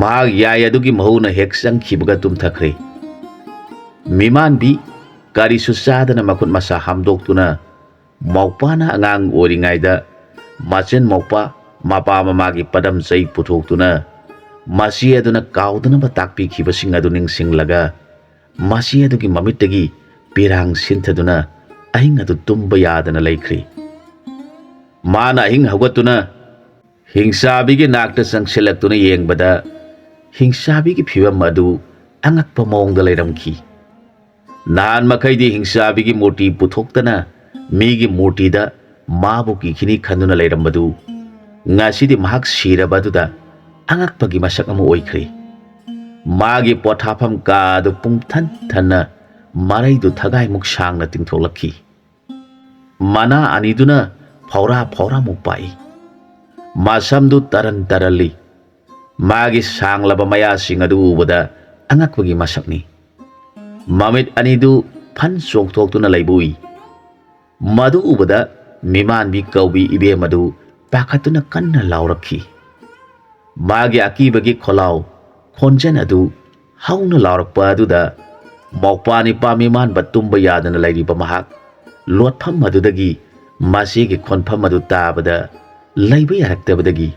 ꯃꯍꯥꯛ ꯌꯥꯏ ꯑꯗꯨꯒꯤ ꯃꯍꯨꯅ ꯍꯦꯛ ꯆꯪꯈꯤꯕꯒ ꯇꯨꯝꯊꯈ꯭ꯔꯦ꯫ ꯃꯤꯃꯥꯟꯕꯤ ꯀꯔꯤꯁꯨ ꯆꯥꯗꯅ ꯃꯈꯨꯠ ꯃꯁꯥ ꯍꯥꯝꯗꯣꯛꯇꯨꯅ ꯃꯧꯄꯥꯅ ꯑꯉꯥꯡ ꯑꯣꯏꯔꯤꯉꯩꯗ ꯃꯆꯤꯟ ꯃꯧꯄꯥ ꯃꯄꯥ ꯃꯃꯥꯒꯤ ꯄꯗꯝ ꯆꯩ ꯄꯨꯊꯣꯛꯇꯨꯅ ꯃꯁꯤ ꯑꯗꯨꯅ ꯀꯥꯎꯗꯅꯕ ꯇꯥꯛꯄꯤꯈꯤꯕꯁꯤꯡ ꯑꯗꯨ ꯅꯤꯡꯁꯤꯡꯂꯒ ꯃꯁꯤ ꯑꯗꯨꯒꯤ ꯃꯃꯤꯠꯇꯒꯤ ꯄꯤꯔꯥꯡ ꯁꯤꯟꯊꯗꯨꯅ ꯑꯍꯤꯡ ꯑꯗꯨ ꯇꯨꯝꯕ ꯌꯥꯗꯅ ꯂꯩꯈ꯭ꯔꯦ꯫ ꯃꯥꯅ ꯑꯍꯤꯡ ꯍꯧꯒꯠꯇꯨꯅ ꯍꯤꯡꯆꯥꯕꯤꯒꯤ ꯅꯥꯛꯇ ꯆꯪꯁꯤꯜꯂꯛꯇꯨꯅ ꯌꯦꯡꯕꯗ ꯍꯤꯡꯆꯥꯕꯤꯒꯤ ꯐꯤꯕꯝ ꯑꯗꯨ ꯑꯉꯛꯄ ꯃꯑꯣꯡꯗ ꯂꯩꯔꯝꯈꯤ꯫ ꯅꯍꯥꯟ ꯃꯈꯩꯗꯤ ꯍꯤꯡꯆꯥꯕꯤꯒꯤ ꯃꯨꯔꯇꯤ ꯄꯨꯊꯣꯛꯇꯅ ꯃꯤꯒꯤ ꯃꯨꯔꯇꯤꯗ ꯃꯥꯕꯨ ꯀꯤꯈꯤꯅꯤ ꯈꯟꯗꯨꯅ ꯂꯩꯔꯝꯕꯗꯨ ꯉꯁꯤꯗꯤ ꯃꯍꯥꯛ ꯁꯤꯔꯕ ꯑꯗꯨꯗ ꯑꯉꯛꯄꯒꯤ ꯃꯁꯛ ꯑꯃ ꯑꯣꯏꯈ꯭ꯔꯦ꯫ ꯃꯥꯒꯤ ꯄꯣꯊꯥꯐꯝ ꯀꯥ ꯑꯗꯨ ꯄꯨꯡꯊꯟ ꯊꯟꯅ ꯃꯔꯩꯗꯨ ꯊꯒꯥꯏꯃꯨꯛ ꯁꯥꯡꯅ ꯇꯤꯡꯊꯣꯛꯂꯛꯈꯤ꯫ ꯃꯅꯥ ꯑꯅꯤꯗꯨꯅ ꯐꯧꯔꯥ ꯐꯧꯔꯥꯃꯨꯛ ꯄꯥꯛꯏ, ꯃꯁꯝꯗꯨ ꯇꯔꯟ ꯇꯔꯜꯂꯤ, ꯃꯥꯒꯤ ꯁꯥꯡꯂꯕ ꯃꯌꯥꯁꯤꯡ ꯑꯗꯨ ꯎꯕꯗ ꯑꯉꯛꯄꯒꯤ ꯃꯁꯛꯅꯤ꯫ ꯃꯃꯤꯠ ꯑꯅꯤꯗꯨ ꯐꯟ ꯆꯣꯡꯊꯣꯛꯇꯨꯅ ꯂꯩꯕ ꯎꯏ꯫ ꯃꯗꯨ ꯎꯕꯗ ꯃꯤꯃꯥꯟꯕꯤ ꯀꯧꯕꯤ ꯏꯕꯦꯝ ꯑꯗꯨ ꯄꯥꯈꯠꯇꯨꯅ ꯀꯟꯅ ꯂꯥꯎꯔꯛꯈꯤ꯫ ꯃꯥꯒꯤ ꯑꯀꯤꯕꯒꯤ ꯈꯣꯜꯂꯥꯎ ꯈꯣꯟꯖꯦꯜ ꯑꯗꯨ ꯍꯧꯅ ꯂꯥꯎꯔꯛꯄ ꯑꯗꯨꯗ ꯃꯧꯄꯥ ꯅꯤꯄꯥ ꯃꯤꯃꯥꯟꯕ ꯇꯨꯝꯕ ꯌꯥꯗꯅ ꯂꯩꯔꯤꯕ ꯃꯍꯥꯛ ꯂꯣꯠꯐꯝ ꯑꯗꯨꯗꯒꯤ ꯃꯁꯤꯒꯤ ꯈꯣꯟꯐꯝ ꯑꯗꯨ ꯇꯥꯕꯗ ꯂꯩꯕ ꯌꯥꯔꯛꯇꯕꯗꯒꯤ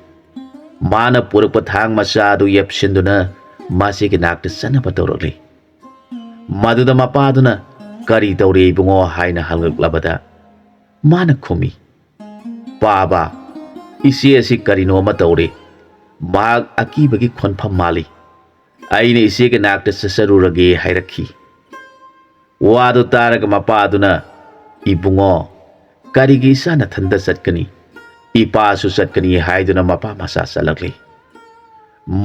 ꯃꯥꯅ ꯄꯨꯔꯛꯄ ꯊꯥꯡ ꯃꯆꯥ ꯑꯗꯨ ꯌꯦꯞꯁꯤꯟꯗꯨꯅ ꯃꯁꯤꯒꯤ ꯅꯥꯛꯇ ꯆꯠꯅꯕ ꯇꯧꯔꯛꯂꯤ꯫ ꯃꯗꯨꯗ ꯃꯄꯥꯗꯨꯅ ꯀꯔꯤ ꯇꯧꯔꯦ ꯏꯕꯨꯡꯉꯣ ꯍꯥꯏꯅ ꯍꯪꯂꯛꯂꯕꯗ ꯃꯥꯅ ꯈꯨꯝꯃꯤ, ꯄꯥꯕ, ꯏꯆꯦ ꯑꯁꯤ ꯀꯔꯤꯅꯣ ꯑꯃ ꯇꯧꯔꯦ, ꯃꯍꯥꯛ ꯑꯀꯤꯕꯒꯤ ꯈꯣꯟꯐꯝ ꯃꯥꯜꯂꯤ, ꯑꯩꯅ ꯏꯆꯦꯒꯤ ꯅꯥꯛꯇ ꯆꯠꯆꯔꯨꯔꯒꯦ ꯍꯥꯏꯔꯛꯈꯤ꯫ ꯋꯥꯗꯨ ꯇꯥꯔꯒ ꯃꯄꯥꯗꯨꯅ ꯏꯕꯨꯡꯉꯣ, ꯀꯔꯤꯒꯤ ꯏꯆꯥ ꯅꯊꯟꯇ ꯆꯠꯀꯅꯤ, ꯏꯄꯥꯁꯨ ꯆꯠꯀꯅꯤ ꯍꯥꯏꯗꯨꯅ ꯃꯄꯥ ꯃꯆꯥ ꯆꯠꯂꯛꯂꯤ꯫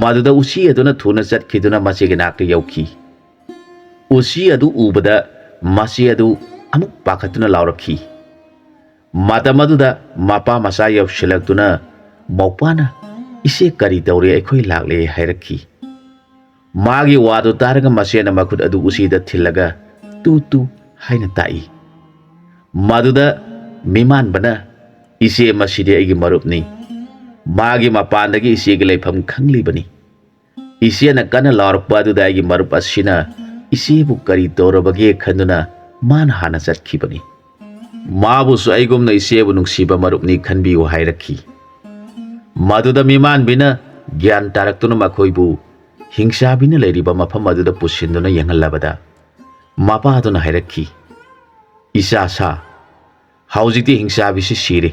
ꯃꯗꯨꯗ ꯎꯆꯤ ꯑꯗꯨꯅ ꯊꯨꯅ ꯆꯠꯈꯤꯗꯨꯅ ꯃꯁꯤꯒꯤ ꯅꯥꯛꯇ ꯌꯧꯈꯤ꯫ ꯎꯆꯤ ꯑꯗꯨ ꯎꯕꯗ ꯃꯁꯤ ꯑꯗꯨ ꯑꯃꯨꯛ ꯄꯥꯈꯠꯇꯨꯅ ꯂꯥꯎꯔꯛꯈꯤ꯫ ꯃꯇꯝ ꯑꯗꯨꯗ ꯃꯄꯥ ꯃꯆꯥ ꯌꯧꯁꯤꯜꯂꯛꯇꯨꯅ ꯃꯧꯄꯥꯅ ꯏꯆꯦ ꯀꯔꯤ ꯇꯧꯔꯦ, ꯑꯩꯈꯣꯏ ꯂꯥꯛꯂꯦ ꯍꯥꯏꯔꯛꯈꯤ꯫ ꯃꯥꯒꯤ ꯋꯥꯗꯨ ꯇꯥꯔꯒ ꯃꯆꯦꯅ ꯃꯈꯨꯠ ꯑꯗꯨ ꯎꯆꯤꯗ ꯊꯤꯜꯂꯒ ꯇꯨ ꯇꯨ ꯍꯥꯏꯅ ꯇꯥꯛꯏ꯫ ꯃꯗꯨꯗ ꯃꯤꯃꯥꯟꯕꯅ ꯏꯆꯦ ꯃꯁꯤꯗꯤ ꯑꯩꯒꯤ ꯃꯔꯨꯞꯅꯤ, ꯃꯥꯒꯤ ꯃꯄꯥꯟꯗꯒꯤ ꯏꯆꯦꯒꯤ ꯂꯩꯐꯝ ꯈꯪꯂꯤꯕꯅꯤ, ꯏꯆꯦꯅ ꯀꯟꯅ ꯂꯥꯎꯔꯛꯄ ꯑꯗꯨꯗ ꯑꯩꯒꯤ ꯃꯔꯨꯞ ꯑꯁꯤꯅ ꯏꯆꯦꯕꯨ ꯀꯔꯤ ꯇꯧꯔꯕꯒꯦ ꯈꯟꯗꯨꯅ ꯃꯥꯅ ꯍꯥꯟꯅ ꯆꯠꯈꯤꯕꯅꯤ, ꯃꯥꯕꯨꯁꯨ ꯑꯩꯒꯨꯝꯅ ꯏꯆꯦꯕꯨ ꯅꯨꯡꯁꯤꯕ ꯃꯔꯨꯞꯅꯤ ꯈꯟꯕꯤꯌꯨ ꯍꯥꯏꯔꯛꯈꯤ꯫ ꯃꯗꯨꯗ ꯃꯤꯃꯥꯟꯕꯤꯅ ꯒ꯭ꯌꯥꯟ ꯇꯥꯔꯛꯇꯨꯅ ꯃꯈꯣꯏꯕꯨ ꯍꯤꯡꯆꯥꯕꯤꯅ ꯂꯩꯔꯤꯕ ꯃꯐꯝ ꯑꯗꯨꯗ ꯄꯨꯁꯤꯟꯗꯨꯅ ꯌꯦꯡꯍꯜꯂꯕꯗ ꯃꯄꯥꯗꯨꯅ ꯍꯥꯏꯔꯛꯈꯤ, ꯏꯆꯥꯁꯥ, ꯍꯧꯖꯤꯛꯇꯤ ꯍꯤꯡꯆꯥꯕꯤꯁꯤ ꯁꯤꯔꯦ,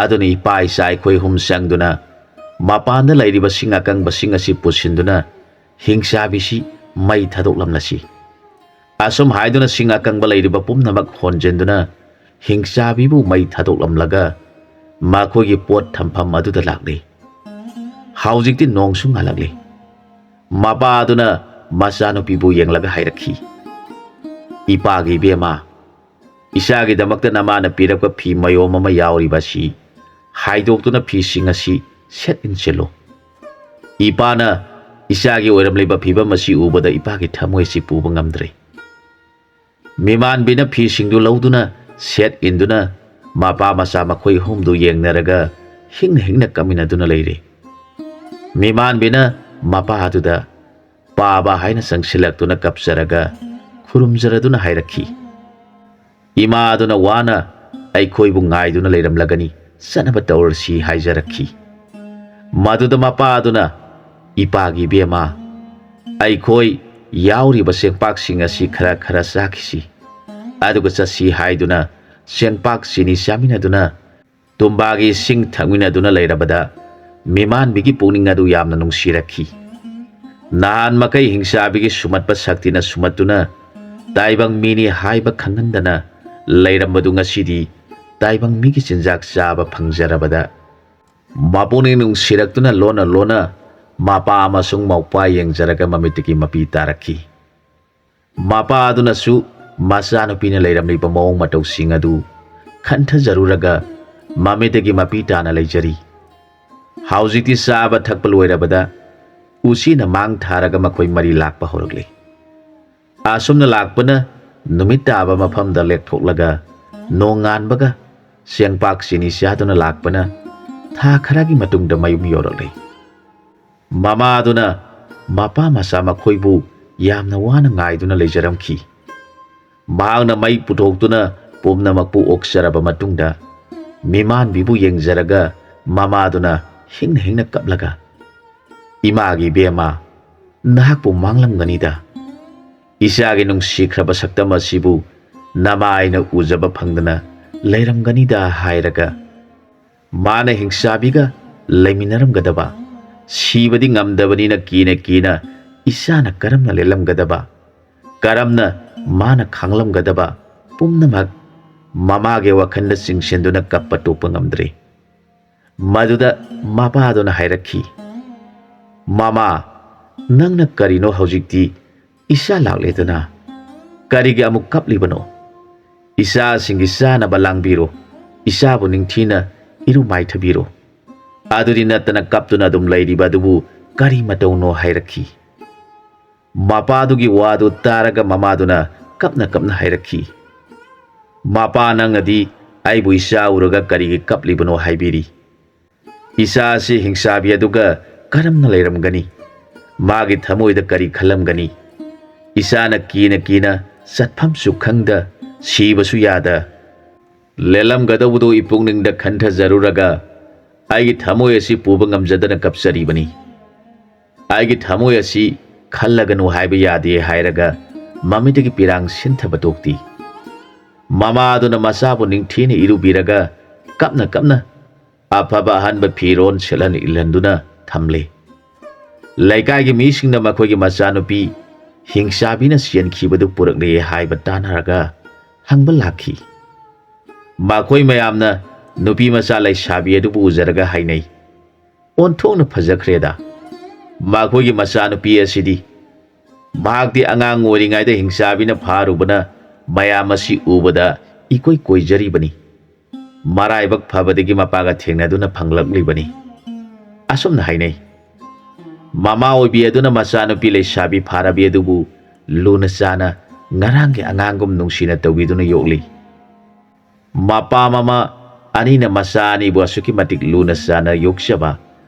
ꯑꯗꯨꯅ ꯏꯄꯥ ꯏꯆꯥ ꯑꯩꯈꯣꯏ ꯑꯍꯨꯝ ꯆꯪꯗꯨꯅ ꯃꯄꯥꯟꯗ ꯂꯩꯔꯤꯕ ꯁꯤꯡ ꯑꯀꯪꯕꯁꯤꯡ ꯑꯁꯤ ꯄꯨꯁꯤꯟꯗꯨꯅ ꯍꯤꯡꯆꯥꯕꯤꯁꯤ ꯃꯩ ꯊꯥꯗꯣꯛꯂꯝꯂꯁꯤ꯫ ꯑꯁꯨꯝ ꯍꯥꯏꯗꯨꯅ ꯁꯤꯡ ꯑꯀꯪꯕ ꯂꯩꯔꯤꯕ ꯄꯨꯝꯅꯃꯛ ꯍꯣꯟꯖꯤꯟꯗꯨꯅ ꯍꯤꯡꯆꯥꯕꯤꯕꯨ ꯃꯩ ꯊꯥꯗꯣꯛꯂꯝꯂꯒ ꯃꯈꯣꯏꯒꯤ ꯄꯣꯠ ꯊꯝꯐꯝ ꯑꯗꯨꯗ ꯂꯥꯛꯂꯤ꯫ ꯍꯧꯖꯤꯛꯇꯤ ꯅꯣꯡꯁꯨ ꯉꯥꯜꯂꯛꯂꯤ꯫ ꯃꯄꯥ ꯑꯗꯨꯅ ꯃꯆꯥꯅꯨꯄꯤꯕꯨ ꯌꯦꯡꯂꯒ ꯍꯥꯏꯔꯛꯈꯤ, ꯏꯄꯥꯒꯤ ꯏꯕꯦꯝꯃ, ꯏꯆꯥꯒꯤꯗꯃꯛꯇ ꯅꯃꯥꯅ ꯄꯤꯔꯛꯄ ꯐꯤ ꯃꯌꯣꯝ ꯑꯃ ꯌꯥꯎꯔꯤꯕ ꯑꯁꯤ ꯍꯥꯏꯗꯣꯛꯇꯨꯅ ꯐꯤꯁꯤꯡ ꯑꯁꯤ ꯁꯦꯠ ꯏꯟꯁꯤꯜꯂꯨ꯫ ꯏꯄꯥꯅ ꯏꯆꯥꯒꯤ ꯑꯣꯏꯔꯝꯂꯤꯕ ꯐꯤꯕꯝ ꯑꯁꯤ ꯎꯕꯗ ꯏꯄꯥꯒꯤ ꯊꯃꯣꯏꯁꯤ ꯄꯨꯕ ꯉꯝꯗ꯭ꯔꯦ꯫ ꯃꯤꯃꯥꯟꯕꯤꯅ ꯐꯤꯁꯤꯡꯗꯨ ꯂꯧꯗꯨꯅ ꯁꯦꯠ ꯏꯟꯗꯨꯅ ꯃꯄꯥ ꯃꯆꯥ ꯃꯈꯣꯏ ꯑꯍꯨꯝꯗꯨ ꯌꯦꯡꯅꯔꯒ ꯍꯤꯡꯅ ꯍꯤꯡꯅ ꯀꯞꯃꯤꯟꯅꯗꯨꯅ ꯂꯩꯔꯦ꯫ ꯃꯤꯃꯥꯟꯕꯤꯅ ꯃꯄꯥ ꯑꯗꯨꯗ ꯄꯥꯕ ꯍꯥꯏꯅ ꯆꯪꯁꯤꯜꯂꯛꯇꯨꯅ ꯀꯞꯆꯔꯒ ꯈꯨꯔꯨꯝꯖꯔꯗꯨꯅ ꯍꯥꯏꯔꯛꯈꯤ, Ima aduna wana ꯑꯩꯈꯣꯏꯕꯨ ꯉꯥꯏꯗꯨꯅ ꯂꯩꯔꯝꯂꯒꯅꯤ ꯆꯠꯅꯕ ꯇꯧꯔꯁꯤ ꯍꯥꯏꯖꯔꯛꯈꯤ꯫ ꯃꯗꯨꯗ ꯃꯄꯥ ꯑꯗꯨꯅ ꯏꯄꯥꯒꯤ ꯏꯕꯦꯝꯃ ꯑꯩꯈꯣꯏ ꯌꯥꯎꯔꯤꯕ ꯆꯦꯡꯄꯥꯛꯁꯤꯡ ꯑꯁꯤ ꯈꯔ ꯈꯔ ꯆꯥꯈꯤꯁꯤ ꯑꯗꯨꯒ ꯆꯠꯁꯤ ꯍꯥꯏꯗꯨꯅ ꯆꯦꯡꯄꯥꯛ ꯆꯤꯅꯤ ꯆꯥꯃꯤꯟꯅꯗꯨꯅ ꯇꯨꯝꯕꯥꯒꯤ ꯏꯁꯤꯡ ꯊꯛꯃꯤꯟꯅꯗꯨꯅ ꯂꯩꯔꯕꯗ ꯃꯤꯃꯥꯟꯕꯤꯒꯤ ꯄꯨꯛꯅꯤꯡ ꯑꯗꯨ ꯌꯥꯝꯅ ꯅꯨꯡꯁꯤꯔꯛꯈꯤ꯫ ꯅꯍꯥꯟ ꯃꯈꯩ ꯍꯤꯡꯆꯥꯕꯤꯒꯤ ꯁꯨꯃꯠꯄ ꯁꯛꯇꯤꯅ ꯁꯨꯃꯠꯇꯨꯅ ꯇꯥꯏꯕꯪ ꯃꯤꯅꯤ ꯍꯥꯏꯕ ꯈꯪꯍꯟꯗꯅ ꯂꯩꯔꯝꯕꯗꯨ ꯉꯁꯤꯗꯤ ꯇꯥꯏꯕꯪ ꯃꯤꯒꯤ ꯆꯤꯟꯖꯥꯛ ꯆꯥꯕ ꯐꯪꯖꯔꯕꯗ ꯃꯄꯨꯛꯅꯤꯡ ꯅꯨꯡꯁꯤꯔꯛꯇꯨꯅ ꯂꯣꯟꯅ ꯂꯣꯟꯅ ꯃꯄꯥ ꯑꯃꯁꯨꯡ ꯃꯧꯄꯥ ꯌꯦꯡꯖꯔꯒ ꯃꯃꯤꯠꯇꯒꯤ ꯃꯄꯤ ꯇꯥꯔꯛꯈꯤ꯫ ꯃꯄꯥ ꯑꯗꯨꯅꯁꯨ ꯃꯆꯥꯅꯨꯄꯤꯅ ꯂꯩꯔꯝꯂꯤꯕ ꯃꯑꯣꯡ ꯃꯇꯧꯁꯤꯡ ꯑꯗꯨ ꯈꯟꯊꯖꯔꯨꯔꯒ ꯃꯃꯤꯠꯇꯒꯤ ꯃꯄꯤ ꯇꯥꯅ ꯂꯩꯖꯔꯤ꯫ ꯍꯧꯖꯤꯛꯇꯤ ꯆꯥꯕ ꯊꯛꯄ ꯂꯣꯏꯔꯕꯗ ꯎꯆꯤꯅ ꯃꯥꯡ ꯊꯥꯔꯒ ꯃꯈꯣꯏ ꯃꯔꯤ ꯂꯥꯛꯄ ꯍꯧꯔꯛꯂꯤ꯫ ꯑꯁꯨꯝꯅ ꯂꯥꯛꯄꯅ ꯅꯨꯃꯤꯠ ꯇꯥꯕ ꯃꯐꯝꯗ ꯂꯦꯛꯊꯣꯛꯂꯒ ꯅꯣꯡꯉꯥꯟꯕꯒ ꯆꯦꯡꯄꯥꯛ ꯆꯤꯅꯤ ꯆꯥꯗꯨꯅ ꯂꯥꯛꯄꯅ ꯊꯥ ꯈꯔꯒꯤ ꯃꯇꯨꯡꯗ ꯃꯌꯨꯝ ꯌꯧꯔꯛꯂꯤ꯫ ꯃꯃꯥ ꯑꯗꯨꯅ ꯃꯄꯥ ꯃꯆꯥ ꯃꯈꯣꯏꯕꯨ ꯌꯥꯝꯅ ꯋꯥꯅ ꯉꯥꯏꯗꯨꯅ ꯂꯩꯖꯔꯝꯈꯤ꯫ ꯃꯍꯥꯛꯅ ꯃꯩ ꯄꯨꯊꯣꯛꯇꯨꯅ ꯄꯨꯝꯅꯃꯛꯄꯨ ꯑꯣꯛꯆꯔꯕ ꯃꯇꯨꯡꯗ ꯃꯤꯃꯥꯟꯕꯤꯕꯨ ꯌꯦꯡꯖꯔꯒ ꯃꯃꯥ ꯑꯗꯨꯅ ꯍꯤꯡꯅ ꯍꯤꯡꯅ ꯀꯞꯂꯒ ꯏꯃꯥꯒꯤ ꯏꯕꯦꯝꯃ ꯅꯍꯥꯛꯄꯨ ꯃꯥꯡꯂꯝꯒꯅꯤꯗ ꯏꯆꯥꯒꯤ ꯅꯨꯡꯁꯤꯈ꯭ꯔꯕ ꯁꯛꯇꯝ ꯑꯁꯤꯕꯨ ꯅꯃꯥꯏꯅ ꯎꯖꯕ ꯐꯪꯗꯅ ꯂꯩꯔꯝꯒꯅꯤꯗ ꯍꯥꯏꯔꯒ ꯃꯥꯅ ꯍꯤꯡꯆꯥꯕꯤꯒ ꯂꯩꯃꯤꯟꯅꯔꯝꯒꯗꯕ ꯁꯤꯕꯗꯤ ꯉꯝꯗꯕꯅꯤꯅ ꯀꯤꯅ ꯀꯤꯅ ꯏꯆꯥꯅ ꯀꯔꯝꯅ ꯂꯦꯜꯂꯝꯒꯗꯕ ꯀꯔꯝꯅ ꯃꯥꯅ ꯈꯥꯡꯂꯝꯒꯗꯕ ꯄꯨꯝꯅꯃꯛ ꯃꯃꯥꯒꯤ ꯋꯥꯈꯜꯗ ꯆꯤꯡꯁꯤꯟꯗꯨꯅ ꯀꯞꯄ ꯇꯣꯛꯄ ꯉꯝꯗ꯭ꯔꯦ꯫ ꯃꯗꯨꯗ ꯃꯄꯥ ꯑꯗꯨꯅ ꯍꯥꯏꯔꯛꯈꯤ, ꯃꯃꯥ ꯅꯪꯅ ꯀꯔꯤꯅꯣ ꯍꯧꯖꯤꯛꯇꯤ ꯏꯆꯥ ꯂꯥꯛꯂꯦꯗꯅ ꯀꯔꯤꯒꯤ ꯑꯃꯨꯛ ꯀꯞꯂꯤꯕꯅꯣ? ꯏꯆꯥꯁꯤꯡꯒꯤ ꯆꯥꯅꯕ ꯂꯥꯡꯕꯤꯔꯣ, ꯏꯆꯥꯕꯨ ꯅꯤꯡꯊꯤꯅ ꯏꯔꯨ ꯃꯥꯏꯊꯕꯤꯔꯣ, ꯑꯗꯨꯗꯤ ꯅꯠꯇꯅ ꯀꯞꯇꯨꯅ ꯑꯗꯨꯝ ꯂꯩꯔꯤꯕ ꯑꯗꯨꯕꯨ ꯀꯔꯤ ꯃꯇꯧꯅꯣ ꯍꯥꯏꯔꯛꯈꯤ꯫ ꯃꯄꯥꯗꯨꯒꯤ ꯋꯥꯗꯨ ꯇꯥꯔꯒ ꯃꯃꯥꯗꯨꯅ ꯀꯞꯅ ꯀꯞꯅ ꯍꯥꯏꯔꯛꯈꯤ, ꯃꯄꯥ ꯅꯪꯅꯗꯤ ꯑꯩꯕꯨ ꯏꯆꯥ ꯎꯔꯒ ꯀꯔꯤꯒꯤ ꯀꯞꯂꯤꯕꯅꯣ ꯍꯥꯏꯕꯤꯔꯤ꯫ ꯏꯆꯥꯁꯤ ꯍꯤꯡꯆꯥꯕꯤ ꯑꯗꯨꯒ ꯀꯔꯝꯅ ꯂꯩꯔꯝꯒꯅꯤ? ꯃꯥꯒꯤ ꯊꯃꯣꯏꯗ ꯀꯔꯤ ꯈꯜꯂꯝꯒꯅꯤ? ꯏꯆꯥꯅ ꯀꯤꯅ ꯀꯤꯅ ꯆꯠꯐꯝꯁꯨ ꯈꯪꯗ ꯁꯤꯕꯁꯨ ꯌꯥꯗ ꯂꯦꯜꯂꯝꯒꯗꯧꯕꯗꯨ ꯏꯄꯨꯛꯅꯤꯡꯗ ꯈꯟꯊꯖꯔꯨꯔꯒ ꯑꯩꯒꯤ ꯊꯃꯣꯏ ꯑꯁꯤ ꯄꯨꯕ ꯉꯝꯖꯗꯅ ꯀꯞꯆꯔꯤꯕꯅꯤ꯫ ꯑꯩꯒꯤ ꯊꯃꯣꯏ ꯑꯁꯤ ꯈꯜꯂꯒꯅꯨ ꯍꯥꯏꯕ ꯌꯥꯗꯦ ꯍꯥꯏꯔꯒ ꯃꯃꯤꯠꯇꯒꯤ ꯄꯤꯔꯥꯡ ꯁꯤꯟꯊꯕ ꯇꯣꯛꯇꯤ꯫ ꯃꯃꯥ ꯑꯗꯨꯅ ꯃꯆꯥꯕꯨ ꯅꯤꯡꯊꯤꯅ ꯏꯔꯨꯕꯤꯔꯒ ꯀꯞꯅ ꯀꯞꯅ ꯑꯐꯕ ꯑꯍꯟꯕ ꯐꯤꯔꯣꯜ ꯁꯦꯠꯍꯟ ꯏꯜꯍꯟꯗꯨꯅ ꯊꯝꯂꯦ꯫ ꯂꯩꯀꯥꯏꯒꯤ ꯃꯤꯁꯤꯡꯅ ꯃꯈꯣꯏꯒꯤ ꯃꯆꯥꯅꯨꯄꯤ ꯍꯤꯡꯆꯥꯕꯤꯅ ꯆꯦꯟꯈꯤꯕꯗꯨ ꯄꯨꯔꯛꯂꯦ ꯍꯥꯏꯕ ꯇꯥꯟꯅꯔꯒ ꯍꯪꯕ ꯂꯥꯛꯈꯤ꯫ ꯃꯈꯣꯏ ꯃꯌꯥꯝꯅ ꯅꯨꯄꯤ ꯃꯆꯥ ꯂꯩꯁꯥꯕꯤ ꯑꯗꯨꯕꯨ ꯎꯖꯔꯒ ꯍꯥꯏꯅꯩ, ꯑꯣꯟꯊꯣꯛꯅ ꯐꯖꯈ꯭ꯔꯦꯗ ꯃꯈꯣꯏꯒꯤ ꯃꯆꯥꯅꯨꯄꯤ ꯑꯁꯤꯗꯤ꯫ ꯃꯍꯥꯛꯇꯤ ꯑꯉꯥꯡ ꯑꯣꯏꯔꯤꯉꯩꯗ ꯍꯤꯡꯆꯥꯕꯤꯅ ꯐꯥꯔꯨꯕꯅ ꯃꯌꯥꯝ ꯑꯁꯤ ꯎꯕꯗ ꯏꯀꯣꯏ ꯀꯣꯏꯖꯔꯤꯕꯅꯤ꯫ ꯃꯔꯥꯏꯕꯛ ꯐꯕꯗꯒꯤ ꯃꯄꯥꯒ ꯊꯦꯡꯅꯗꯨꯅ ꯐꯪꯂꯛꯂꯤꯕꯅꯤ꯫ ꯑꯁꯨꯝꯅ ꯍꯥꯏꯅꯩ꯫ ꯃꯃꯥ ꯑꯣꯏꯕꯤ ꯑꯗꯨꯅ ꯃꯆꯥꯅꯨꯄꯤ ꯂꯩꯁꯥꯕꯤ ꯐꯥꯔꯕꯤ ꯑꯗꯨꯕꯨ ꯂꯨꯅ ꯆꯥꯅ ꯉꯔꯥꯡꯒꯤ ꯑꯉꯥꯡꯒꯨꯝ ꯅꯨꯡꯁꯤꯅ ꯇꯧꯕꯤꯗꯨꯅ ꯌꯣꯛꯂꯤ꯫ ꯃꯄꯥ ꯃꯃꯥ ꯑꯅꯤꯅ ꯃꯆꯥ ꯑꯅꯤꯕꯨ ꯑꯁꯨꯛꯀꯤ ꯃꯇꯤꯛ ꯂꯨꯅ ꯆꯥꯅ ꯌꯣꯛꯆꯕ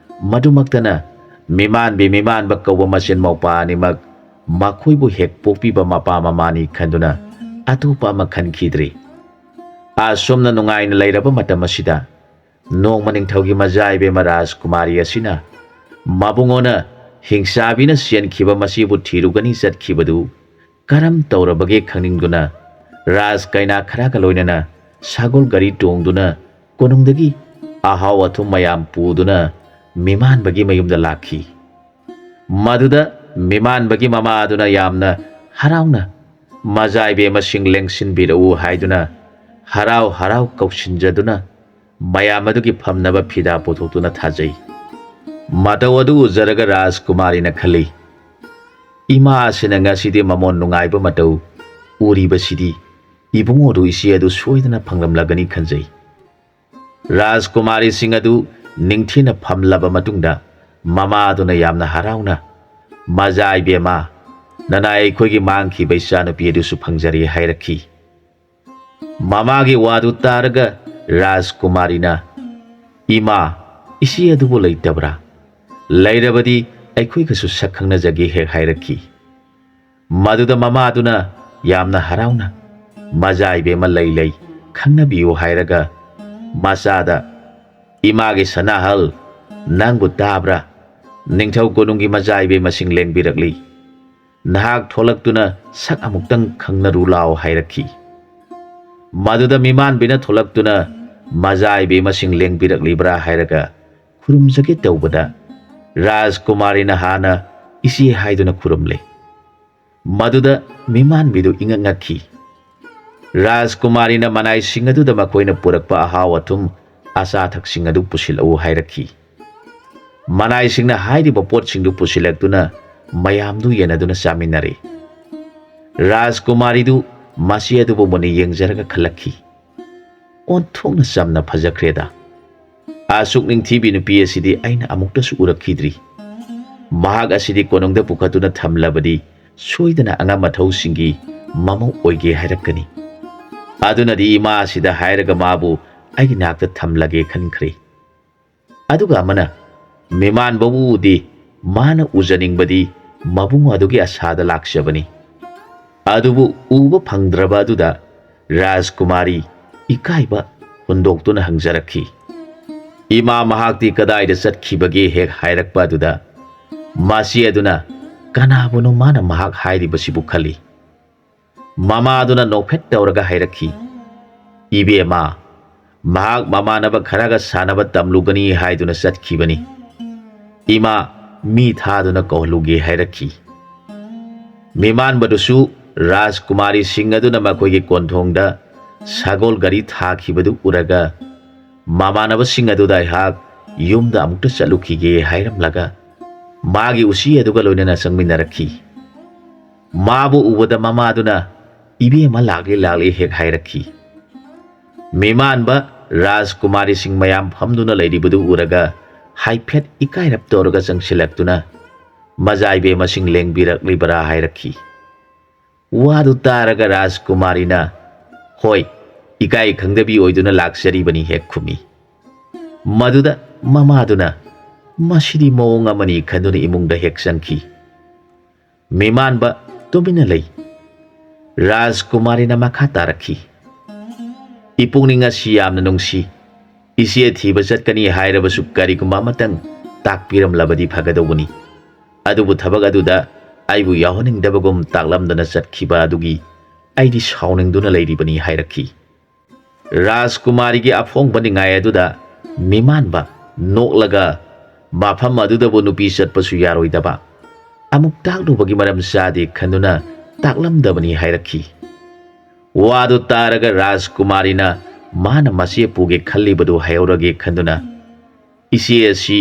ꯃꯗꯨꯃꯛꯇꯅ ꯃꯤꯃꯥꯟꯕꯤ ꯃꯤꯃꯥꯟꯕ ꯀꯧꯕ ꯃꯆꯤꯟ ꯃꯧꯄꯥ ꯑꯅꯤꯃꯛ ꯃꯈꯣꯏꯕꯨ ꯍꯦꯛ ꯄꯣꯛꯄꯤꯕ ꯃꯄꯥ ꯃꯃꯥꯅꯤ ꯈꯟꯗꯨꯅ ꯑꯇꯣꯞꯄ ꯑꯃ ꯈꯟꯈꯤꯗ꯭ꯔꯤ꯫ ꯑꯁꯨꯝꯅ ꯅꯨꯡꯉꯥꯏꯅ ꯂꯩꯔꯕ ꯃꯇꯝ ꯑꯁꯤꯗ ꯅꯣꯡꯃ ꯅꯤꯡꯊꯧꯒꯤ ꯃꯆꯥ ꯏꯕꯦꯝꯃ ꯔꯥꯖꯀꯨꯃꯥꯔꯤ ꯑꯁꯤꯅ ꯃꯕꯨꯡꯉꯣꯅ ꯍꯤꯡꯆꯥꯕꯤꯅ ꯆꯦꯟꯈꯤꯕ ꯃꯁꯤꯕꯨ ꯊꯤꯔꯨꯒꯅꯤ ꯆꯠꯈꯤꯕꯗꯨ ꯀꯔꯝ ꯇꯧꯔꯕꯒꯦ ꯈꯪꯅꯤꯡꯗꯨꯅ ꯔꯥꯖ ꯀꯩꯅꯥ ꯈꯔꯒ ꯂꯣꯏꯅꯅ ꯁꯒꯣꯜ ꯒꯥꯔꯤ ꯇꯣꯡꯗꯨꯅ ꯀꯣꯅꯨꯡꯗꯒꯤ ꯑꯍꯥꯎ ꯑꯊꯨꯝ ꯃꯌꯥꯝ ꯄꯨꯗꯨꯅ ꯃꯤꯃꯥꯟꯕꯒꯤ ꯃꯌꯨꯝꯗ ꯂꯥꯛꯈꯤ꯫ ꯃꯗꯨꯗ ꯃꯤꯃꯥꯟꯕꯒꯤ ꯃꯃꯥ ꯑꯗꯨꯅ ꯌꯥꯝꯅ ꯍꯔꯥꯎꯅ ꯃꯆꯥ ꯏꯕꯦꯝꯃꯁꯤꯡ ꯂꯦꯡꯁꯤꯟꯕꯤꯔꯛꯎ ꯍꯥꯏꯗꯨꯅ ꯍꯔꯥꯎ ꯍꯔꯥꯎ ꯀꯧꯁꯤꯟꯖꯗꯨꯅ ꯃꯌꯥꯝ ꯑꯗꯨꯒꯤ ꯐꯝꯅꯕ ꯐꯤꯗꯥ ꯄꯨꯊꯣꯛꯇꯨꯅ ꯊꯥꯖꯩ꯫ ꯃꯇꯧ ꯑꯗꯨ ꯎꯖꯔꯒ ꯔꯥꯖꯀꯨꯃꯥꯔꯤꯅ ꯈꯜꯂꯤ, ꯏꯃꯥ ꯑꯁꯤꯅ ꯉꯁꯤꯗꯤ ꯃꯃꯣꯟ ꯅꯨꯡꯉꯥꯏꯕ ꯃꯇꯧ ꯎꯔꯤꯕꯁꯤꯗꯤ ꯏꯕꯨꯡꯉꯣꯗꯨ ꯏꯆꯦ ꯑꯗꯨ ꯁꯣꯏꯗꯅ ꯐꯪꯂꯝꯂꯒꯅꯤ ꯈꯟꯖꯩ꯫ ꯔꯥꯖꯀꯨꯃꯥꯔꯤꯁꯤꯡ ꯑꯗꯨ ꯅꯤꯡꯊꯤꯅ ꯐꯝꯂꯕ ꯃꯇꯨꯡꯗ ꯃꯃꯥ ꯑꯗꯨꯅ ꯌꯥꯝꯅ ꯍꯔꯥꯎꯅ, ꯃꯆꯥ ꯏꯕꯦꯝꯃ ꯅꯅꯥ ꯑꯩꯈꯣꯏꯒꯤ ꯃꯥꯡꯈꯤꯕ ꯏꯆꯥꯅꯨꯄꯤ ꯑꯗꯨꯁꯨ ꯐꯪꯖꯔꯦ ꯍꯥꯏꯔꯛꯈꯤ꯫ ꯃꯃꯥꯒꯤ ꯋꯥꯗꯨ ꯇꯥꯔꯒ ꯔꯥꯖꯀꯨꯃꯥꯔꯤꯅ, ꯏꯃꯥ ꯏꯆꯦ ꯑꯗꯨꯕꯨ ꯂꯩꯇꯕ꯭ꯔꯥ? ꯂꯩꯔꯕꯗꯤ ꯑꯩꯈꯣꯏꯒꯁꯨ ꯁꯛ ꯈꯪꯅꯖꯒꯦ ꯍꯦꯛ ꯍꯥꯏꯔꯛꯈꯤ꯫ ꯃꯗꯨꯗ ꯃꯃꯥ ꯑꯗꯨꯅ ꯌꯥꯝꯅ ꯍꯔꯥꯎꯅ ꯃꯖꯥꯏꯕꯦꯝꯃ ꯂꯩ ꯈꯪꯅꯕꯤꯌꯨ ꯍꯥꯏꯔꯒ ꯃꯆꯥꯗ ꯏꯃꯥꯒꯤ ꯁꯅꯥꯍꯜ ꯅꯪꯕꯨ ꯇꯥꯕ꯭ꯔꯥ ꯅꯤꯡꯊꯧ ꯀꯣꯅꯨꯡꯒꯤ ꯃꯖꯥꯏꯕꯦꯝꯃꯁꯤꯡ ꯂꯦꯡꯕꯤꯔꯛꯂꯤ ꯅꯍꯥꯛ ꯊꯣꯛꯂꯛꯇꯨꯅ ꯁꯛ ꯑꯃꯨꯛꯇꯪ ꯈꯪꯅꯔꯨ ꯂꯥꯎ ꯍꯥꯏꯔꯛꯈꯤ ꯃꯗꯨꯗ ꯃꯤꯃꯥꯟꯕꯤꯅ ꯊꯣꯛꯂꯛꯇꯨꯅ ꯃꯖꯥꯏꯕꯦꯝꯃꯁꯤꯡ ꯂꯦꯡꯕꯤꯔꯛꯂꯤꯕ꯭ꯔꯥ ꯍꯥꯏꯔꯒ ꯈꯨꯔꯨꯝꯖꯒꯦ ꯇꯧꯕꯗ ꯔꯥꯖꯀꯨꯃꯥꯔꯤꯅ ꯍꯥꯟꯅ ꯏꯆꯦ ꯍꯥꯏꯗꯨꯅ ꯈꯨꯔꯨꯝꯂꯦ ꯃꯗꯨꯗ ꯃꯤꯃꯥꯟꯕꯤꯗꯨ ꯏꯉꯛ ꯉꯛꯈꯤ ꯔꯥꯖꯀꯨꯃꯥꯔꯤꯅ ꯃꯅꯥꯏꯁꯤꯡ ꯑꯗꯨꯗ ꯃꯈꯣꯏꯅ ꯄꯨꯔꯛꯄ ꯑꯍꯥꯎ ꯑꯊꯨꯝ ꯑꯆꯥ ꯑꯊꯛꯁꯤꯡ ꯑꯗꯨ ꯄꯨꯁꯤꯜꯂꯛꯎ ꯍꯥꯏꯔꯛꯈꯤ ꯃꯅꯥꯏꯁꯤꯡꯅ ꯍꯥꯏꯔꯤꯕ ꯄꯣꯠꯁꯤꯡꯗꯨ ꯄꯨꯁꯤꯜꯂꯛꯇꯨꯅ ꯃꯌꯥꯝꯗꯨ ꯌꯦꯟꯅꯗꯨꯅ ꯆꯥꯃꯤꯟꯅꯔꯦ ꯔꯥꯖꯀꯨꯃꯥꯔꯤꯗꯨ ꯃꯁꯤ ꯑꯗꯨꯕꯨ ꯃꯨꯟꯅ ꯌꯦꯡꯖꯔꯒ ꯈꯜꯂꯛꯈꯤ ꯑꯣꯟꯊꯣꯛꯅ ꯆꯝꯅ ꯐꯖꯈ꯭ꯔꯦꯗ ꯑꯁꯨꯛ ꯅꯤꯡꯊꯤꯕꯤ ꯅꯨꯄꯤ ꯑꯁꯤꯗꯤ ꯑꯩꯅ ꯑꯃꯨꯛꯇꯁꯨ ꯎꯔꯛꯈꯤꯗ꯭ꯔꯤ ꯃꯍꯥꯛ ꯑꯁꯤꯗꯤ ꯀꯣꯅꯨꯡꯗ ꯄꯨꯈꯠꯇꯨꯅ ꯊꯝꯂꯕꯗꯤ ꯁꯣꯏꯗꯅ ꯑꯉꯝ ꯑꯊꯧꯁꯤꯡꯒꯤ ꯃꯃꯧ ꯑꯣꯏꯒꯦ ꯍꯥꯏꯔꯛꯀꯅꯤ ꯑꯗꯨꯅꯗꯤ ꯏꯃꯥ ꯑꯁꯤꯗ ꯍꯥꯏꯔꯒ ꯃꯥꯕꯨ ꯑꯩꯒꯤ ꯅꯥꯛꯇ ꯊꯝꯂꯒꯦ ꯈꯟꯈ꯭ꯔꯦ ꯑꯗꯨꯒ ꯑꯃꯅ ꯃꯤꯃꯥꯟꯕꯕꯨ ꯎꯗꯦ ꯃꯥꯅ ꯎꯖꯅꯤꯡꯕꯗꯤ ꯃꯕꯨꯡ ꯑꯗꯨꯒꯤ ꯑꯁꯥꯗ ꯂꯥꯛꯆꯕꯅꯤ ꯑꯗꯨꯕꯨ ꯎꯕ ꯐꯪꯗ꯭ꯔꯕ ꯑꯗꯨꯗ ꯔꯥꯖꯀꯨꯃꯥꯔꯤ ꯏꯀꯥꯏꯕ ꯍꯨꯟꯗꯣꯛꯇꯨꯅ ꯍꯪꯖꯔꯛꯈꯤ ꯏꯃꯥ ꯃꯍꯥꯛꯇꯤ ꯀꯗꯥꯏꯗ ꯆꯠꯈꯤꯕꯒꯦ ꯍꯦꯛ ꯍꯥꯏꯔꯛꯄ ꯑꯗꯨꯗ ꯃꯁꯤ ꯑꯗꯨꯅ ꯀꯅꯥꯕꯨꯅꯣ ꯃꯥꯅ ꯃꯍꯥꯛ ꯍꯥꯏꯔꯤꯕꯁꯤꯕꯨ ꯈꯜꯂꯤ ꯃꯃꯥꯗꯨꯅ ꯅꯣꯛꯐꯦꯠ ꯇꯧꯔꯒ ꯍꯥꯏꯔꯛꯈꯤ ꯏꯕꯦꯝꯃ ꯃꯍꯥꯛ ꯃꯃꯥꯟꯅꯕ ꯈꯔꯒ ꯁꯥꯟꯅꯕ ꯇꯝꯂꯨꯒꯅꯤ ꯍꯥꯏꯗꯨꯅ ꯆꯠꯈꯤꯕꯅꯤ ꯏꯃꯥ ꯃꯤ ꯊꯥꯗꯨꯅ ꯀꯧꯍꯜꯂꯨꯒꯦ ꯍꯥꯏꯔꯛꯈꯤ ꯃꯤꯃꯥꯟꯕꯗꯨꯁꯨ ꯔꯥꯖꯀꯨꯃꯥꯔꯤꯁꯤꯡ ꯑꯗꯨꯅ ꯃꯈꯣꯏꯒꯤ ꯀꯣꯟꯊꯣꯡꯗ ꯁꯒꯣꯜ ꯒꯥꯔꯤ ꯊꯥꯈꯤꯕꯗꯨ ꯎꯔꯒ ꯃꯃꯥꯟꯅꯕꯁꯤꯡ ꯑꯗꯨꯗ ꯑꯩꯍꯥꯛ ꯌꯨꯝꯗ ꯑꯃꯨꯛꯇ ꯆꯠꯂꯨꯈꯤꯒꯦ ꯍꯥꯏꯔꯝꯂꯒ ꯃꯥꯒꯤ ꯎꯆꯤ ꯑꯗꯨꯒ ꯂꯣꯏꯅꯅ ꯆꯪꯃꯤꯟꯅꯔꯛꯈꯤ ꯃꯥꯕꯨ ꯎꯕꯗ ꯃꯃꯥꯗꯨꯅ ꯏꯕꯦꯝꯃ ꯂꯥꯛꯂꯦ ꯍꯦꯛ ꯍꯥꯏꯔꯛꯈꯤ ꯃꯤꯃꯥꯟꯕ ꯔꯥꯖꯀꯨꯃꯥꯔꯤꯁꯤꯡ ꯃꯌꯥꯝ ꯐꯝꯗꯨꯅ ꯂꯩꯔꯤꯕꯗꯨ ꯎꯔꯒ ꯍꯥꯏꯐꯦꯠ ꯏꯀꯥꯏꯔꯞ ꯇꯧꯔꯒ ꯆꯪꯁꯤꯜꯂꯛꯇꯨꯅ ꯃꯖꯥꯏꯕꯦꯝꯃꯁꯤꯡ ꯂꯦꯡꯕꯤꯔꯛꯂꯤꯕꯔꯥ ꯍꯥꯏꯔꯛꯈꯤ ꯋꯥꯗꯨ ꯇꯥꯔꯒ ꯔꯥꯖꯀꯨꯃꯥꯔꯤꯅ ꯍꯣꯏ ꯏꯀꯥꯏ ꯈꯪꯗꯕꯤ ꯑꯣꯏꯗꯨꯅ ꯂꯥꯛꯆꯔꯤꯕꯅꯤ ꯍꯦꯛ ꯈꯨꯝꯃꯤ ꯃꯗꯨꯗ ꯃꯃꯥꯗꯨꯅ ꯃꯁꯤꯗꯤ ꯃꯑꯣꯡ ꯑꯃꯅꯤ ꯈꯟꯗꯨꯅ ꯏꯃꯨꯡꯗ ꯍꯦꯛ ꯆꯪꯈꯤ ꯃꯤꯃꯥꯟꯕ ꯇꯨꯃꯤꯟꯅ ꯂꯩ ꯔꯥꯖꯀꯨꯃꯥꯔꯤꯅ ꯃꯈꯥ ꯇꯥꯔꯛꯈꯤ ꯏꯄꯨꯡꯅꯤꯡ ꯑꯁꯤ ꯌꯥꯝꯅ ꯅꯨꯡꯁꯤ ꯏꯆꯦ ꯊꯤꯕ ꯆꯠꯀꯅꯤ ꯍꯥꯏꯔꯕꯁꯨ ꯀꯔꯤꯒꯨꯝꯕ ꯑꯃꯇꯪ ꯇꯥꯛꯄꯤꯔꯝꯂꯕꯗꯤ ꯐꯒꯗꯧꯕꯅꯤ ꯑꯗꯨꯕꯨ ꯊꯕꯛ ꯑꯗꯨꯗ ꯑꯩꯕꯨ ꯌꯥꯎꯍꯟꯅꯤꯡꯗꯕꯒꯨꯝ ꯇꯥꯛꯂꯝꯗꯅ ꯆꯠꯈꯤꯕ ꯑꯗꯨꯒꯤ ꯑꯩꯗꯤ ꯁꯥꯎꯅꯤꯡꯗꯨꯅ ꯂꯩꯔꯤꯕꯅꯤ ꯍꯥꯏꯔꯛꯈꯤ ꯔꯥꯖꯀꯨꯃꯥꯔꯤꯒꯤ ꯑꯐꯣꯡꯕ ꯅꯤꯡꯉꯥꯏ ꯑꯗꯨꯗ ꯃꯤꯃꯥꯟꯕ ꯅꯣꯛꯂꯒ ꯃꯐꯝ ꯑꯗꯨꯗꯕꯨ ꯅꯨꯄꯤ ꯆꯠꯄꯁꯨ ꯌꯥꯔꯣꯏꯗꯕ ꯑꯃꯨꯛ ꯇꯥꯛꯂꯨꯕꯒꯤ ꯃꯔꯝ ꯆꯥꯗꯦ ꯈꯟꯗꯨꯅ ꯇꯥꯛꯂꯝꯗꯕꯅꯤ ꯍꯥꯏꯔꯛꯈꯤ ꯋꯥꯗꯨ ꯇꯥꯔꯒ ꯔꯥꯖꯀꯨꯃꯥꯔꯤꯅ ꯃꯥꯅ ꯃꯆꯦ ꯄꯨꯒꯦ ꯈꯜꯂꯤꯕꯗꯨ ꯍꯥꯏꯍꯧꯔꯒꯦ ꯈꯟꯗꯨꯅ ꯏꯆꯦ ꯑꯁꯤ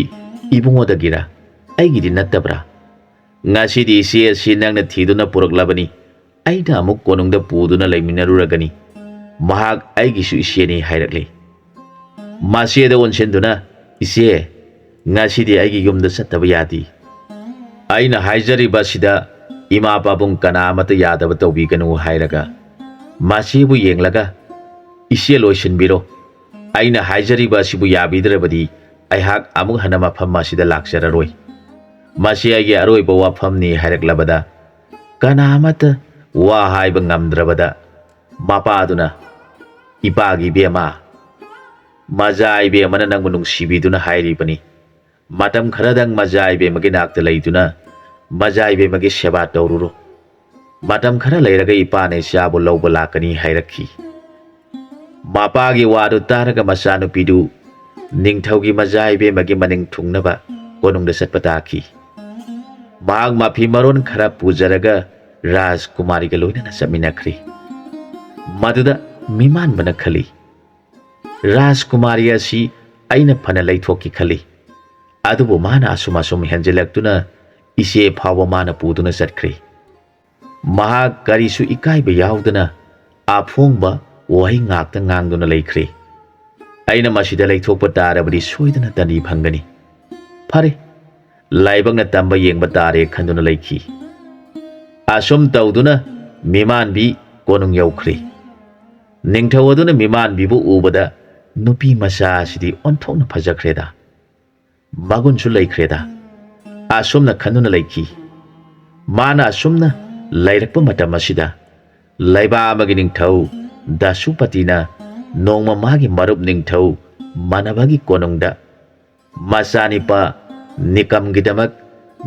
ꯏꯕꯨꯡꯉꯣꯗꯒꯤꯔ ꯑꯩꯒꯤꯗꯤ ꯅꯠꯇꯕ꯭ꯔꯥ ꯉꯁꯤꯗꯤ ꯏꯆꯦ ꯑꯁꯤ ꯅꯪꯅ ꯊꯤꯗꯨꯅ ꯄꯨꯔꯛꯂꯕꯅꯤ ꯑꯩꯅ ꯑꯃꯨꯛ ꯀꯣꯅꯨꯡꯗ ꯄꯨꯗꯨꯅ ꯂꯩꯃꯤꯟꯅꯔꯨꯔꯒꯅꯤ ꯃꯍꯥꯛ ꯑꯩꯒꯤꯁꯨ ꯏꯆꯦꯅꯤ ꯍꯥꯏꯔꯛꯂꯦ ꯃꯆꯦꯗ ꯑꯣꯟꯁꯤꯟꯗꯨꯅ ꯏꯆꯦ ꯉꯁꯤꯗꯤ ꯑꯩꯒꯤ ꯌꯨꯝꯗ ꯆꯠꯇꯕ ꯌꯥꯗꯦ ꯑꯩꯅ ꯍꯥꯏꯖꯔꯤꯕ ꯑꯁꯤꯗ ꯏꯃꯥ ꯄꯥꯕꯨꯡ ꯀꯅꯥ ꯑꯃꯠꯇ ꯌꯥꯗꯕ ꯇꯧꯕꯤꯒꯅꯨ ꯍꯥꯏꯔꯒ ꯃꯆꯦꯕꯨ ꯌꯦꯡꯂꯒ ꯏꯆꯦ ꯂꯣꯏꯁꯤꯟꯕꯤꯔꯣ ꯑꯩꯅ ꯍꯥꯏꯖꯔꯤꯕ ꯑꯁꯤꯕꯨ ꯌꯥꯕꯤꯗ꯭ꯔꯕꯗꯤ ꯑꯩꯍꯥꯛ ꯑꯃꯨꯛ ꯍꯟꯅ ꯃꯐꯝ ꯑꯁꯤꯗ ꯂꯥꯛꯆꯔꯔꯣꯏ ꯃꯁꯤ ꯑꯩꯒꯤ ꯑꯔꯣꯏꯕ ꯋꯥꯐꯝꯅꯤ ꯍꯥꯏꯔꯛꯂꯕꯗ ꯀꯅꯥ ꯑꯃꯠꯇ ꯋꯥ ꯍꯥꯏꯕ ꯉꯝꯗ꯭ꯔꯕꯗ ꯃꯄꯥꯗꯨꯅ ꯏꯄꯥꯒꯤ ꯏꯕꯦꯝꯃ ꯃꯖꯥꯏꯕꯦꯝꯃꯅ ꯅꯪꯕꯨ ꯅꯨꯡꯁꯤꯕꯤꯗꯨꯅ ꯍꯥꯏꯔꯤꯕꯅꯤ ꯃꯇꯝ ꯈꯔꯗꯪ ꯃꯖꯥꯏꯕꯦꯝꯃꯒꯤ ꯅꯥꯛꯇ ꯂꯩꯗꯨꯅ ꯃꯖꯥꯏꯕꯦꯝꯃꯒꯤ ꯁꯦꯕꯥ ꯇꯧꯔꯨꯔꯣ ꯃꯇꯝ ꯈꯔ ꯂꯩꯔꯒ ꯏꯄꯥꯅ ꯏꯆꯥꯕꯨ ꯂꯧꯕ ꯂꯥꯛꯀꯅꯤ ꯍꯥꯏꯔꯛꯈꯤ ꯃꯄꯥꯒꯤ ꯋꯥꯗꯨ ꯇꯥꯔꯒ ꯃꯆꯥꯅꯨꯄꯤꯗꯨ ꯅꯤꯡꯊꯧꯒꯤ ꯃꯖꯥꯏꯕꯦꯝꯃꯒꯤ ꯃꯅꯤꯡ ꯊꯨꯡꯅꯕ ꯀꯣꯅꯨꯡꯗ ꯆꯠꯄ ꯇꯥꯈꯤ ꯃꯍꯥꯛ ꯃꯐꯤ ꯃꯔꯣꯟ ꯈꯔ ꯄꯨꯖꯔꯒ ꯔꯥꯖꯀꯨꯃꯥꯔꯤꯒ ꯂꯣꯏꯅꯅ ꯆꯠꯃꯤꯟꯅꯈ꯭ꯔꯤ ꯃꯗꯨꯗ ꯃꯤꯃꯥꯟꯕꯅ ꯈꯜꯂꯤ ꯔꯥꯖꯀꯨꯃꯥꯔꯤ ꯑꯁꯤ ꯑꯩꯅ ꯐꯅ ꯂꯩꯊꯣꯛꯈꯤ ꯈꯜꯂꯤ ꯑꯗꯨꯕꯨ ꯃꯥꯅ ꯑꯁꯨꯝ ꯍꯦꯟꯖꯤꯜꯂꯛꯇꯨꯅ ꯏꯆꯦ ꯐꯥꯎꯕ ꯃꯥꯅ ꯄꯨꯗꯨꯅ ꯆꯠꯈ꯭ꯔꯤ ꯃꯍꯥꯛ ꯀꯔꯤꯁꯨ ꯏꯀꯥꯏꯕ ꯌꯥꯎꯗꯅ ꯑꯐꯣꯡꯕ ꯋꯥꯍꯩ ꯉꯥꯛꯇ ꯉꯥꯡꯗꯨꯅ ꯂꯩꯈ꯭ꯔꯦ ꯑꯩꯅ ꯃꯁꯤꯗ ꯂꯩꯊꯣꯛꯄ ꯇꯥꯔꯕꯗꯤ ꯁꯣꯏꯗꯅ ꯇꯟꯗꯤ ꯐꯪꯒꯅꯤ ꯐꯔꯦ ꯂꯥꯏꯕꯛꯅ ꯇꯝꯕ ꯌꯦꯡꯕ ꯇꯥꯔꯦ ꯈꯟꯗꯨꯅ ꯂꯩꯈꯤ ꯑꯁꯨꯝ ꯇꯧꯗꯨꯅ ꯃꯤꯃꯥꯟꯕꯤ ꯀꯣꯅꯨꯡ ꯌꯧꯈ꯭ꯔꯦ ꯅꯤꯡꯊꯧ ꯑꯗꯨꯅ ꯃꯤꯃꯥꯟꯕꯤꯕꯨ ꯎꯕꯗ ꯅꯨꯄꯤ ꯃꯆꯥ ꯑꯁꯤꯗꯤ ꯑꯣꯟꯊꯣꯛꯅ ꯐꯖꯈ꯭ꯔꯦꯗ ꯃꯒꯨꯟꯁꯨ ꯂꯩꯈ꯭ꯔꯦꯗ ꯑꯁꯨꯝꯅ ꯈꯟꯗꯨꯅ ꯂꯩꯈꯤ ꯃꯥꯅ ꯑꯁꯨꯝꯅ ꯂꯩꯔꯛꯄ ꯃꯇꯝ ꯑꯁꯤꯗ ꯂꯩꯕꯥꯛ ꯑꯃꯒꯤ ꯅꯤꯡꯊꯧ ꯗꯥꯁꯨꯄꯇꯤꯅ ꯅꯣꯡꯃ ꯃꯥꯒꯤ ꯃꯔꯨꯞ ꯅꯤꯡꯊꯧ ꯃꯅꯕꯒꯤ ꯀꯣꯅꯨꯡꯗ ꯃꯆꯥꯅꯤꯄꯥ ꯅꯤꯀꯝꯒꯤꯗꯃꯛ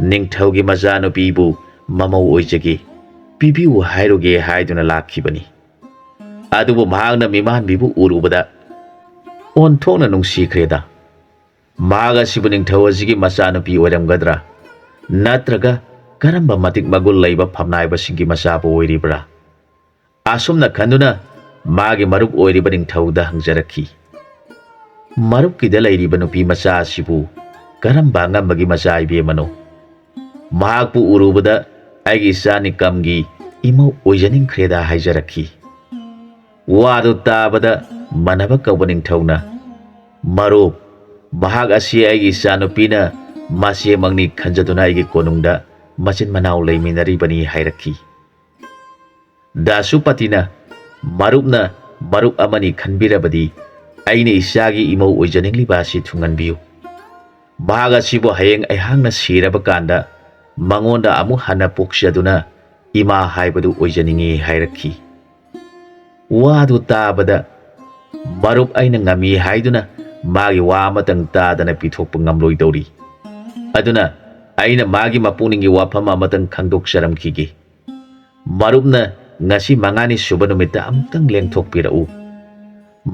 ꯅꯤꯡꯊꯧꯒꯤ ꯃꯆꯥꯅꯨꯄꯤꯕꯨ ꯃꯃꯧ ꯑꯣꯏꯖꯒꯦ ꯄꯤꯕꯤꯌꯨ ꯍꯥꯏꯔꯨꯒꯦ ꯍꯥꯏꯗꯨꯅ ꯂꯥꯛꯈꯤꯕꯅꯤ꯫ ꯑꯗꯨꯕꯨ ꯃꯍꯥꯛꯅ ꯃꯤꯃꯥꯟꯕꯤꯕꯨ ꯎꯔꯨꯕꯗ ꯑꯣꯟꯊꯣꯛꯅ ꯅꯨꯡꯁꯤꯈ꯭ꯔꯦꯗ꯫ ꯃꯍꯥꯛ ꯑꯁꯤꯕꯨ ꯅꯤꯡꯊꯧ ꯑꯁꯤꯒꯤ ꯃꯆꯥꯅꯨꯄꯤ ꯑꯣꯏꯔꯝꯒꯗ꯭ꯔꯥ ꯅꯠꯇ꯭ꯔꯒ ꯀꯔꯝꯕ ꯃꯇꯤꯛ ꯃꯒꯨꯟ ꯂꯩꯕ ꯐꯝꯅꯥꯏꯕꯁꯤꯡꯒꯤ ꯃꯆꯥꯕꯨ ꯑꯣꯏꯔꯤꯕ꯭ꯔꯥ? ꯑꯁꯨꯝꯅ ꯈꯟꯗꯨꯅ ꯃꯥꯒꯤ ꯃꯔꯨꯞ ꯑꯣꯏꯔꯤꯕ ꯅꯤꯡꯊꯧꯗ ꯍꯪꯖꯔꯛꯈꯤ, ꯃꯔꯨꯞꯀꯤꯗ ꯂꯩꯔꯤꯕ ꯅꯨꯄꯤ ꯃꯆꯥ ꯑꯁꯤꯕꯨ ꯀꯔꯝꯕ ꯑꯉꯝꯕꯒꯤ ꯃꯆꯥ ꯏꯕꯦꯝꯃꯅꯣ? ꯃꯍꯥꯛꯄꯨ ꯎꯔꯨꯕꯗ ꯑꯩꯒꯤ ꯏꯆꯥ ꯅꯤꯀꯝꯒꯤ ꯏꯃꯧ ꯑꯣꯏꯖꯅꯤꯡꯈ꯭ꯔꯦꯗ ꯍꯥꯏꯖꯔꯛꯈꯤ꯫ ꯋꯥꯗꯨ ꯇꯥꯕꯗ ꯃꯅꯕ ꯀꯧꯕ ꯅꯤꯡꯊꯧꯅ, ꯃꯔꯨꯞ, ꯃꯍꯥꯛ ꯑꯁꯤ ꯑꯩꯒꯤ ꯏꯆꯥꯅꯨꯄꯤꯅ ꯃꯆꯦꯃꯛꯅꯤ ꯈꯟꯖꯗꯨꯅ ꯑꯩꯒꯤ ꯀꯣꯅꯨꯡꯗ ꯃꯆꯤꯟ ꯃꯅꯥꯎ ꯂꯩꯃꯤꯟꯅꯔꯤꯕꯅꯤ ꯍꯥꯏꯔꯛꯈꯤ꯫ ꯗꯥꯁꯨꯄꯇꯤꯅ, ꯃꯔꯨꯞꯅ ꯃꯔꯨꯞ ꯑꯃꯅꯤ ꯈꯟꯕꯤꯔꯕꯗꯤ ꯑꯩꯅ ꯏꯆꯥꯒꯤ ꯏꯃꯧ ꯑꯣꯏꯖꯅꯤꯡꯂꯤꯕ ꯑꯁꯤ ꯊꯨꯡꯍꯟꯕꯤꯌꯨ꯫ ꯃꯍꯥꯛ ꯑꯁꯤꯕꯨ ꯍꯌꯦꯡ ꯑꯩꯍꯥꯛꯅ ꯁꯤꯔꯕ ꯀꯥꯟꯗ ꯃꯉꯣꯟꯗ ꯑꯃꯨꯛ ꯍꯟꯅ ꯄꯣꯛꯆꯗꯨꯅ ꯏꯃꯥ ꯍꯥꯏꯕꯗꯨ ꯑꯣꯏꯖꯅꯤꯡꯉꯤ ꯍꯥꯏꯔꯛꯈꯤ꯫ ꯋꯥꯗꯨ ꯇꯥꯕꯗ ꯃꯔꯨꯞ ꯑꯩꯅ ꯉꯝꯃꯤ ꯍꯥꯏꯗꯨꯅ ꯃꯥꯒꯤ ꯋꯥ ꯑꯃꯇꯪ ꯇꯥꯗꯅ ꯄꯤꯊꯣꯛꯄ ꯉꯝꯂꯣꯏꯗꯧꯔꯤ꯫ ꯑꯗꯨꯅ ꯑꯩꯅ ꯃꯥꯒꯤ ꯃꯄꯨꯛꯅꯤꯡꯒꯤ ꯋꯥꯐꯝ ꯑꯃꯇꯪ ꯈꯪꯗꯣꯛꯆꯔꯝꯈꯤꯒꯦ꯫ ꯃꯔꯨꯞꯅ ꯉꯁꯤ 5ꯅꯤ ꯁꯨꯕ ꯅꯨꯃꯤꯠꯇ ꯑꯃꯨꯛꯇꯪ ꯂꯦꯡꯊꯣꯛꯄꯤꯔꯛꯎ꯫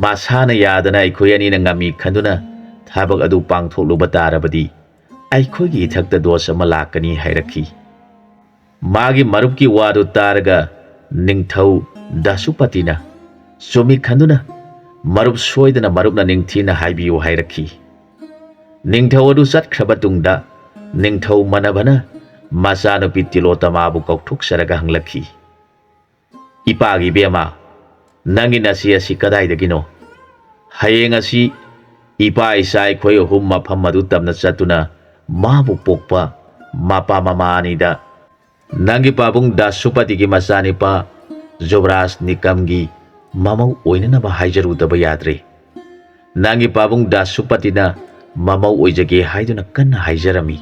ꯃꯁꯥꯅ ꯌꯥꯗꯅ ꯑꯩꯈꯣꯏ ꯑꯅꯤꯅ ꯉꯝꯃꯤ ꯈꯟꯗꯨꯅ ꯊꯕꯛ ꯑꯗꯨ ꯄꯥꯡꯊꯣꯛꯂꯨꯕ ꯇꯥꯔꯕꯗꯤ ꯑꯩꯈꯣꯏꯒꯤ ꯏꯊꯛꯇ ꯗꯣꯁ ꯑꯃ ꯂꯥꯛꯀꯅꯤ ꯍꯥꯏꯔꯛꯈꯤ꯫ ꯃꯥꯒꯤ ꯃꯔꯨꯞꯀꯤ ꯋꯥꯗꯨ ꯇꯥꯔꯒ ꯅꯤꯡꯊꯧ ꯗꯥꯁꯨꯄꯇꯤꯅ ꯆꯨꯝꯃꯤ ꯈꯟꯗꯨꯅ ꯃꯔꯨꯞ ꯁꯣꯏꯗꯅ ꯃꯔꯨꯞꯅ ꯅꯤꯡꯊꯤꯅ ꯍꯥꯏꯕꯤꯌꯨ ꯍꯥꯏꯔꯛꯈꯤ꯫ ꯅꯤꯡꯊꯧ ꯑꯗꯨ ꯆꯠꯈ꯭ꯔꯕ ꯇꯨꯡꯗ ꯅꯤꯡꯊꯧ ꯃꯅꯕꯅ ꯃꯆꯥꯅꯨꯄꯤ ꯇꯤꯂꯣꯇꯃꯥꯕꯨ ꯀꯧꯊꯣꯛꯆꯔꯒ ꯍꯪꯂꯛꯈꯤ, ꯏꯄꯥꯒꯤ ꯏꯕꯦꯝꯃ, ꯅꯪꯒꯤ ꯅꯆꯦ ꯑꯁꯤ ꯀꯗꯥꯏꯗꯒꯤꯅꯣ? ꯍꯌꯦꯡ ꯑꯁꯤ ꯏꯄꯥ ꯏꯆꯥ ꯑꯩꯈꯣꯏ ꯑꯍꯨꯝ ꯃꯐꯝ ꯑꯗꯨ ꯇꯝꯅ ꯆꯠꯇꯨꯅ ꯃꯥꯕꯨ ꯄꯣꯛꯄ ꯃꯄꯥ ꯃꯃꯥ ꯑꯅꯤꯗ ꯅꯪꯒꯤ ꯄꯥꯕꯨꯡ ꯗꯥꯁꯨꯄꯇꯤꯒꯤ ꯃꯆꯥꯅꯤꯄꯥ ꯖꯨꯕꯔꯥꯖ ꯅꯤꯀꯝꯒꯤ ꯃꯃꯧ ꯑꯣꯏꯅꯅꯕ ꯍꯥꯏꯖꯔꯨꯗꯕ ꯌꯥꯗ꯭ꯔꯦ꯫ ꯅꯪꯒꯤ ꯄꯥꯕꯨꯡ ꯗꯥꯁꯨꯄꯇꯤꯅ ꯃꯃꯧ ꯑꯣꯏꯖꯒꯦ ꯍꯥꯏꯗꯨꯅ ꯀꯟꯅ ꯍꯥꯏꯖꯔꯝꯃꯤ꯫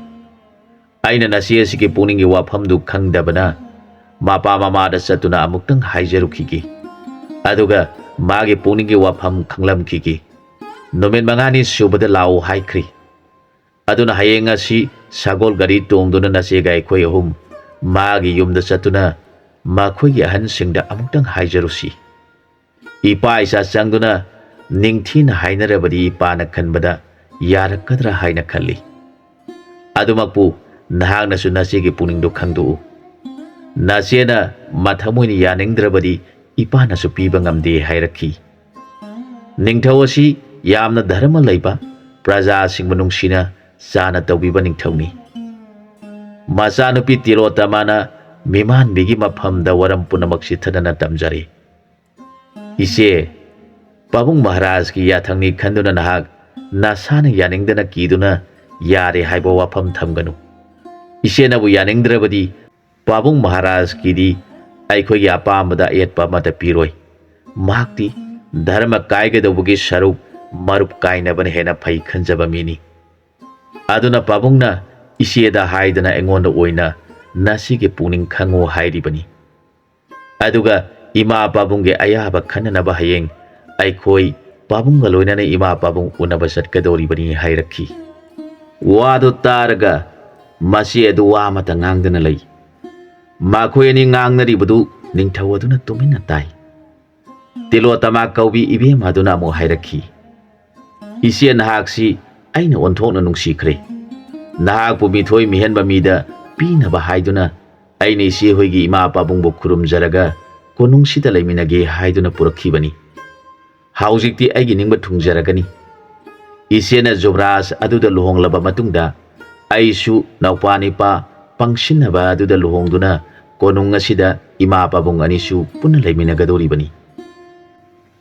ꯑꯩꯅ ꯅꯆꯦ ꯑꯁꯤꯒꯤ ꯄꯨꯛꯅꯤꯡꯒꯤ ꯋꯥꯐꯝꯗꯨ ꯈꯪꯗꯕꯅ ꯃꯄꯥ ꯃꯃꯥꯗ ꯆꯠꯇꯨꯅ ꯑꯃꯨꯛꯇꯪ ꯍꯥꯏꯖꯔꯨꯈꯤꯒꯦ, ꯑꯗꯨꯒ ꯃꯥꯒꯤ ꯄꯨꯛꯅꯤꯡꯒꯤ ꯋꯥꯐꯝ ꯈꯪꯂꯝꯈꯤꯒꯦ꯫ ꯅꯨꯃꯤꯠ 5ꯅꯤ ꯁꯨꯕꯗ ꯂꯥꯛꯎ ꯍꯥꯏꯈ꯭ꯔꯤ꯫ ꯑꯗꯨꯅ ꯍꯌꯦꯡ ꯑꯁꯤ ꯁꯒꯣꯜ ꯒꯥꯔꯤ ꯇꯣꯡꯗꯨꯅ ꯅꯆꯦꯒ ꯑꯩꯈꯣꯏ ꯑꯍꯨꯝ ꯃꯥꯒꯤ ꯌꯨꯝꯗ ꯆꯠꯇꯨꯅ ꯃꯈꯣꯏꯒꯤ ꯑꯍꯟꯁꯤꯡꯗ ꯑꯃꯨꯛꯇꯪ ꯍꯥꯏꯖꯔꯨꯁꯤ꯫ ꯏꯄꯥ ꯏꯆꯥ ꯆꯪꯗꯨꯅ ꯅꯤꯡꯊꯤꯅ ꯍꯥꯏꯅꯔꯕꯗꯤ ꯏꯄꯥꯅ ꯈꯟꯕꯗ ꯌꯥꯔꯛꯀꯗ꯭ꯔꯥ ꯍꯥꯏꯅ ꯈꯜꯂꯤ꯫ ꯑꯗꯨꯃꯛꯄꯨ ꯅꯍꯥꯛꯅꯁꯨ ꯅꯆꯦꯒꯤ ꯄꯨꯛꯅꯤꯡꯗꯨ ꯈꯪꯗꯣꯛꯎ꯫ ꯅꯆꯦꯅ ꯃꯊꯃꯣꯏꯅ ꯌꯥꯅꯤꯡꯗ꯭ꯔꯕꯗꯤ ꯏꯄꯥꯅꯁꯨ ꯄꯤꯕ ꯉꯝꯗꯦ ꯍꯥꯏꯔꯛꯈꯤ꯫ ꯅꯤꯡꯊꯧ ꯑꯁꯤ ꯌꯥꯝꯅ ꯙꯔꯃ ꯂꯩꯕ, ꯄ꯭ꯔꯖꯥꯁꯤꯡꯕꯨ ꯅꯨꯡꯁꯤꯅ ꯆꯥꯅ ꯇꯧꯕꯤꯕ ꯅꯤꯡꯊꯧꯅꯤ꯫ ꯃꯆꯥꯅꯨꯄꯤ ꯇꯤꯂꯣꯇꯃꯥꯅ ꯃꯤꯃꯥꯟꯕꯤꯒꯤ ꯃꯐꯝꯗ ꯋꯥꯔꯝ ꯄꯨꯝꯅꯃꯛ ꯆꯤꯊꯗꯅ ꯇꯝꯖꯔꯦ꯫ ꯏꯆꯦ, ꯄꯥꯕꯨꯡ ꯃꯍꯥꯔꯥꯖꯀꯤ ꯌꯥꯊꯪꯅꯤ ꯈꯟꯗꯨꯅ ꯅꯍꯥꯛ ꯅꯁꯥꯅ ꯌꯥꯅꯤꯡꯗꯅ ꯀꯤꯗꯨꯅ ꯌꯥꯔꯦ ꯍꯥꯏꯕ ꯋꯥꯐꯝ ꯊꯝꯒꯅꯨ꯫ ꯏꯆꯦꯅꯕꯨ ꯌꯥꯅꯤꯡꯗ꯭ꯔꯕꯗꯤ ꯄꯥꯕꯨꯡ ꯃꯍꯥꯔꯥꯖꯀꯤꯗꯤ ꯑꯩꯈꯣꯏꯒꯤ ꯑꯄꯥꯝꯕꯗ ꯑꯌꯦꯠꯄ ꯑꯃꯠꯇ ꯄꯤꯔꯣꯏ꯫ ꯃꯍꯥꯛꯇꯤ ꯙꯔꯃ ꯀꯥꯏꯒꯗꯧꯕꯒꯤ ꯁꯔꯨꯛ ꯃꯔꯨꯞ ꯀꯥꯏꯅꯕꯅ ꯍꯦꯟꯅ ꯐꯩ ꯈꯟꯖꯕ ꯃꯤꯅꯤ꯫ ꯑꯗꯨꯅ ꯄꯥꯕꯨꯡꯅ ꯏꯆꯦꯗ ꯍꯥꯏꯗꯅ ꯑꯩꯉꯣꯟꯗ ꯑꯣꯏꯅ ꯅꯁꯤꯒꯤ ꯄꯨꯛꯅꯤꯡ ꯈꯪꯉꯨ ꯍꯥꯏꯔꯤꯕꯅꯤ꯫ ꯑꯗꯨꯒ ꯏꯃꯥ ꯄꯥꯕꯨꯡꯒꯤ ꯑꯌꯥꯕ ꯈꯟꯅꯅꯕ ꯍꯌꯦꯡ ꯑꯩꯈꯣꯏ ꯄꯥꯕꯨꯡꯒ ꯂꯣꯏꯅꯅ ꯏꯃꯥ ꯄꯥꯕꯨꯡ ꯎꯅꯕ ꯆꯠꯀꯗꯧꯔꯤꯕꯅꯤ ꯍꯥꯏꯔꯛꯈꯤ꯫ ꯋꯥꯗꯨ ꯇꯥꯔꯒ ꯃꯆꯦ ꯑꯗꯨ ꯋꯥ ꯑꯃꯠꯇ ꯉꯥꯡꯗꯅ ꯂꯩ꯫ ꯃꯈꯣꯏ ꯑꯅꯤ ꯉꯥꯡꯅꯔꯤꯕꯗꯨ ꯅꯤꯡꯊꯧ ꯑꯗꯨꯅ ꯇꯨꯃꯤꯟꯅ ꯇꯥꯏ꯫ ꯇꯤꯂꯣꯇꯃꯥ ꯀꯧꯕꯤ ꯏꯕꯦꯝ ꯑꯗꯨꯅ ꯑꯃꯨꯛ ꯍꯥꯏꯔꯛꯈꯤ, ꯏꯆꯦ, ꯅꯍꯥꯛꯁꯤ ꯑꯩꯅ ꯑꯣꯟꯊꯣꯛꯅ ꯅꯨꯡꯁꯤꯈ꯭ꯔꯦ꯫ ꯅꯍꯥꯛꯄꯨ ꯃꯤꯊꯣꯏ ꯃꯤꯍꯦꯟꯕ ꯃꯤꯗ ꯄꯤꯅꯕ ꯍꯥꯏꯗꯨꯅ ꯑꯩꯅ ꯏꯆꯦꯍꯣꯏꯒꯤ ꯏꯃꯥ ꯄꯥꯕꯨꯡꯕꯨ ꯈꯨꯔꯨꯝꯖꯔꯒ ꯀꯣꯅꯨꯡꯁꯤꯗ ꯂꯩꯃꯤꯟꯅꯒꯦ ꯍꯥꯏꯗꯨꯅ ꯄꯨꯔꯛꯈꯤꯕꯅꯤ꯫ ꯍꯧꯖꯤꯛꯇꯤ ꯑꯩꯒꯤ ꯅꯤꯡꯕ ꯊꯨꯡꯖꯔꯒꯅꯤ꯫ ꯏꯆꯦꯅ ꯖꯨꯕꯔꯥꯖ ꯑꯗꯨꯗ ꯂꯨꯍꯣꯡꯂꯕ ꯃꯇꯨꯡꯗ ꯑꯩꯁꯨ ꯅꯧꯄꯥꯅꯤꯄꯥ ꯄꯪꯁꯤꯟꯅꯕ ꯑꯗꯨꯗ ꯂꯨꯍꯣꯡꯗꯨꯅ ꯀꯣꯅꯨꯡ ꯑꯁꯤꯗ ꯏꯃꯥ ꯄꯥꯕꯨꯡ ꯑꯅꯤꯁꯨ ꯄꯨꯟꯅ ꯂꯩꯃꯤꯟꯅꯒꯗꯧꯔꯤꯕꯅꯤ꯫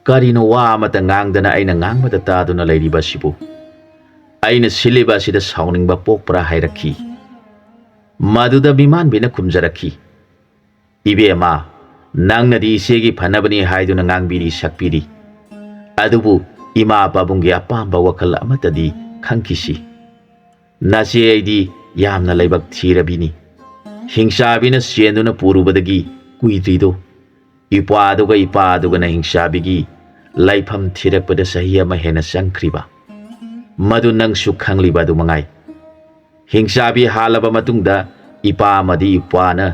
ꯀꯔꯤꯅꯣ ꯋꯥ ꯑꯃꯠꯇ ꯉꯥꯡꯗꯅ ꯑꯩꯅ ꯉꯥꯡꯕꯗ ꯇꯥꯗꯨꯅ ꯂꯩꯔꯤꯕ ꯑꯁꯤꯕꯨ? ꯑꯩꯅ ꯁꯤꯜꯂꯤꯕ ꯑꯁꯤꯗ ꯁꯥꯎꯅꯤꯡꯕ ꯄꯣꯛꯄ꯭ꯔꯥ ꯍꯥꯏꯔꯛꯈꯤ꯫ ꯃꯗꯨꯗ ꯃꯤꯃꯥꯟꯕꯤꯅ ꯈꯨꯝꯖꯔꯛꯈꯤ, ꯏꯕꯦꯝꯃ, ꯅꯪꯅꯗꯤ ꯏꯆꯦꯒꯤ ꯐꯅꯕꯅꯤ ꯍꯥꯏꯗꯨꯅ ꯉꯥꯡꯕꯤꯔꯤ ꯁꯛꯄꯤꯔꯤ, ꯑꯗꯨꯕꯨ ꯏꯃꯥ ꯄꯥꯕꯨꯡꯒꯤ ꯑꯄꯥꯝꯕ ꯋꯥꯈꯜ ꯑꯃꯠꯇꯗꯤ ꯈꯪꯈꯤꯁꯤ꯫ ꯅꯆꯦ ꯑꯩꯗꯤ ꯌꯥꯝꯅ ꯂꯥꯏꯕꯛ ꯊꯤꯔꯕꯤꯅꯤ꯫ ꯍꯤꯡꯆꯥꯕꯤꯅ ꯆꯦꯟꯗꯨꯅ ꯄꯨꯔꯨꯕꯗꯒꯤ ꯀꯨꯏꯗ꯭ꯔꯤꯗꯣ ꯏꯄꯥꯗꯨꯒꯅ ꯍꯤꯡꯁꯥꯕꯤꯒꯤ ꯂꯩꯐꯝ ꯊꯤꯔꯛꯄꯗ ꯆꯍꯤ ꯑꯃ ꯍꯦꯟꯅ ꯆꯪꯈ꯭ꯔꯤꯕ ꯃꯗꯨ ꯅꯪꯁꯨ ꯈꯪꯂꯤꯕ ꯑꯗꯨ ꯃꯉꯥꯏ ꯍꯤꯡꯁꯥꯕꯤ ꯍꯥꯜꯂꯕ ꯃꯇꯨꯡꯗ ꯏꯄꯥ ꯑꯃꯗꯤ ꯏꯄ꯭ꯋꯥꯅ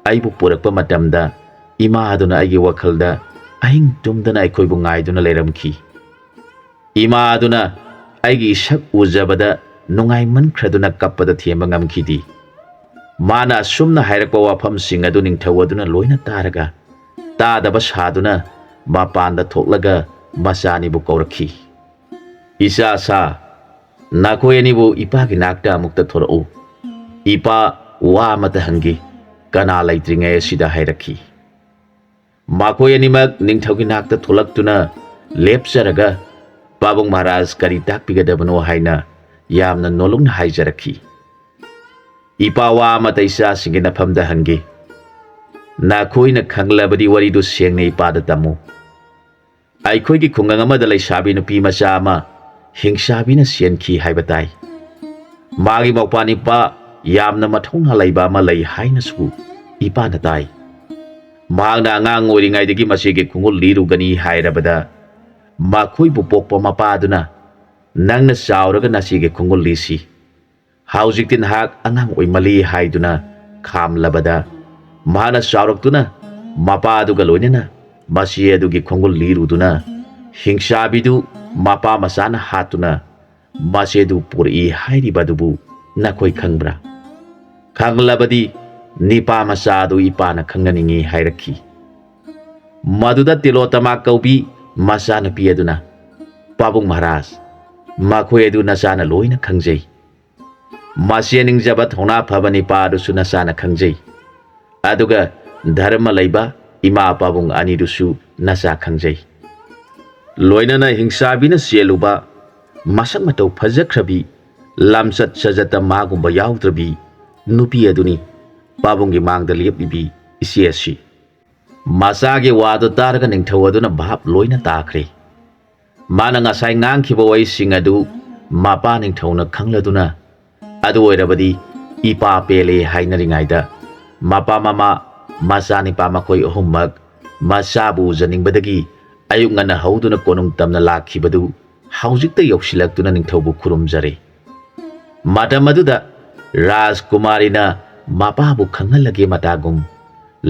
ꯑꯩꯕꯨ ꯄꯨꯔꯛꯄ ꯃꯇꯝꯗ ꯏꯃꯥ ꯑꯗꯨꯅ ꯑꯩꯒꯤ ꯋꯥꯈꯜꯗ ꯑꯍꯤꯡ ꯇꯨꯝꯗꯅ ꯑꯩꯈꯣꯏꯕꯨ ꯉꯥꯏꯗꯨꯅ ꯂꯩꯔꯝꯈꯤ ꯏꯃꯥ ꯑꯗꯨꯅ ꯑꯩꯒꯤ ꯏꯁꯛ ꯎꯖꯕꯗ ꯅꯨꯡꯉꯥꯏꯃꯟꯈ꯭ꯔꯗꯨꯅ ꯀꯞꯄꯗ ꯊꯦꯝꯕ ꯉꯝꯈꯤꯗꯦ ꯃꯥꯅ ꯑꯁꯨꯝꯅ ꯍꯥꯏꯔꯛꯄ ꯋꯥꯐꯝꯁꯤꯡ ꯑꯗꯨ ꯅꯤꯡꯊꯧ ꯑꯗꯨꯅ ꯂꯣꯏꯅ ꯇꯥꯔꯒ ꯇꯥꯗꯕ ꯁꯥꯗꯨꯅ ꯃꯄꯥꯟꯗ ꯊꯣꯛꯂꯒ ꯃꯆꯥꯅꯤꯕꯨ ꯀꯧꯔꯛꯈꯤ ꯏꯆꯥꯁꯥ ꯅꯈꯣꯏ ꯑꯅꯤꯕꯨ ꯏꯄꯥꯒꯤ ꯅꯥꯛꯇ ꯑꯃꯨꯛꯇ ꯊꯣꯔꯛꯎ ꯏꯄꯥ ꯋꯥ ꯑꯃꯇ ꯍꯪꯒꯦ ꯀꯅꯥ ꯂꯩꯇ꯭ꯔꯤꯉꯩ ꯑꯁꯤꯗ ꯍꯥꯏꯔꯛꯈꯤ ꯃꯈꯣꯏ ꯑꯅꯤꯃꯛ ꯅꯤꯡꯊꯧꯒꯤ ꯅꯥꯛꯇ ꯊꯣꯛꯂꯛꯇꯨꯅ ꯂꯦꯞꯆꯔꯒ ꯄꯥꯕꯨꯡ ꯃꯍꯥꯔꯥꯖ ꯀꯔꯤ ꯇꯥꯛꯄꯤꯒꯗꯕꯅꯣ ꯍꯥꯏꯅ ꯌꯥꯝꯅ ꯅꯣꯂꯨꯛꯅ ꯍꯥꯏꯖꯔꯛꯈꯤ ꯏꯄꯥ ꯋꯥ ꯑꯃꯇ ꯏꯆꯥꯁꯤꯡꯒꯤ ꯅꯐꯝꯗ ꯍꯪꯒꯦ ꯅꯈꯣꯏꯅ ꯈꯪꯂꯕꯗꯤ ꯋꯥꯔꯤꯗꯨ ꯁꯦꯡꯅ ꯏꯄꯥꯗ ꯇꯝꯃꯨ ꯑꯩꯈꯣꯏꯒꯤ ꯈꯨꯡꯒꯪ ꯑꯃꯗ ꯂꯩꯁꯥꯕꯤ ꯅꯨꯄꯤ ꯃꯆꯥ ꯑꯃ ꯍꯤꯡꯁꯥꯕꯤꯅ ꯆꯦꯟꯈꯤ ꯍꯥꯏꯕ ꯇꯥꯏ ꯃꯥꯒꯤ ꯃꯧꯄꯥꯅꯤꯄꯥ ꯌꯥꯝꯅ ꯃꯊꯧꯅꯥ ꯂꯩꯕ ꯑꯃ ꯂꯩ ꯍꯥꯏꯅꯁꯨ ꯏꯄꯥꯅ ꯇꯥꯏ ꯃꯍꯥꯛꯅ ꯑꯉꯥꯡ ꯑꯣꯏꯔꯤꯉꯩꯗꯒꯤ ꯃꯁꯤꯒꯤ ꯈꯣꯡꯒꯨꯜ ꯂꯤꯔꯨꯒꯅꯤ ꯍꯥꯏꯔꯕꯗ ꯃꯈꯣꯏꯕꯨ ꯄꯣꯛꯄ ꯃꯄꯥꯗꯨꯅ ꯅꯪꯅ ꯆꯥꯎꯔꯒ ꯅꯁꯤꯒꯤ ꯈꯣꯡꯒꯨꯜ ꯂꯤꯁꯤ ꯍꯧꯖꯤꯛꯇꯤ ꯅꯍꯥꯛ ꯑꯉꯥꯡ ꯑꯣꯏꯃꯜꯂꯤ ꯍꯥꯏꯗꯨꯅ ꯈꯥꯝꯂꯕꯗ ꯃꯍꯥꯛꯅ ꯆꯥꯎꯔꯛꯇꯨꯅ ꯃꯄꯥꯗꯨꯒ ꯂꯣꯏꯅꯅ ꯃꯁꯤ ꯑꯗꯨꯒꯤ ꯈꯣꯡꯒꯨꯜ ꯂꯤꯔꯨꯗꯨꯅ ꯍꯤꯡꯁꯥꯕꯤꯗꯨ ꯃꯄꯥ ꯃꯆꯥꯅ ꯍꯥꯠꯇꯨꯅ ꯃꯁꯦꯗꯨ ꯄꯨꯔꯛꯏ ꯍꯥꯏꯔꯤꯕ ꯑꯗꯨꯕꯨ ꯅꯈꯣꯏ ꯈꯪꯕ꯭ꯔꯥ ꯈꯪꯂꯕꯗꯤ ꯅꯤꯄꯥ ꯃꯆꯥ ꯑꯗꯨ ꯏꯄꯥꯅ ꯈꯪꯅꯅꯤꯡꯉꯤ ꯍꯥꯏꯔꯛꯈꯤ ꯃꯗꯨꯗ ꯇꯤꯂꯣꯇꯃꯥ ꯀꯧꯕꯤ ꯃꯆꯥꯅꯨꯄꯤ ꯑꯗꯨꯅ ꯄꯥꯕꯨꯡ ꯃꯍꯥꯔꯥꯖ ꯃꯈꯣꯏ ꯑꯗꯨ ꯅꯆꯥꯅ ꯂꯣꯏꯅ ꯈꯪꯖꯩ ꯃꯁꯤ ꯅꯤꯡꯖꯕ ꯊꯧꯅꯥ ꯐꯕ ꯅꯤꯄꯥ ꯑꯗꯨꯁꯨ ꯅꯆꯥꯅ ꯈꯪꯖꯩ ꯑꯗꯨꯒ ꯙꯔꯃ ꯂꯩꯕ ꯏꯃꯥ ꯄꯥꯕꯨꯡ ꯑꯅꯤꯗꯨꯁꯨ ꯅꯆꯥ ꯈꯪꯖꯩ ꯂꯣꯏꯅꯅ ꯍꯤꯡꯁꯥꯕꯤꯅ ꯆꯦꯜꯂꯨꯕ ꯃꯁꯛ ꯃꯇꯧ ꯐꯖꯈ꯭ꯔꯕꯤ ꯂꯝꯆꯠ ꯁꯥꯖꯠꯇ ꯃꯥꯒꯨꯝꯕ ꯌꯥꯎꯗ꯭ꯔꯕꯤ ꯅꯨꯄꯤ ꯑꯗꯨꯅꯤ ꯄꯥꯕꯨꯡꯒꯤ ꯃꯥꯡꯗ ꯂꯦꯞꯂꯤꯕꯤ ꯏꯆꯦ ꯑꯁꯤ ꯃꯆꯥꯒꯤ ꯋꯥꯗꯨ ꯇꯥꯔꯒ ꯅꯤꯡꯊꯧ ꯑꯗꯨꯅ ꯚꯥꯞ ꯂꯣꯏꯅ ꯇꯥꯈ꯭ꯔꯦ ꯃꯥꯅ ꯉꯁꯥꯏ ꯉꯥꯡꯈꯤꯕ ꯋꯥꯔꯤꯁꯤꯡ ꯑꯗꯨ ꯃꯄꯥ ꯅꯤꯡꯊꯧꯅ ꯈꯪꯂꯗꯨꯅ ꯑꯗꯨ ꯑꯣꯏꯔꯕꯗꯤ ꯏꯄꯥ ꯄꯦꯜꯂꯦ ꯍꯥꯏꯅꯔꯤꯉꯩꯗ ꯃꯄꯥ ꯃꯃꯥ ꯃꯆꯥꯅꯤꯄꯥ ꯃꯈꯣꯏ ꯑꯍꯨꯝꯃꯛ ꯃꯆꯥꯕꯨ ꯎꯖꯅꯤꯡꯕꯗꯒꯤ ꯑꯌꯨꯛ ꯉꯟꯅ ꯍꯧꯗꯨꯅ ꯀꯣꯅꯨꯡ ꯇꯝꯅ ꯂꯥꯛꯈꯤꯕꯗꯨ ꯍꯧꯖꯤꯛꯇ ꯌꯧꯁꯤꯜꯂꯛꯇꯨꯅ ꯅꯤꯡꯊꯧꯕꯨ ꯈꯨꯔꯨꯝꯖꯔꯦ ꯃꯇꯝ ꯑꯗꯨꯗ ꯔꯥꯖꯀꯨꯃꯥꯔꯤꯅ ꯃꯄꯥꯕꯨ ꯈꯪꯍꯜꯂꯒꯦ ꯃꯇꯥꯒꯨꯝ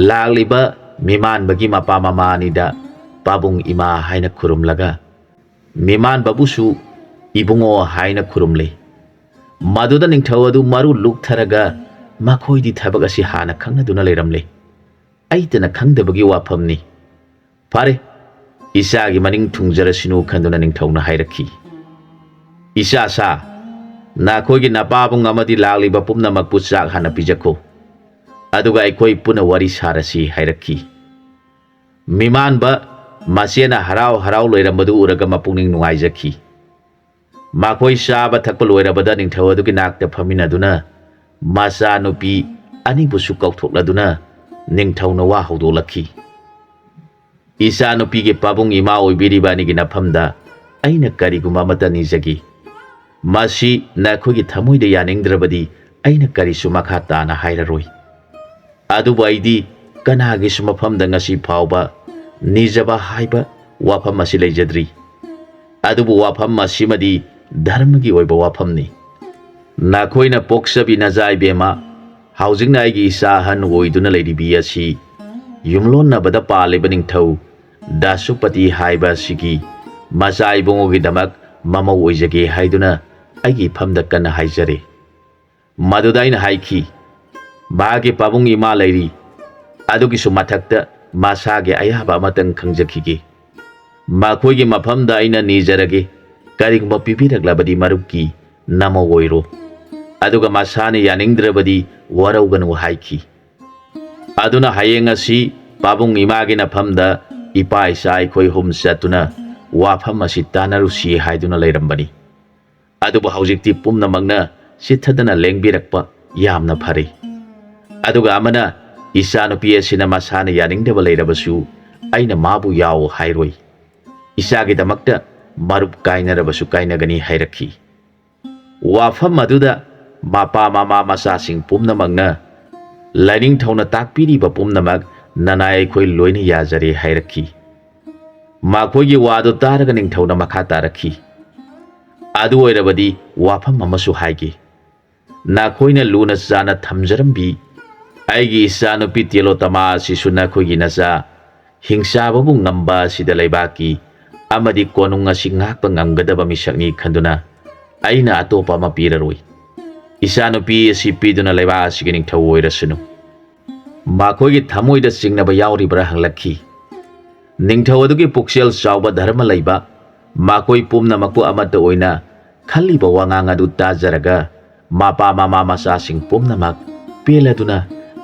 ꯂꯥꯛꯂꯤꯕ ꯃꯤꯃꯥꯟꯕꯒꯤ ꯃꯄꯥ ꯃꯃꯥ ꯑꯅꯤꯗ ꯄꯥꯕꯨꯡ ꯏꯃꯥ ꯍꯥꯏꯅ ꯈꯨꯔꯨꯝꯂꯒ ꯃꯤꯃꯥꯟꯕꯕꯨꯁꯨ ꯏꯕꯨꯡꯉꯣ ꯍꯥꯏꯅ ꯈꯨꯔꯨꯝꯂꯦ ꯃꯗꯨꯗ ꯅꯤꯡꯊꯧ ꯑꯗꯨ ꯃꯔꯨ ꯂꯨꯛꯊꯔꯒ ꯃꯈꯣꯏꯗꯤ ꯊꯕꯛ ꯑꯁꯤ ꯍꯥꯟꯅ ꯈꯪꯅꯗꯨꯅ ꯂꯩꯔꯝꯂꯦ ꯑꯩꯇꯅ ꯈꯪꯗꯕꯒꯤ ꯋꯥꯐꯝꯅꯤ ꯐꯔꯦ ꯏꯆꯥꯒꯤ ꯃꯅꯤꯡ ꯊꯨꯡꯖꯔꯁꯤꯅꯨ ꯈꯟꯗꯨꯅ ꯅꯤꯡꯊꯧꯅ ꯍꯥꯏꯔꯛꯈꯤ ꯏꯆꯥꯁꯥ ꯅꯈꯣꯏꯒꯤ ꯅꯄꯥꯕꯨꯡ ꯑꯃꯗꯤ ꯂꯥꯛꯂꯤꯕ ꯄꯨꯝꯅꯃꯛꯄꯨ ꯆꯥꯛ ꯍꯥꯟꯅ ꯄꯤꯖꯈꯣ ꯑꯗꯨꯒ ꯑꯩꯈꯣꯏ ꯄꯨꯟꯅ ꯋꯥꯔꯤ ꯁꯥꯔꯁꯤ ꯍꯥꯏꯔꯛꯈꯤ ꯃꯤꯃꯥꯟꯕ ꯃꯆꯦꯅ ꯍꯔꯥꯎ ꯍꯔꯥꯎ ꯂꯩꯔꯝꯕꯗꯨ ꯎꯔꯒ ꯃꯄꯨꯛꯅꯤꯡ ꯅꯨꯡꯉꯥꯏꯖꯈꯤ ꯃꯈꯣꯏ ꯆꯥꯕ ꯊꯛꯄ ꯂꯣꯏꯔꯕꯗ ꯅꯤꯡꯊꯧ ꯑꯗꯨꯒꯤ ꯅꯥꯛꯇ ꯐꯝꯃꯤꯟꯅꯗꯨꯅ ꯃꯆꯥꯅꯨꯄꯤ ꯑꯅꯤꯕꯨꯁꯨ ꯀꯧꯊꯣꯛꯂꯗꯨꯅ ꯅꯤꯡꯊꯧꯅ ꯋꯥ ꯍꯧꯗꯣꯛꯂꯛꯈꯤ ꯏꯆꯥꯅꯨꯄꯤꯒꯤ ꯄꯥꯕꯨꯡ ꯏꯃꯥ ꯑꯣꯏꯕꯤꯔꯤꯕ ꯑꯅꯤꯒꯤ ꯅꯐꯝꯗ ꯑꯩꯅ ꯀꯔꯤꯒꯨꯝꯕ ꯑꯃꯠꯇ ꯅꯤꯖꯒꯤ ꯃꯁꯤ ꯅꯈꯣꯏꯒꯤ ꯊꯃꯣꯏꯗ ꯌꯥꯅꯤꯡꯗ꯭ꯔꯕꯗꯤ ꯑꯩꯅ ꯀꯔꯤꯁꯨ ꯃꯈꯥ ꯇꯥꯅ ꯍꯥꯏꯔꯔꯣꯏ ꯑꯗꯨꯕꯨ ꯑꯩꯗꯤ ꯀꯅꯥꯒꯤꯁꯨ ꯃꯐꯝꯗ ꯉꯁꯤ ꯐꯥꯎꯕ ꯅꯤꯖꯕ ꯍꯥꯏꯕ ꯋꯥꯐꯝ ꯑꯁꯤ ꯂꯩꯖꯗ꯭ꯔꯤ ꯑꯗꯨꯕꯨ ꯋꯥꯐꯝ ꯑꯁꯤꯃꯗꯤ ꯙꯔꯃꯒꯤ ꯑꯣꯏꯕ ꯋꯥꯐꯝꯅꯤ ꯅꯈꯣꯏꯅ ꯄꯣꯛꯆꯕꯤ ꯅꯆꯥ ꯏꯕꯦꯝꯃ ꯍꯧꯖꯤꯛꯅ ꯑꯩꯒꯤ ꯏꯆꯥ ꯑꯍꯟ ꯑꯣꯏꯗꯨꯅ ꯂꯩꯔꯤꯕꯤ ꯑꯁꯤ ꯌꯨꯝꯂꯣꯟꯅꯕꯗ ꯄꯥꯜꯂꯤꯕ ꯅꯤꯡꯊꯧ ꯗꯥꯁꯨꯄꯇꯤ ꯍꯥꯏꯕ ꯑꯁꯤꯒꯤ ꯃꯆꯥ ꯏꯕꯨꯡꯉꯣꯒꯤꯗꯃꯛ ꯃꯃꯧ ꯑꯣꯏꯖꯒꯦ ꯍꯥꯏꯗꯨꯅ ꯑꯩꯒꯤ ꯏꯐꯝꯗ ꯀꯟꯅ ꯍꯥꯏꯖꯔꯦ ꯃꯗꯨꯗ ꯑꯩꯅ ꯍꯥꯏꯈꯤ ꯃꯥꯒꯤ ꯄꯥꯕꯨꯡ ꯏꯃꯥ ꯂꯩꯔꯤ ꯑꯗꯨꯒꯤꯁꯨ ꯃꯊꯛꯇ ꯃꯁꯥꯒꯤ ꯑꯌꯥꯕ ꯑꯃꯇꯪ ꯈꯪꯖꯈꯤꯒꯦ ꯃꯈꯣꯏꯒꯤ ꯃꯐꯝꯗ ꯑꯩꯅ ꯅꯤꯖꯔꯒꯦ ꯀꯔꯤꯒꯨꯝꯕ ꯄꯤꯕꯤꯔꯛꯂꯕꯗꯤ ꯃꯔꯨꯞꯀꯤ ꯅꯃꯧ ꯑꯣꯏꯔꯣ ꯑꯗꯨꯒ ꯃꯁꯥꯅ ꯌꯥꯅꯤꯡꯗ꯭ꯔꯕꯗꯤ ꯋꯥꯔꯧꯒꯅꯨ ꯍꯥꯏꯈꯤ ꯑꯗꯨꯅ ꯍꯌꯦꯡ ꯑꯁꯤ ꯄꯥꯕꯨꯡ ꯏꯃꯥꯒꯤ ꯅꯐꯝꯗ ꯏꯄꯥ ꯏꯆꯥ ꯑꯩꯈꯣꯏ ꯑꯍꯨꯝ ꯆꯠꯇꯨꯅ ꯋꯥꯐꯝ ꯑꯁꯤ ꯇꯥꯟꯅꯔꯨꯁꯤ ꯍꯥꯏꯗꯨꯅ ꯂꯩꯔꯝꯕꯅꯤ ꯑꯗꯨꯕꯨ ꯍꯧꯖꯤꯛꯇꯤ ꯄꯨꯝꯅꯃꯛꯅ ꯆꯤꯠꯊꯗꯅ ꯂꯦꯡꯕꯤꯔꯛꯄ ꯌꯥꯝꯅ ꯐꯔꯦ ꯑꯗꯨꯒ ꯑꯃꯅ ꯏꯆꯥꯅꯨꯄꯤ ꯑꯁꯤꯅ ꯃꯁꯥꯅ ꯌꯥꯅꯤꯡꯗꯕ ꯂꯩꯔꯕꯁꯨ ꯑꯩꯅ ꯃꯥꯕꯨ ꯌꯥꯎ ꯍꯥꯏꯔꯣꯏ ꯏꯆꯥꯒꯤꯗꯃꯛꯇ ꯃꯔꯨꯞ ꯀꯥꯏꯅꯔꯕꯁꯨ ꯀꯥꯏꯅꯒꯅꯤ ꯍꯥꯏꯔꯛꯈꯤ ꯋꯥꯐꯝ ꯑꯗꯨꯗ ꯃꯄꯥ ꯃꯃꯥ ꯃꯆꯥꯁꯤꯡ ꯄꯨꯝꯅꯃꯛꯅ ꯂꯥꯏꯅꯤꯡꯊꯧꯅ ꯇꯥꯛꯄꯤꯔꯤꯕ ꯄꯨꯝꯅꯃꯛ ꯅꯅꯥꯏ ꯑꯩꯈꯣꯏ ꯂꯣꯏꯅ ꯌꯥꯖꯔꯦ ꯍꯥꯏꯔꯛꯈꯤ꯫ ꯃꯈꯣꯏꯒꯤ ꯋꯥꯗꯨ ꯇꯥꯔꯒ ꯅꯤꯡꯊꯧꯅ ꯃꯈꯥ ꯇꯥꯔꯛꯈꯤ, ꯑꯗꯨ ꯑꯣꯏꯔꯕꯗꯤ ꯋꯥꯐꯝ ꯑꯃꯁꯨ ꯍꯥꯏꯒꯦ꯫ ꯅꯈꯣꯏꯅ ꯂꯨꯅ ꯆꯥꯅ ꯊꯝꯖꯔꯝꯕꯤ ꯑꯩꯒꯤ ꯏꯆꯥꯅꯨꯄꯤ ꯇꯤꯂꯣꯇꯃꯥ ꯑꯁꯤꯁꯨ ꯅꯈꯣꯏꯒꯤ ꯅꯆꯥ ꯍꯤꯡꯆꯥꯕꯕꯨ ꯉꯝꯕ ꯑꯁꯤꯗ ꯂꯩꯕꯥꯛꯀꯤ ꯑꯃꯗꯤ ꯀꯣꯅꯨꯡ ꯑꯁꯤ ꯉꯥꯛꯄ ꯉꯝꯒꯗꯕ ꯃꯤꯁꯛꯅꯤ ꯈꯟꯗꯨꯅ ꯑꯩꯅ ꯑꯇꯣꯞꯄ ꯑꯃ ꯄꯤꯔꯔꯣꯏ꯫ ꯏꯆꯥꯅꯨꯄꯤ ꯑꯁꯤ ꯄꯤꯗꯨꯅ ꯂꯩꯕꯥꯛ ꯑꯁꯤꯒꯤ ꯅꯤꯡꯊꯧ ꯑꯣꯏꯔꯁꯅꯨ꯫ ꯃꯈꯣꯏꯒꯤ ꯊꯃꯣꯏꯗ ꯆꯤꯡꯅꯕ ꯌꯥꯎꯔꯤꯕ꯭ꯔꯥ ꯍꯪꯂꯛꯈꯤ꯫ ꯅꯤꯡꯊꯧ ꯑꯗꯨꯒꯤ ꯄꯨꯛꯆꯦꯜ ꯆꯥꯎꯕ ꯙꯔꯃ ꯂꯩꯕ ꯃꯈꯣꯏ ꯄꯨꯝꯅꯃꯛꯄꯨ ꯑꯃꯠꯇ ꯑꯣꯏꯅ ꯈꯜꯂꯤꯕ ꯋꯥꯉꯥꯡ ꯑꯗꯨ ꯇꯥꯖꯔꯒ ꯃꯄꯥ ꯃꯃꯥ ꯃꯆꯥꯁꯤꯡ ꯄꯨꯝꯅꯃꯛ ꯄꯦꯜꯂꯗꯨꯅ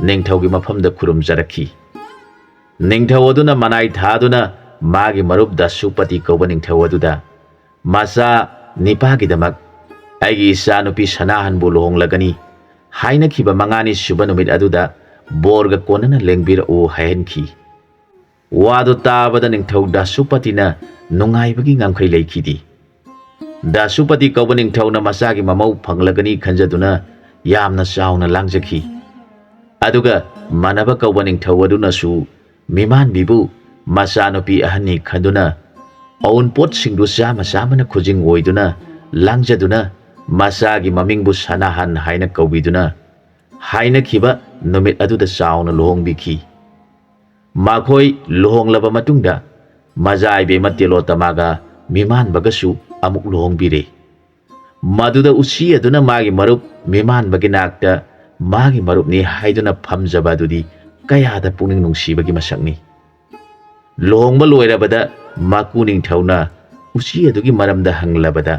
ꯅꯤꯡꯊꯧꯒꯤ ꯃꯐꯝꯗ ꯈꯨꯔꯨꯝꯖꯔꯛꯈꯤ꯫ ꯅꯤꯡꯊꯧ ꯑꯗꯨꯅ ꯃꯅꯥꯏ ꯊꯥꯗꯨꯅ ꯃꯥꯒꯤ ꯃꯔꯨꯞ ꯗꯁꯨꯄꯇꯤ ꯀꯧꯕ ꯅꯤꯡꯊꯧ ꯑꯗꯨꯗ ꯃꯆꯥ ꯅꯤꯄꯥꯒꯤꯗꯃꯛ ꯑꯩꯒꯤ ꯏꯆꯥꯅꯨꯄꯤ ꯁꯅꯥꯍꯟꯕꯨ ꯂꯨꯍꯣꯡꯂꯒꯅꯤ ꯍꯥꯏꯅꯈꯤꯕ 5ꯅꯤ ꯁꯨꯕ ꯅꯨꯃꯤꯠ ꯑꯗꯨꯗ ꯕꯣꯔꯒ ꯀꯣꯟꯅꯅ ꯂꯦꯡꯕꯤꯔꯛꯎ ꯍꯥꯏꯍꯟꯈꯤ꯫ ꯋꯥꯗꯨ ꯇꯥꯕꯗ ꯅꯤꯡꯊꯧ ꯗꯁꯨꯄꯇꯤꯅ ꯅꯨꯡꯉꯥꯏꯕꯒꯤ ꯉꯝꯈꯩ ꯂꯩꯈꯤꯗꯦ꯫ ꯗꯁꯨꯄꯇꯤ ꯀꯧꯕ ꯅꯤꯡꯊꯧꯅ ꯃꯆꯥꯒꯤ ꯃꯃꯧ ꯐꯪꯂꯒꯅꯤ ꯈꯟꯖꯗꯨꯅ ꯌꯥꯝꯅ ꯆꯥꯎꯅ ꯂꯥꯡꯖꯈꯤ꯫ ꯑꯗꯨꯒ ꯃꯅꯕ ꯀꯧꯕ ꯅꯤꯡꯊꯧ ꯑꯗꯨꯅꯁꯨ ꯃꯤꯃꯥꯟꯕꯤꯕꯨ ꯃꯆꯥꯅꯨꯄꯤ ꯑꯍꯟꯅꯤ ꯈꯟꯗꯨꯅ ꯑꯎꯟꯄꯣꯠꯁꯤꯡꯗꯨ ꯆꯥꯃꯅ ꯈꯨꯖꯤꯡ ꯑꯣꯏꯗꯨꯅ ꯂꯥꯡꯖꯗꯨꯅ ꯃꯆꯥꯒꯤ ꯃꯃꯤꯡꯕꯨ ꯁꯅꯥꯍꯟ ꯍꯥꯏꯅ ꯀꯧꯕꯤꯗꯨꯅ ꯍꯥꯏꯅꯈꯤꯕ ꯅꯨꯃꯤꯠ ꯑꯗꯨꯗ ꯆꯥꯎꯅ ꯂꯨꯍꯣꯡꯕꯤꯈꯤ꯫ ꯃꯈꯣꯏ ꯂꯨꯍꯣꯡꯂꯕ ꯃꯇꯨꯡꯗ ꯃꯖꯥꯏꯕꯦꯝꯃ ꯇꯤꯂꯣꯇꯃꯥꯒ ꯃꯤꯃꯥꯟꯕꯒꯁꯨ ꯑꯃꯨꯛ ꯂꯨꯍꯣꯡꯕꯤꯔꯦ꯫ ꯃꯗꯨꯗ ꯎꯆꯤ ꯑꯗꯨꯅ ꯃꯥꯒꯤ ꯃꯔꯨꯞ ꯃꯤꯃꯥꯟꯕꯒꯤ ꯅꯥꯛꯇ ꯃꯥꯒꯤ ꯃꯔꯨꯞꯅꯤ ꯍꯥꯏꯗꯨꯅ ꯐꯝꯖꯕ ꯑꯗꯨꯗꯤ ꯀꯌꯥꯗ ꯄꯨꯛꯅꯤꯡ ꯅꯨꯡꯁꯤꯕꯒꯤ ꯃꯁꯛꯅꯤ꯫ ꯂꯨꯍꯣꯡꯕ ꯂꯣꯏꯔꯕꯗ ꯃꯀꯨ ꯅꯤꯡꯊꯧꯅ ꯎꯆꯤ ꯑꯗꯨꯒꯤ ꯃꯔꯝꯗ ꯍꯪꯂꯕꯗ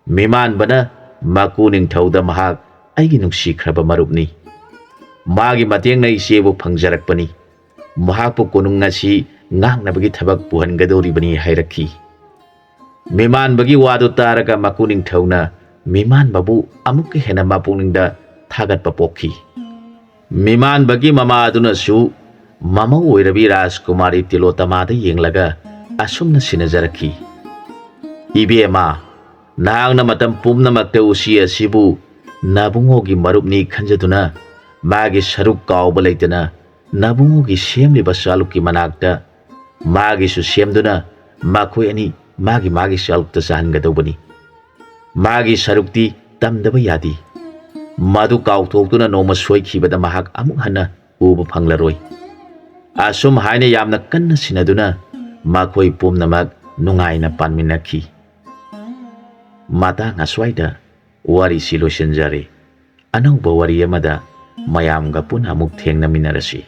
ꯃꯤꯃꯥꯟꯕꯅ ꯃꯀꯨ ꯅꯤꯡꯊꯧꯗ ꯃꯍꯥꯛ ꯑꯩꯒꯤ ꯅꯨꯡꯁꯤꯈ꯭ꯔꯕ ꯃꯔꯨꯞꯅꯤ, ꯃꯥꯒꯤ ꯃꯇꯦꯡꯅ ꯏꯆꯦꯕꯨ ꯐꯪꯖꯔꯛꯄꯅꯤ, ꯃꯍꯥꯛꯄꯨ ꯀꯣꯅꯨꯡ ꯑꯁꯤ ꯉꯥꯛꯅꯕꯒꯤ ꯊꯕꯛ ꯄꯨꯍꯟꯒꯗꯧꯔꯤꯕꯅꯤ ꯍꯥꯏꯔꯛꯈꯤ꯫ ꯃꯤꯃꯥꯟꯕꯒꯤ ꯋꯥꯗꯨ ꯇꯥꯔꯒ ꯃꯀꯨ ꯅꯤꯡꯊꯧꯅ ꯃꯤꯃꯥꯟꯕꯕꯨ ꯑꯃꯨꯛꯀ ꯍꯦꯟꯅ ꯃꯄꯨꯛꯅꯤꯡꯗ ꯊꯥꯒꯠꯄ ꯄꯣꯛꯈꯤ꯫ ꯃꯤꯃꯥꯟꯕꯒꯤ ꯃꯃꯥ ꯑꯗꯨꯅꯁꯨ ꯃꯃꯧ ꯑꯣꯏꯔꯕꯤ ꯔꯥꯖꯀꯨꯃꯥꯔꯤ ꯇꯤꯂꯣꯇꯃꯥꯗ ꯌꯦꯡꯂꯒ ꯑꯁꯨꯝꯅ ꯁꯤꯟꯅꯖꯔꯛꯈꯤ꯫ ꯏꯕꯦꯝꯃ, ꯅꯍꯥꯛꯅ ꯃꯇꯝ ꯄꯨꯝꯅꯃꯛꯇ ꯎꯆꯤ ꯑꯁꯤꯕꯨ ꯅꯕꯨꯡꯉꯣꯒꯤ ꯃꯔꯨꯞꯅꯤ ꯈꯟꯖꯗꯨꯅ ꯃꯥꯒꯤ ꯁꯔꯨꯛ ꯀꯥꯎꯕ ꯂꯩꯇꯅ ꯅꯕꯨꯡꯉꯣꯒꯤ ꯁꯦꯝꯂꯤꯕ ꯆꯥꯂꯨꯛꯀꯤ ꯃꯅꯥꯛꯇ ꯃꯥꯒꯤꯁꯨ ꯁꯦꯝꯗꯨꯅ ꯃꯈꯣꯏ ꯑꯅꯤ ꯃꯥꯒꯤ ꯆꯥꯂꯨꯛꯇ ꯆꯥꯍꯟꯒꯗꯧꯕꯅꯤ꯫ ꯃꯥꯒꯤ ꯁꯔꯨꯛꯇꯤ ꯇꯝꯗꯕ ꯌꯥꯗꯦ꯫ ꯃꯗꯨ ꯀꯥꯎꯊꯣꯛꯇꯨꯅ ꯅꯣꯡꯃ ꯁꯣꯏꯈꯤꯕꯗ ꯃꯍꯥꯛ ꯑꯃꯨꯛ ꯍꯟꯅ ꯎꯕ ꯐꯪꯂꯔꯣꯏ꯫ ꯑꯁꯨꯝ ꯍꯥꯏꯅ ꯌꯥꯝꯅ ꯀꯟꯅ ꯁꯤꯟꯅꯗꯨꯅ ꯃꯈꯣꯏ ꯄꯨꯝꯅꯃꯛ ꯅꯨꯡꯉꯥꯏꯅ ꯄꯥꯟꯃꯤꯟꯅꯈꯤ꯫ ꯃꯇꯥꯡ ꯑꯁ꯭ꯋꯥꯏꯗ ꯋꯥꯔꯤꯁꯤ ꯂꯣꯏꯁꯤꯟꯖꯔꯦ꯫ ꯑꯅꯧꯕ ꯋꯥꯔꯤ ꯑꯃꯗ ꯃꯌꯥꯝꯒ ꯄꯨꯟꯅ ꯑꯃꯨꯛ ꯊꯦꯡꯅꯃꯤꯟꯅꯔꯁꯤ꯫